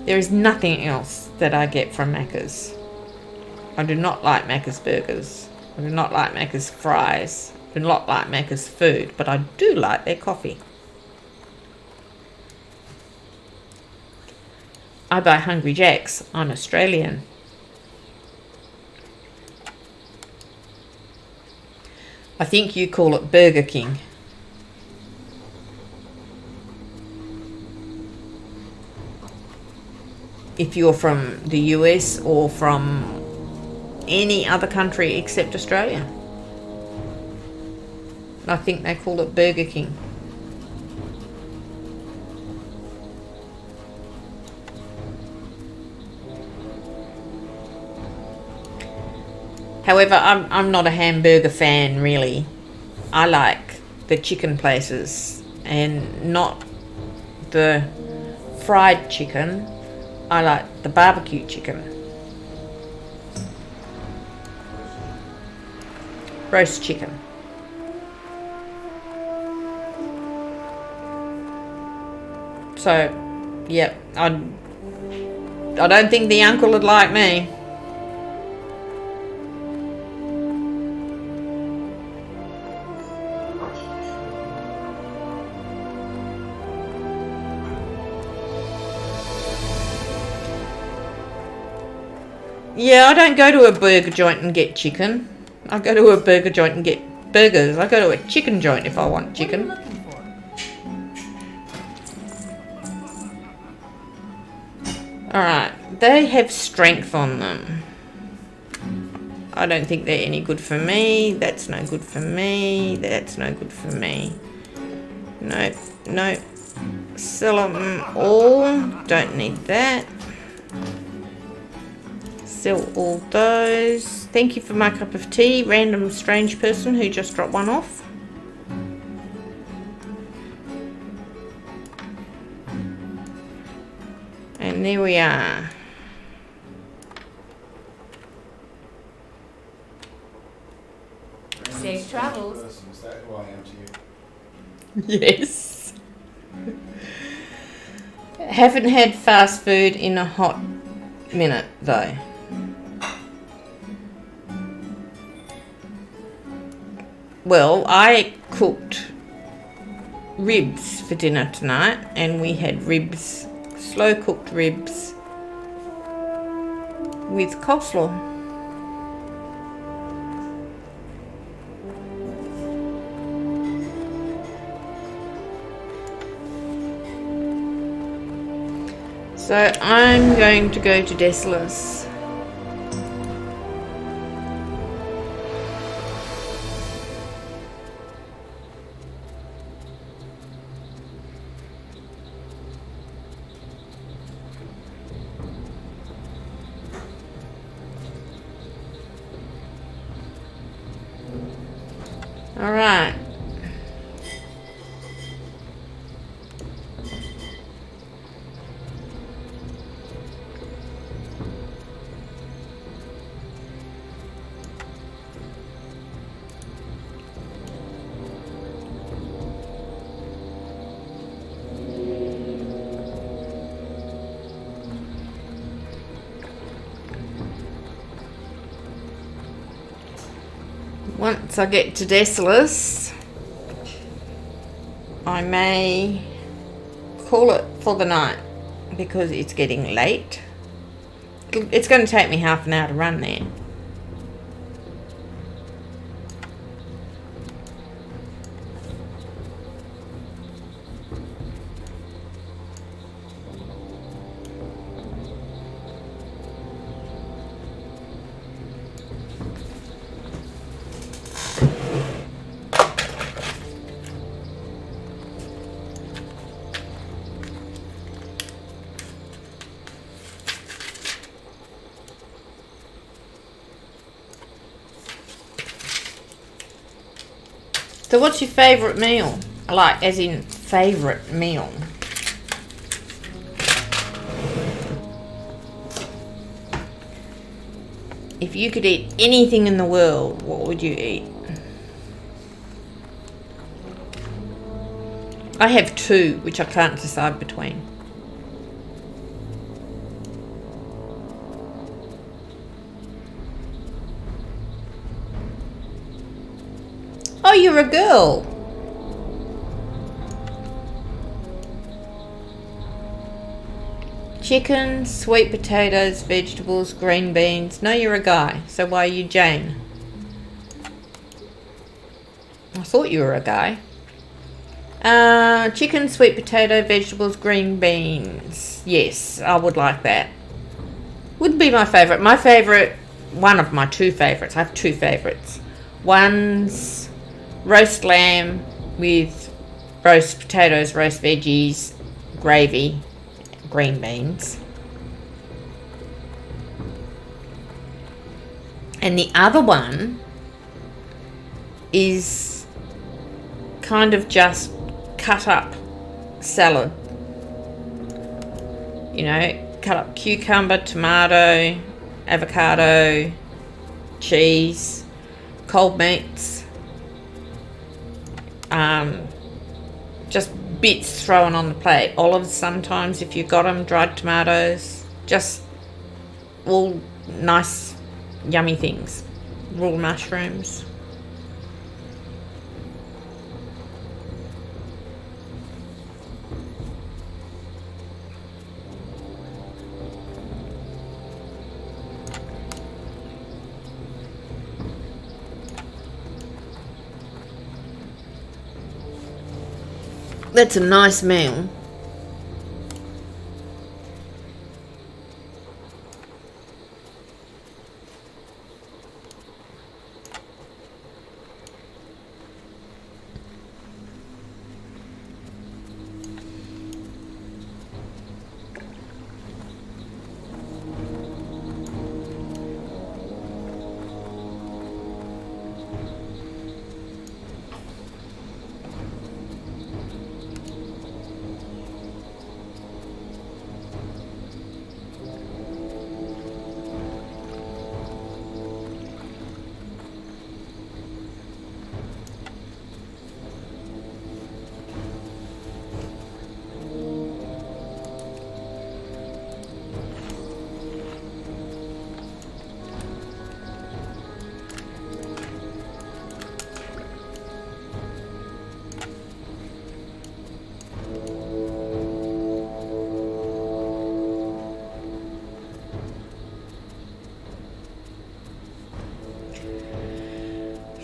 Speaker 4: There is nothing else that I get from Macca's. I do not like Macca's burgers. I do not like Macca's fries. I do not like Macca's food, but I do like their coffee. I buy Hungry Jack's. I'm Australian. I think you call it Burger King. If you're from the US or from any other country except Australia. I think they call it Burger King. However, I'm not a hamburger fan, really. I like the chicken places and not the fried chicken. I like the barbecue chicken. Roast chicken. So, yep, I don't think the uncle would like me. Yeah, I don't go to a burger joint and get chicken. I go to a burger joint and get burgers. I go to a chicken joint if I want chicken.
Speaker 2: What are you looking for?
Speaker 4: Alright, they have strength on them. I don't think they're any good for me. That's no good for me. That's no good for me. Nope, nope. Sell them all. Don't need that. Sell all those. Thank you for my cup of tea, random strange person who just dropped one off. And there we are.
Speaker 2: Safe travels.
Speaker 3: Is that who I am to you?
Speaker 4: Yes. Haven't had fast food in a hot minute though. Well, I cooked ribs for dinner tonight, and we had ribs, slow cooked ribs with coleslaw. So I'm going to go to Decilis. All right. Once I get to Decilis, I may call it for the night because it's getting late. It's going to take me half an hour to run there. So what's your favourite meal? Like, as in favourite meal? If you could eat anything in the world, what would you eat? I have two, which I can't decide between. Oh, you're a girl. Chicken, sweet potatoes, vegetables, green beans. No, you're a guy. So why are you Jane? I thought you were a guy. Chicken, sweet potato, vegetables, green beans. Yes, I would like that. Wouldn't be my favourite. My favourite, one of my two favourites. I have two favourites. One's roast lamb with roast potatoes, roast veggies, gravy, green beans. And the other one is kind of just cut up salad. You know, cut up cucumber, tomato, avocado, cheese, cold meats. Just bits thrown on the plate. Olives sometimes if you got them, dried tomatoes. Just all nice, yummy things. Raw mushrooms. That's a nice meal.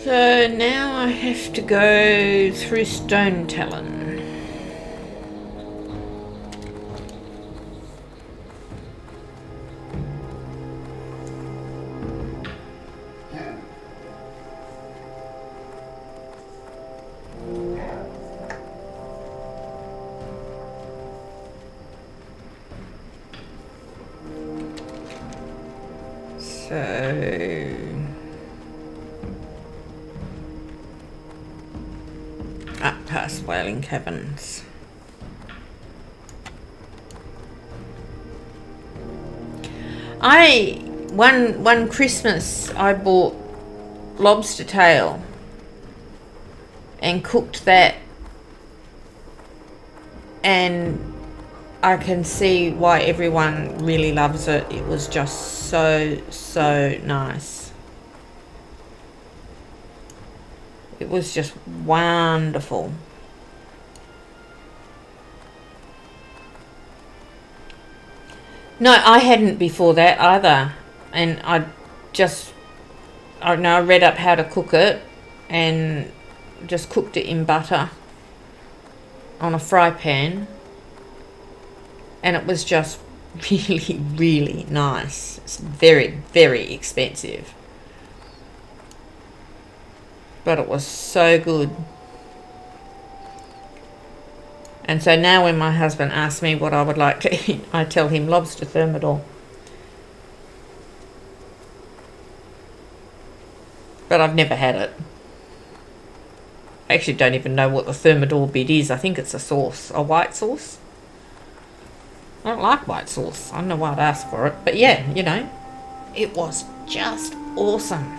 Speaker 4: So now I have to go through Stone Talon. So up past Whaling Caverns. One Christmas I bought lobster tail and cooked that, and I can see why everyone really loves it. It was just so nice. It was just wonderful. No, I hadn't before that either, and I read up how to cook it and just cooked it in butter on a fry pan, and it was just really nice. It's very expensive, but it was so good. And so now when my husband asks me what I would like to eat, I tell him lobster thermidor. But I've never had it. I actually don't even know what the thermidor bit is. I think it's a sauce, a white sauce. I don't like white sauce. I don't know why I'd ask for it. But yeah, you know, it was just awesome.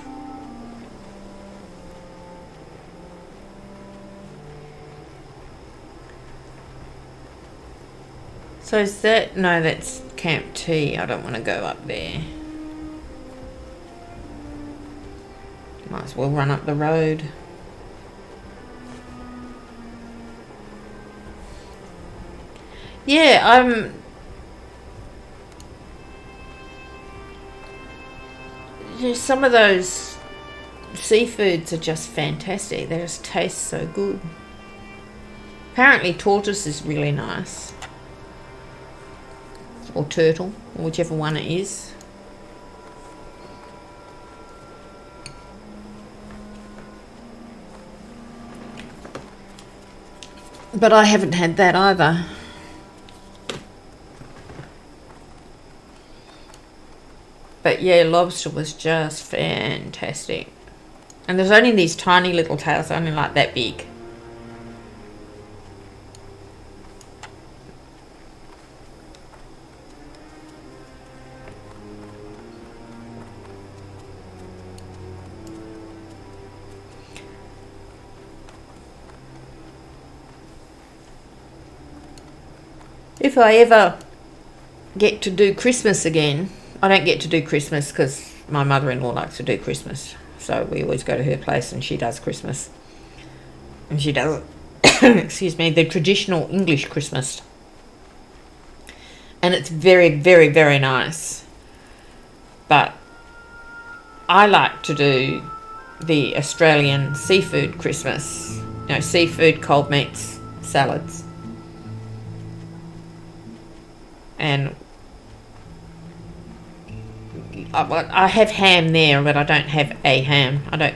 Speaker 4: So is that... No, that's Camp T. I don't want to go up there. Might as well run up the road. Yeah, some of those seafoods are just fantastic. They just taste so good. Apparently tortoise is really nice. Or turtle, or whichever one it is. But I haven't had that either. But yeah, lobster was just fantastic. And there's only these tiny little tails, only like that big. If I ever get to do Christmas again, I don't get to do Christmas because my mother-in-law likes to do Christmas. So we always go to her place and she does Christmas. And she does, excuse me, the traditional English Christmas. And it's very, very, very nice. But I like to do the Australian seafood Christmas. You know, seafood, cold meats, salads. And I have ham there, but I don't have a ham. I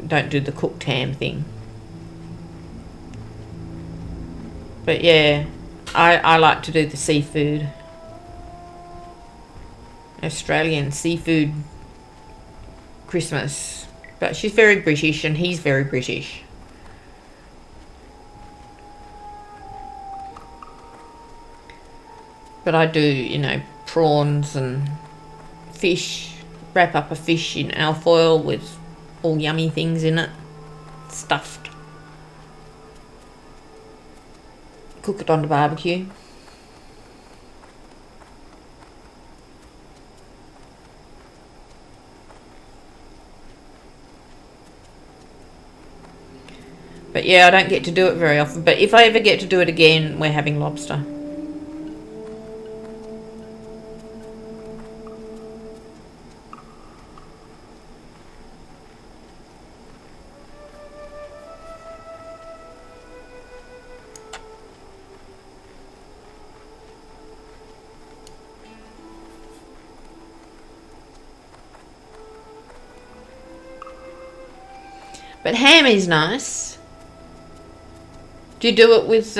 Speaker 4: don't do the cooked ham thing. But yeah, I like to do the seafood. Australian seafood Christmas. But she's very British and he's very British. But I do, you know, prawns and fish. Wrap up a fish in alfoil with all yummy things in it. Stuffed. Cook it on the barbecue. But yeah, I don't get to do it very often. But if I ever get to do it again, we're having lobster. But ham is nice. Do you do it with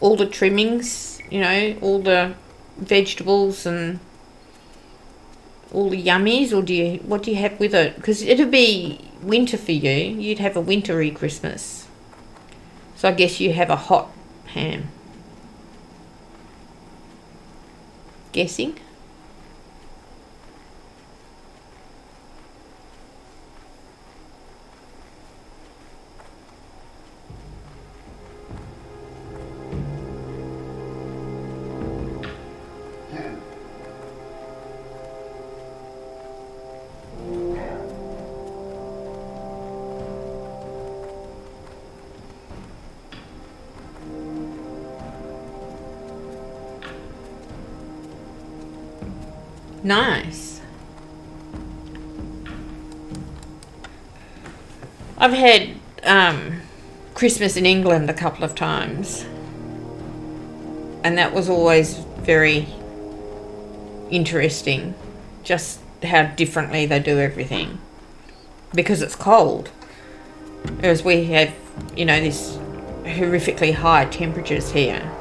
Speaker 4: all the trimmings, you know, all the vegetables and all the yummies, or what do you have with it? Because it'll be winter for you. You'd have a wintry Christmas. So I guess you have a hot ham. Guessing. Nice. I've had Christmas in England a couple of times, and that was always very interesting, just how differently they do everything, because it's cold. Whereas we have, you know, this horrifically high temperatures here.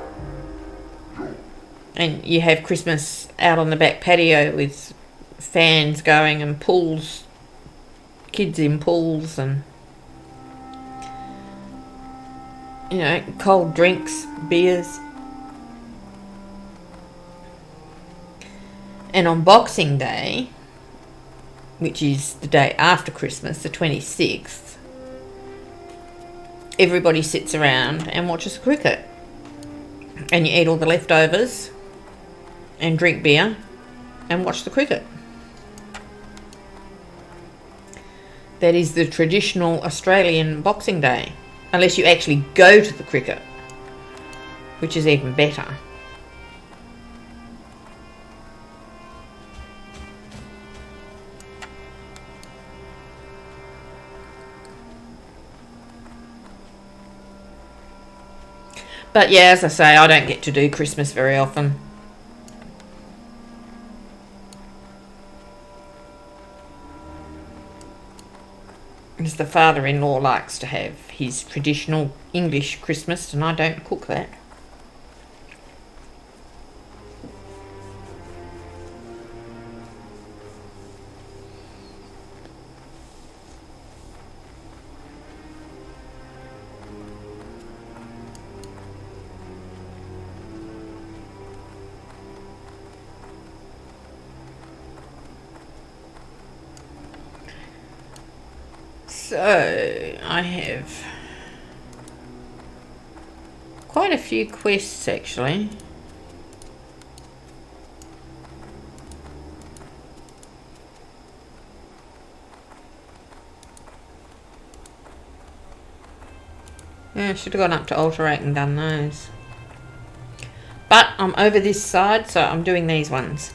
Speaker 4: And you have Christmas out on the back patio with fans going and pools, kids in pools, and You know, cold drinks, beers. And on Boxing Day, which is the day after Christmas, the 26th, everybody sits around and watches cricket. And you eat all the leftovers and drink beer and watch the cricket. That is the traditional Australian Boxing Day. Unless you actually go to the cricket, which is even better. But yeah, as I say, I don't get to do Christmas very often. Because the father-in-law likes to have his traditional English Christmas, and I don't cook that. So, I have quite a few quests actually. Yeah, I should have gone up to Alterac and done those. But I'm over this side, so I'm doing these ones.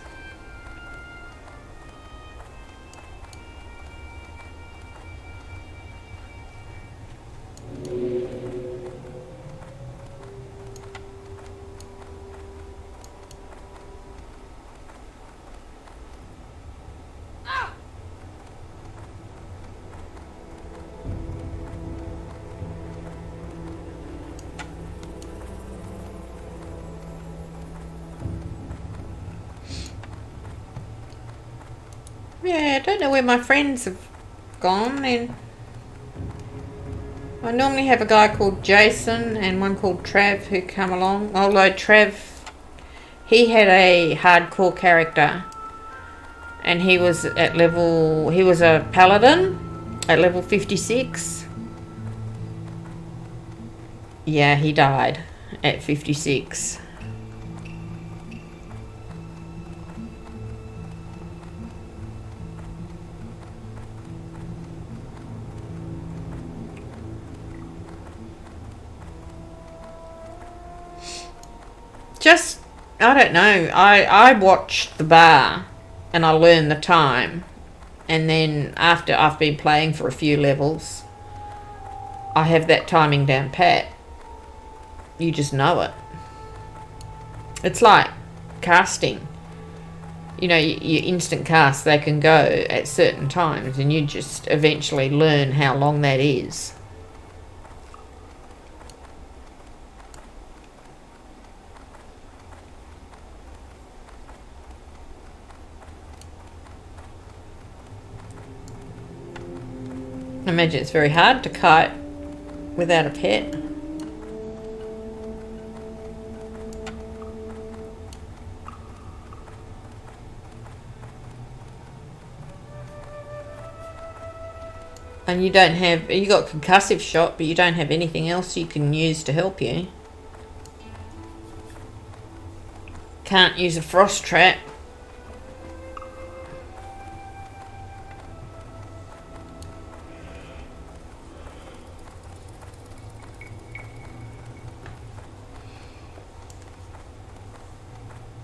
Speaker 4: Yeah, I don't know where my friends have gone, and I normally have a guy called Jason and one called Trav who come along. Although Trav, he had a hardcore character, and he was a paladin at level 56. Yeah, he died at 56. Just, I don't know, I watch the bar and I learn the time, and then after I've been playing for a few levels, I have that timing down pat. You just know it. It's like casting. You know, your instant cast, they can go at certain times, and you just eventually learn how long that is. I imagine it's very hard to kite without a pet. And you don't have, you got concussive shot, but you don't have anything else you can use to help you. Can't use a frost trap.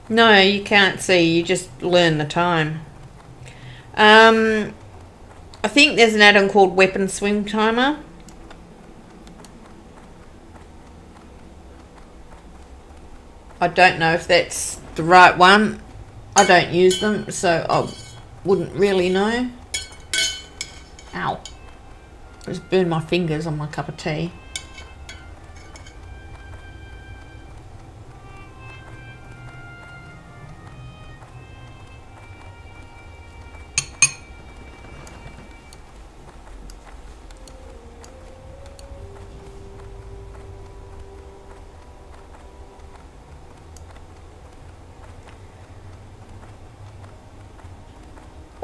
Speaker 4: No, you can't see, you just learn the time. I think there's an add-on called Weapon Swing Timer. I don't know if that's the right one. I don't use them, so I wouldn't really know. Ow. I just burned my fingers on my cup of tea.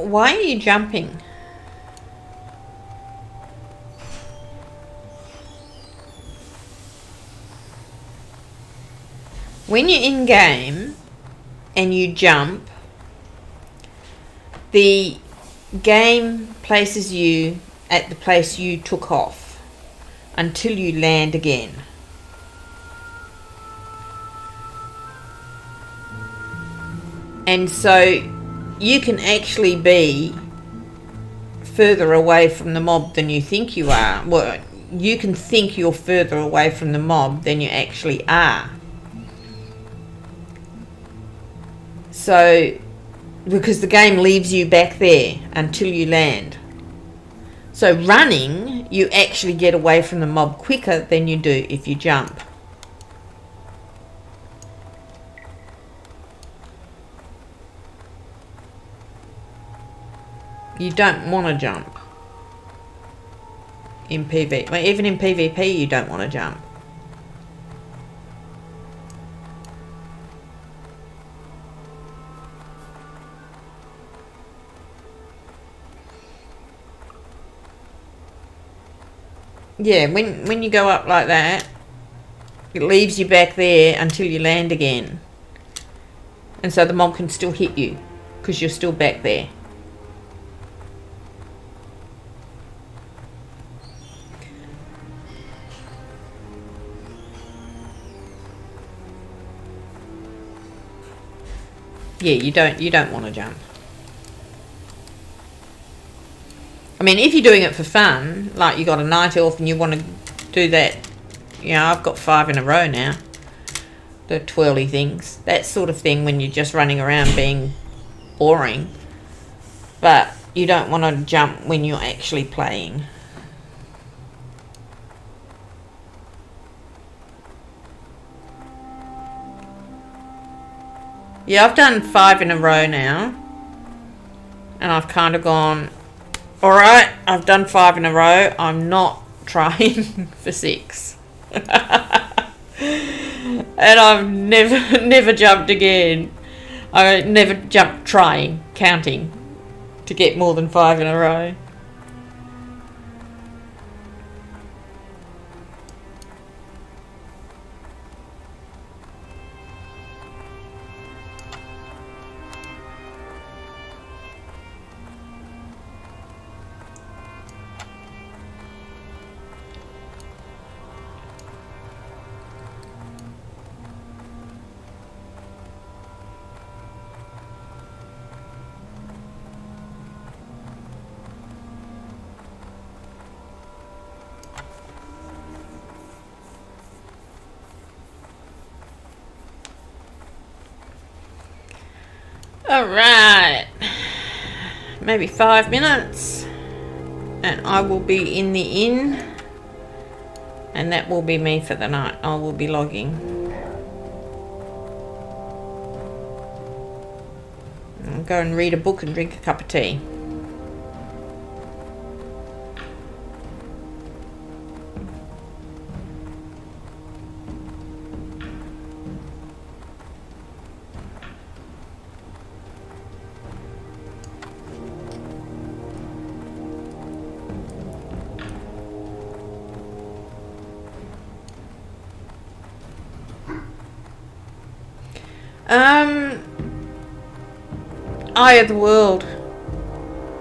Speaker 4: Why are you jumping? When you're in game and you jump, the game places you at the place you took off until you land again. And so you can actually be further away from the mob than you think you are. Well, you can think you're further away from the mob than you actually are. So, because the game leaves you back there until you land. So running, you actually get away from the mob quicker than you do if you jump. You don't want to jump in PvP. Well, even in PvP you don't want to jump. Yeah, when you go up like that, it leaves you back there until you land again. And so the mob can still hit you because you're still back there. Yeah, you don't want to jump. I mean, if you're doing it for fun, like you got a night off and you want to do that, you know, I've got 5 in a row now, the twirly things, that sort of thing, when you're just running around being boring. But you don't want to jump when you're actually playing. Yeah, I've done 5 in a row now, and I've kind of gone, alright, I've done 5 in a row, I'm not trying for 6. And I've never jumped again. I never jumped counting to get more than 5 in a row. Alright, maybe 5 minutes and I will be in the inn, and that will be me for the night. I will be logging. I'll go and read a book and drink a cup of tea. Eye of the World.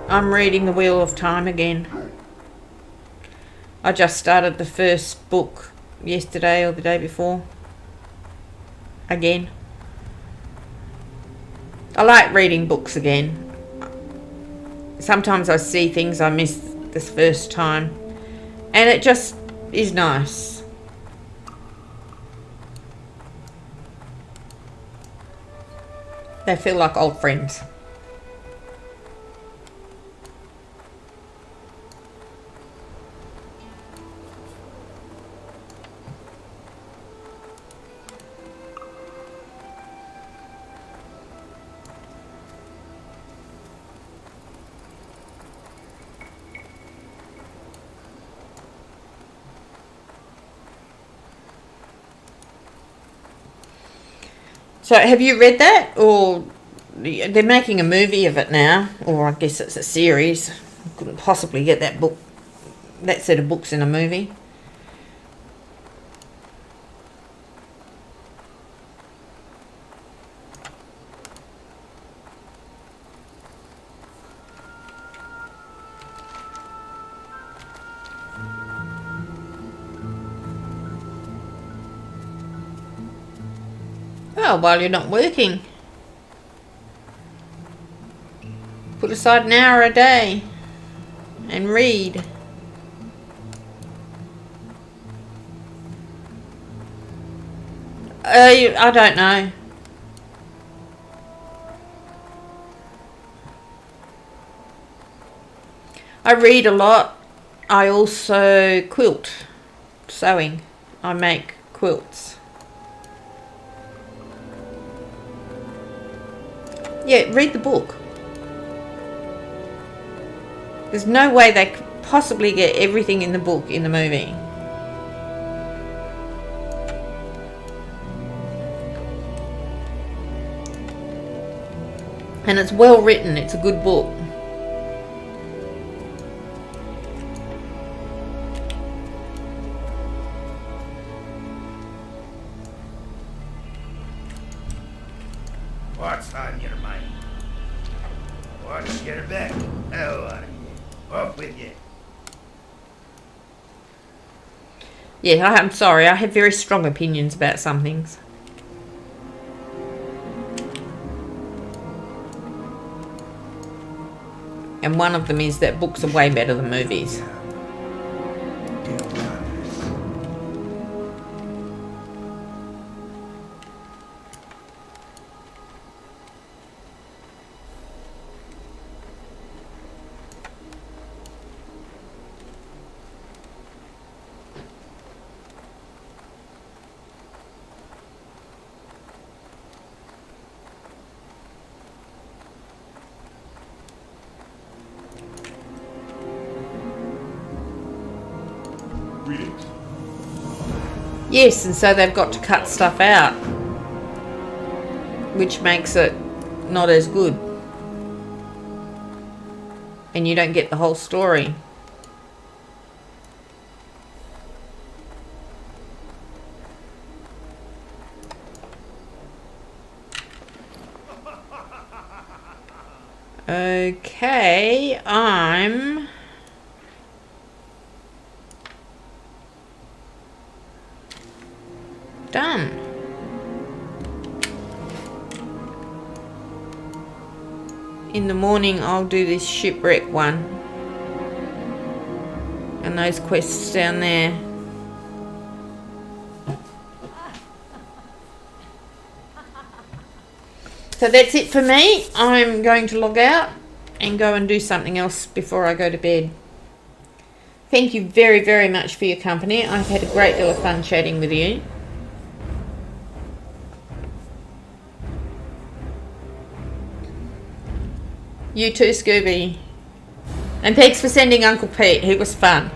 Speaker 4: I'm reading The Wheel of Time again. I just started the first book yesterday or the day before. Again. I like reading books again. Sometimes I see things I missed this first time, and it just is nice. They feel like old friends. So have you read that, or they're making a movie of it now, or I guess it's a series. Couldn't possibly get that set of books in a movie. Oh, while you're not working. Put aside an hour a day and read. I don't know. I read a lot. I also quilt. Sewing. I make quilts. Yeah, read the book. There's no way they could possibly get everything in the book in the movie. And it's well written. It's a good book.
Speaker 1: What's on your mind? What's your back? How are you? Off with you.
Speaker 4: Yeah, I'm sorry. I have very strong opinions about some things. And one of them is that books are way better than movies.
Speaker 5: Greetings.
Speaker 4: Yes, and so they've got to cut stuff out, which makes it not as good. And you don't get the whole story. Okay, I'm done. In the morning I'll do this shipwreck one and those quests down there. So that's it for me. I'm going to log out and go and do something else before I go to bed. Thank you very, very much for your company. I've had a great deal of fun chatting with you. You too, Scooby. And thanks for sending Uncle Pete. He was fun.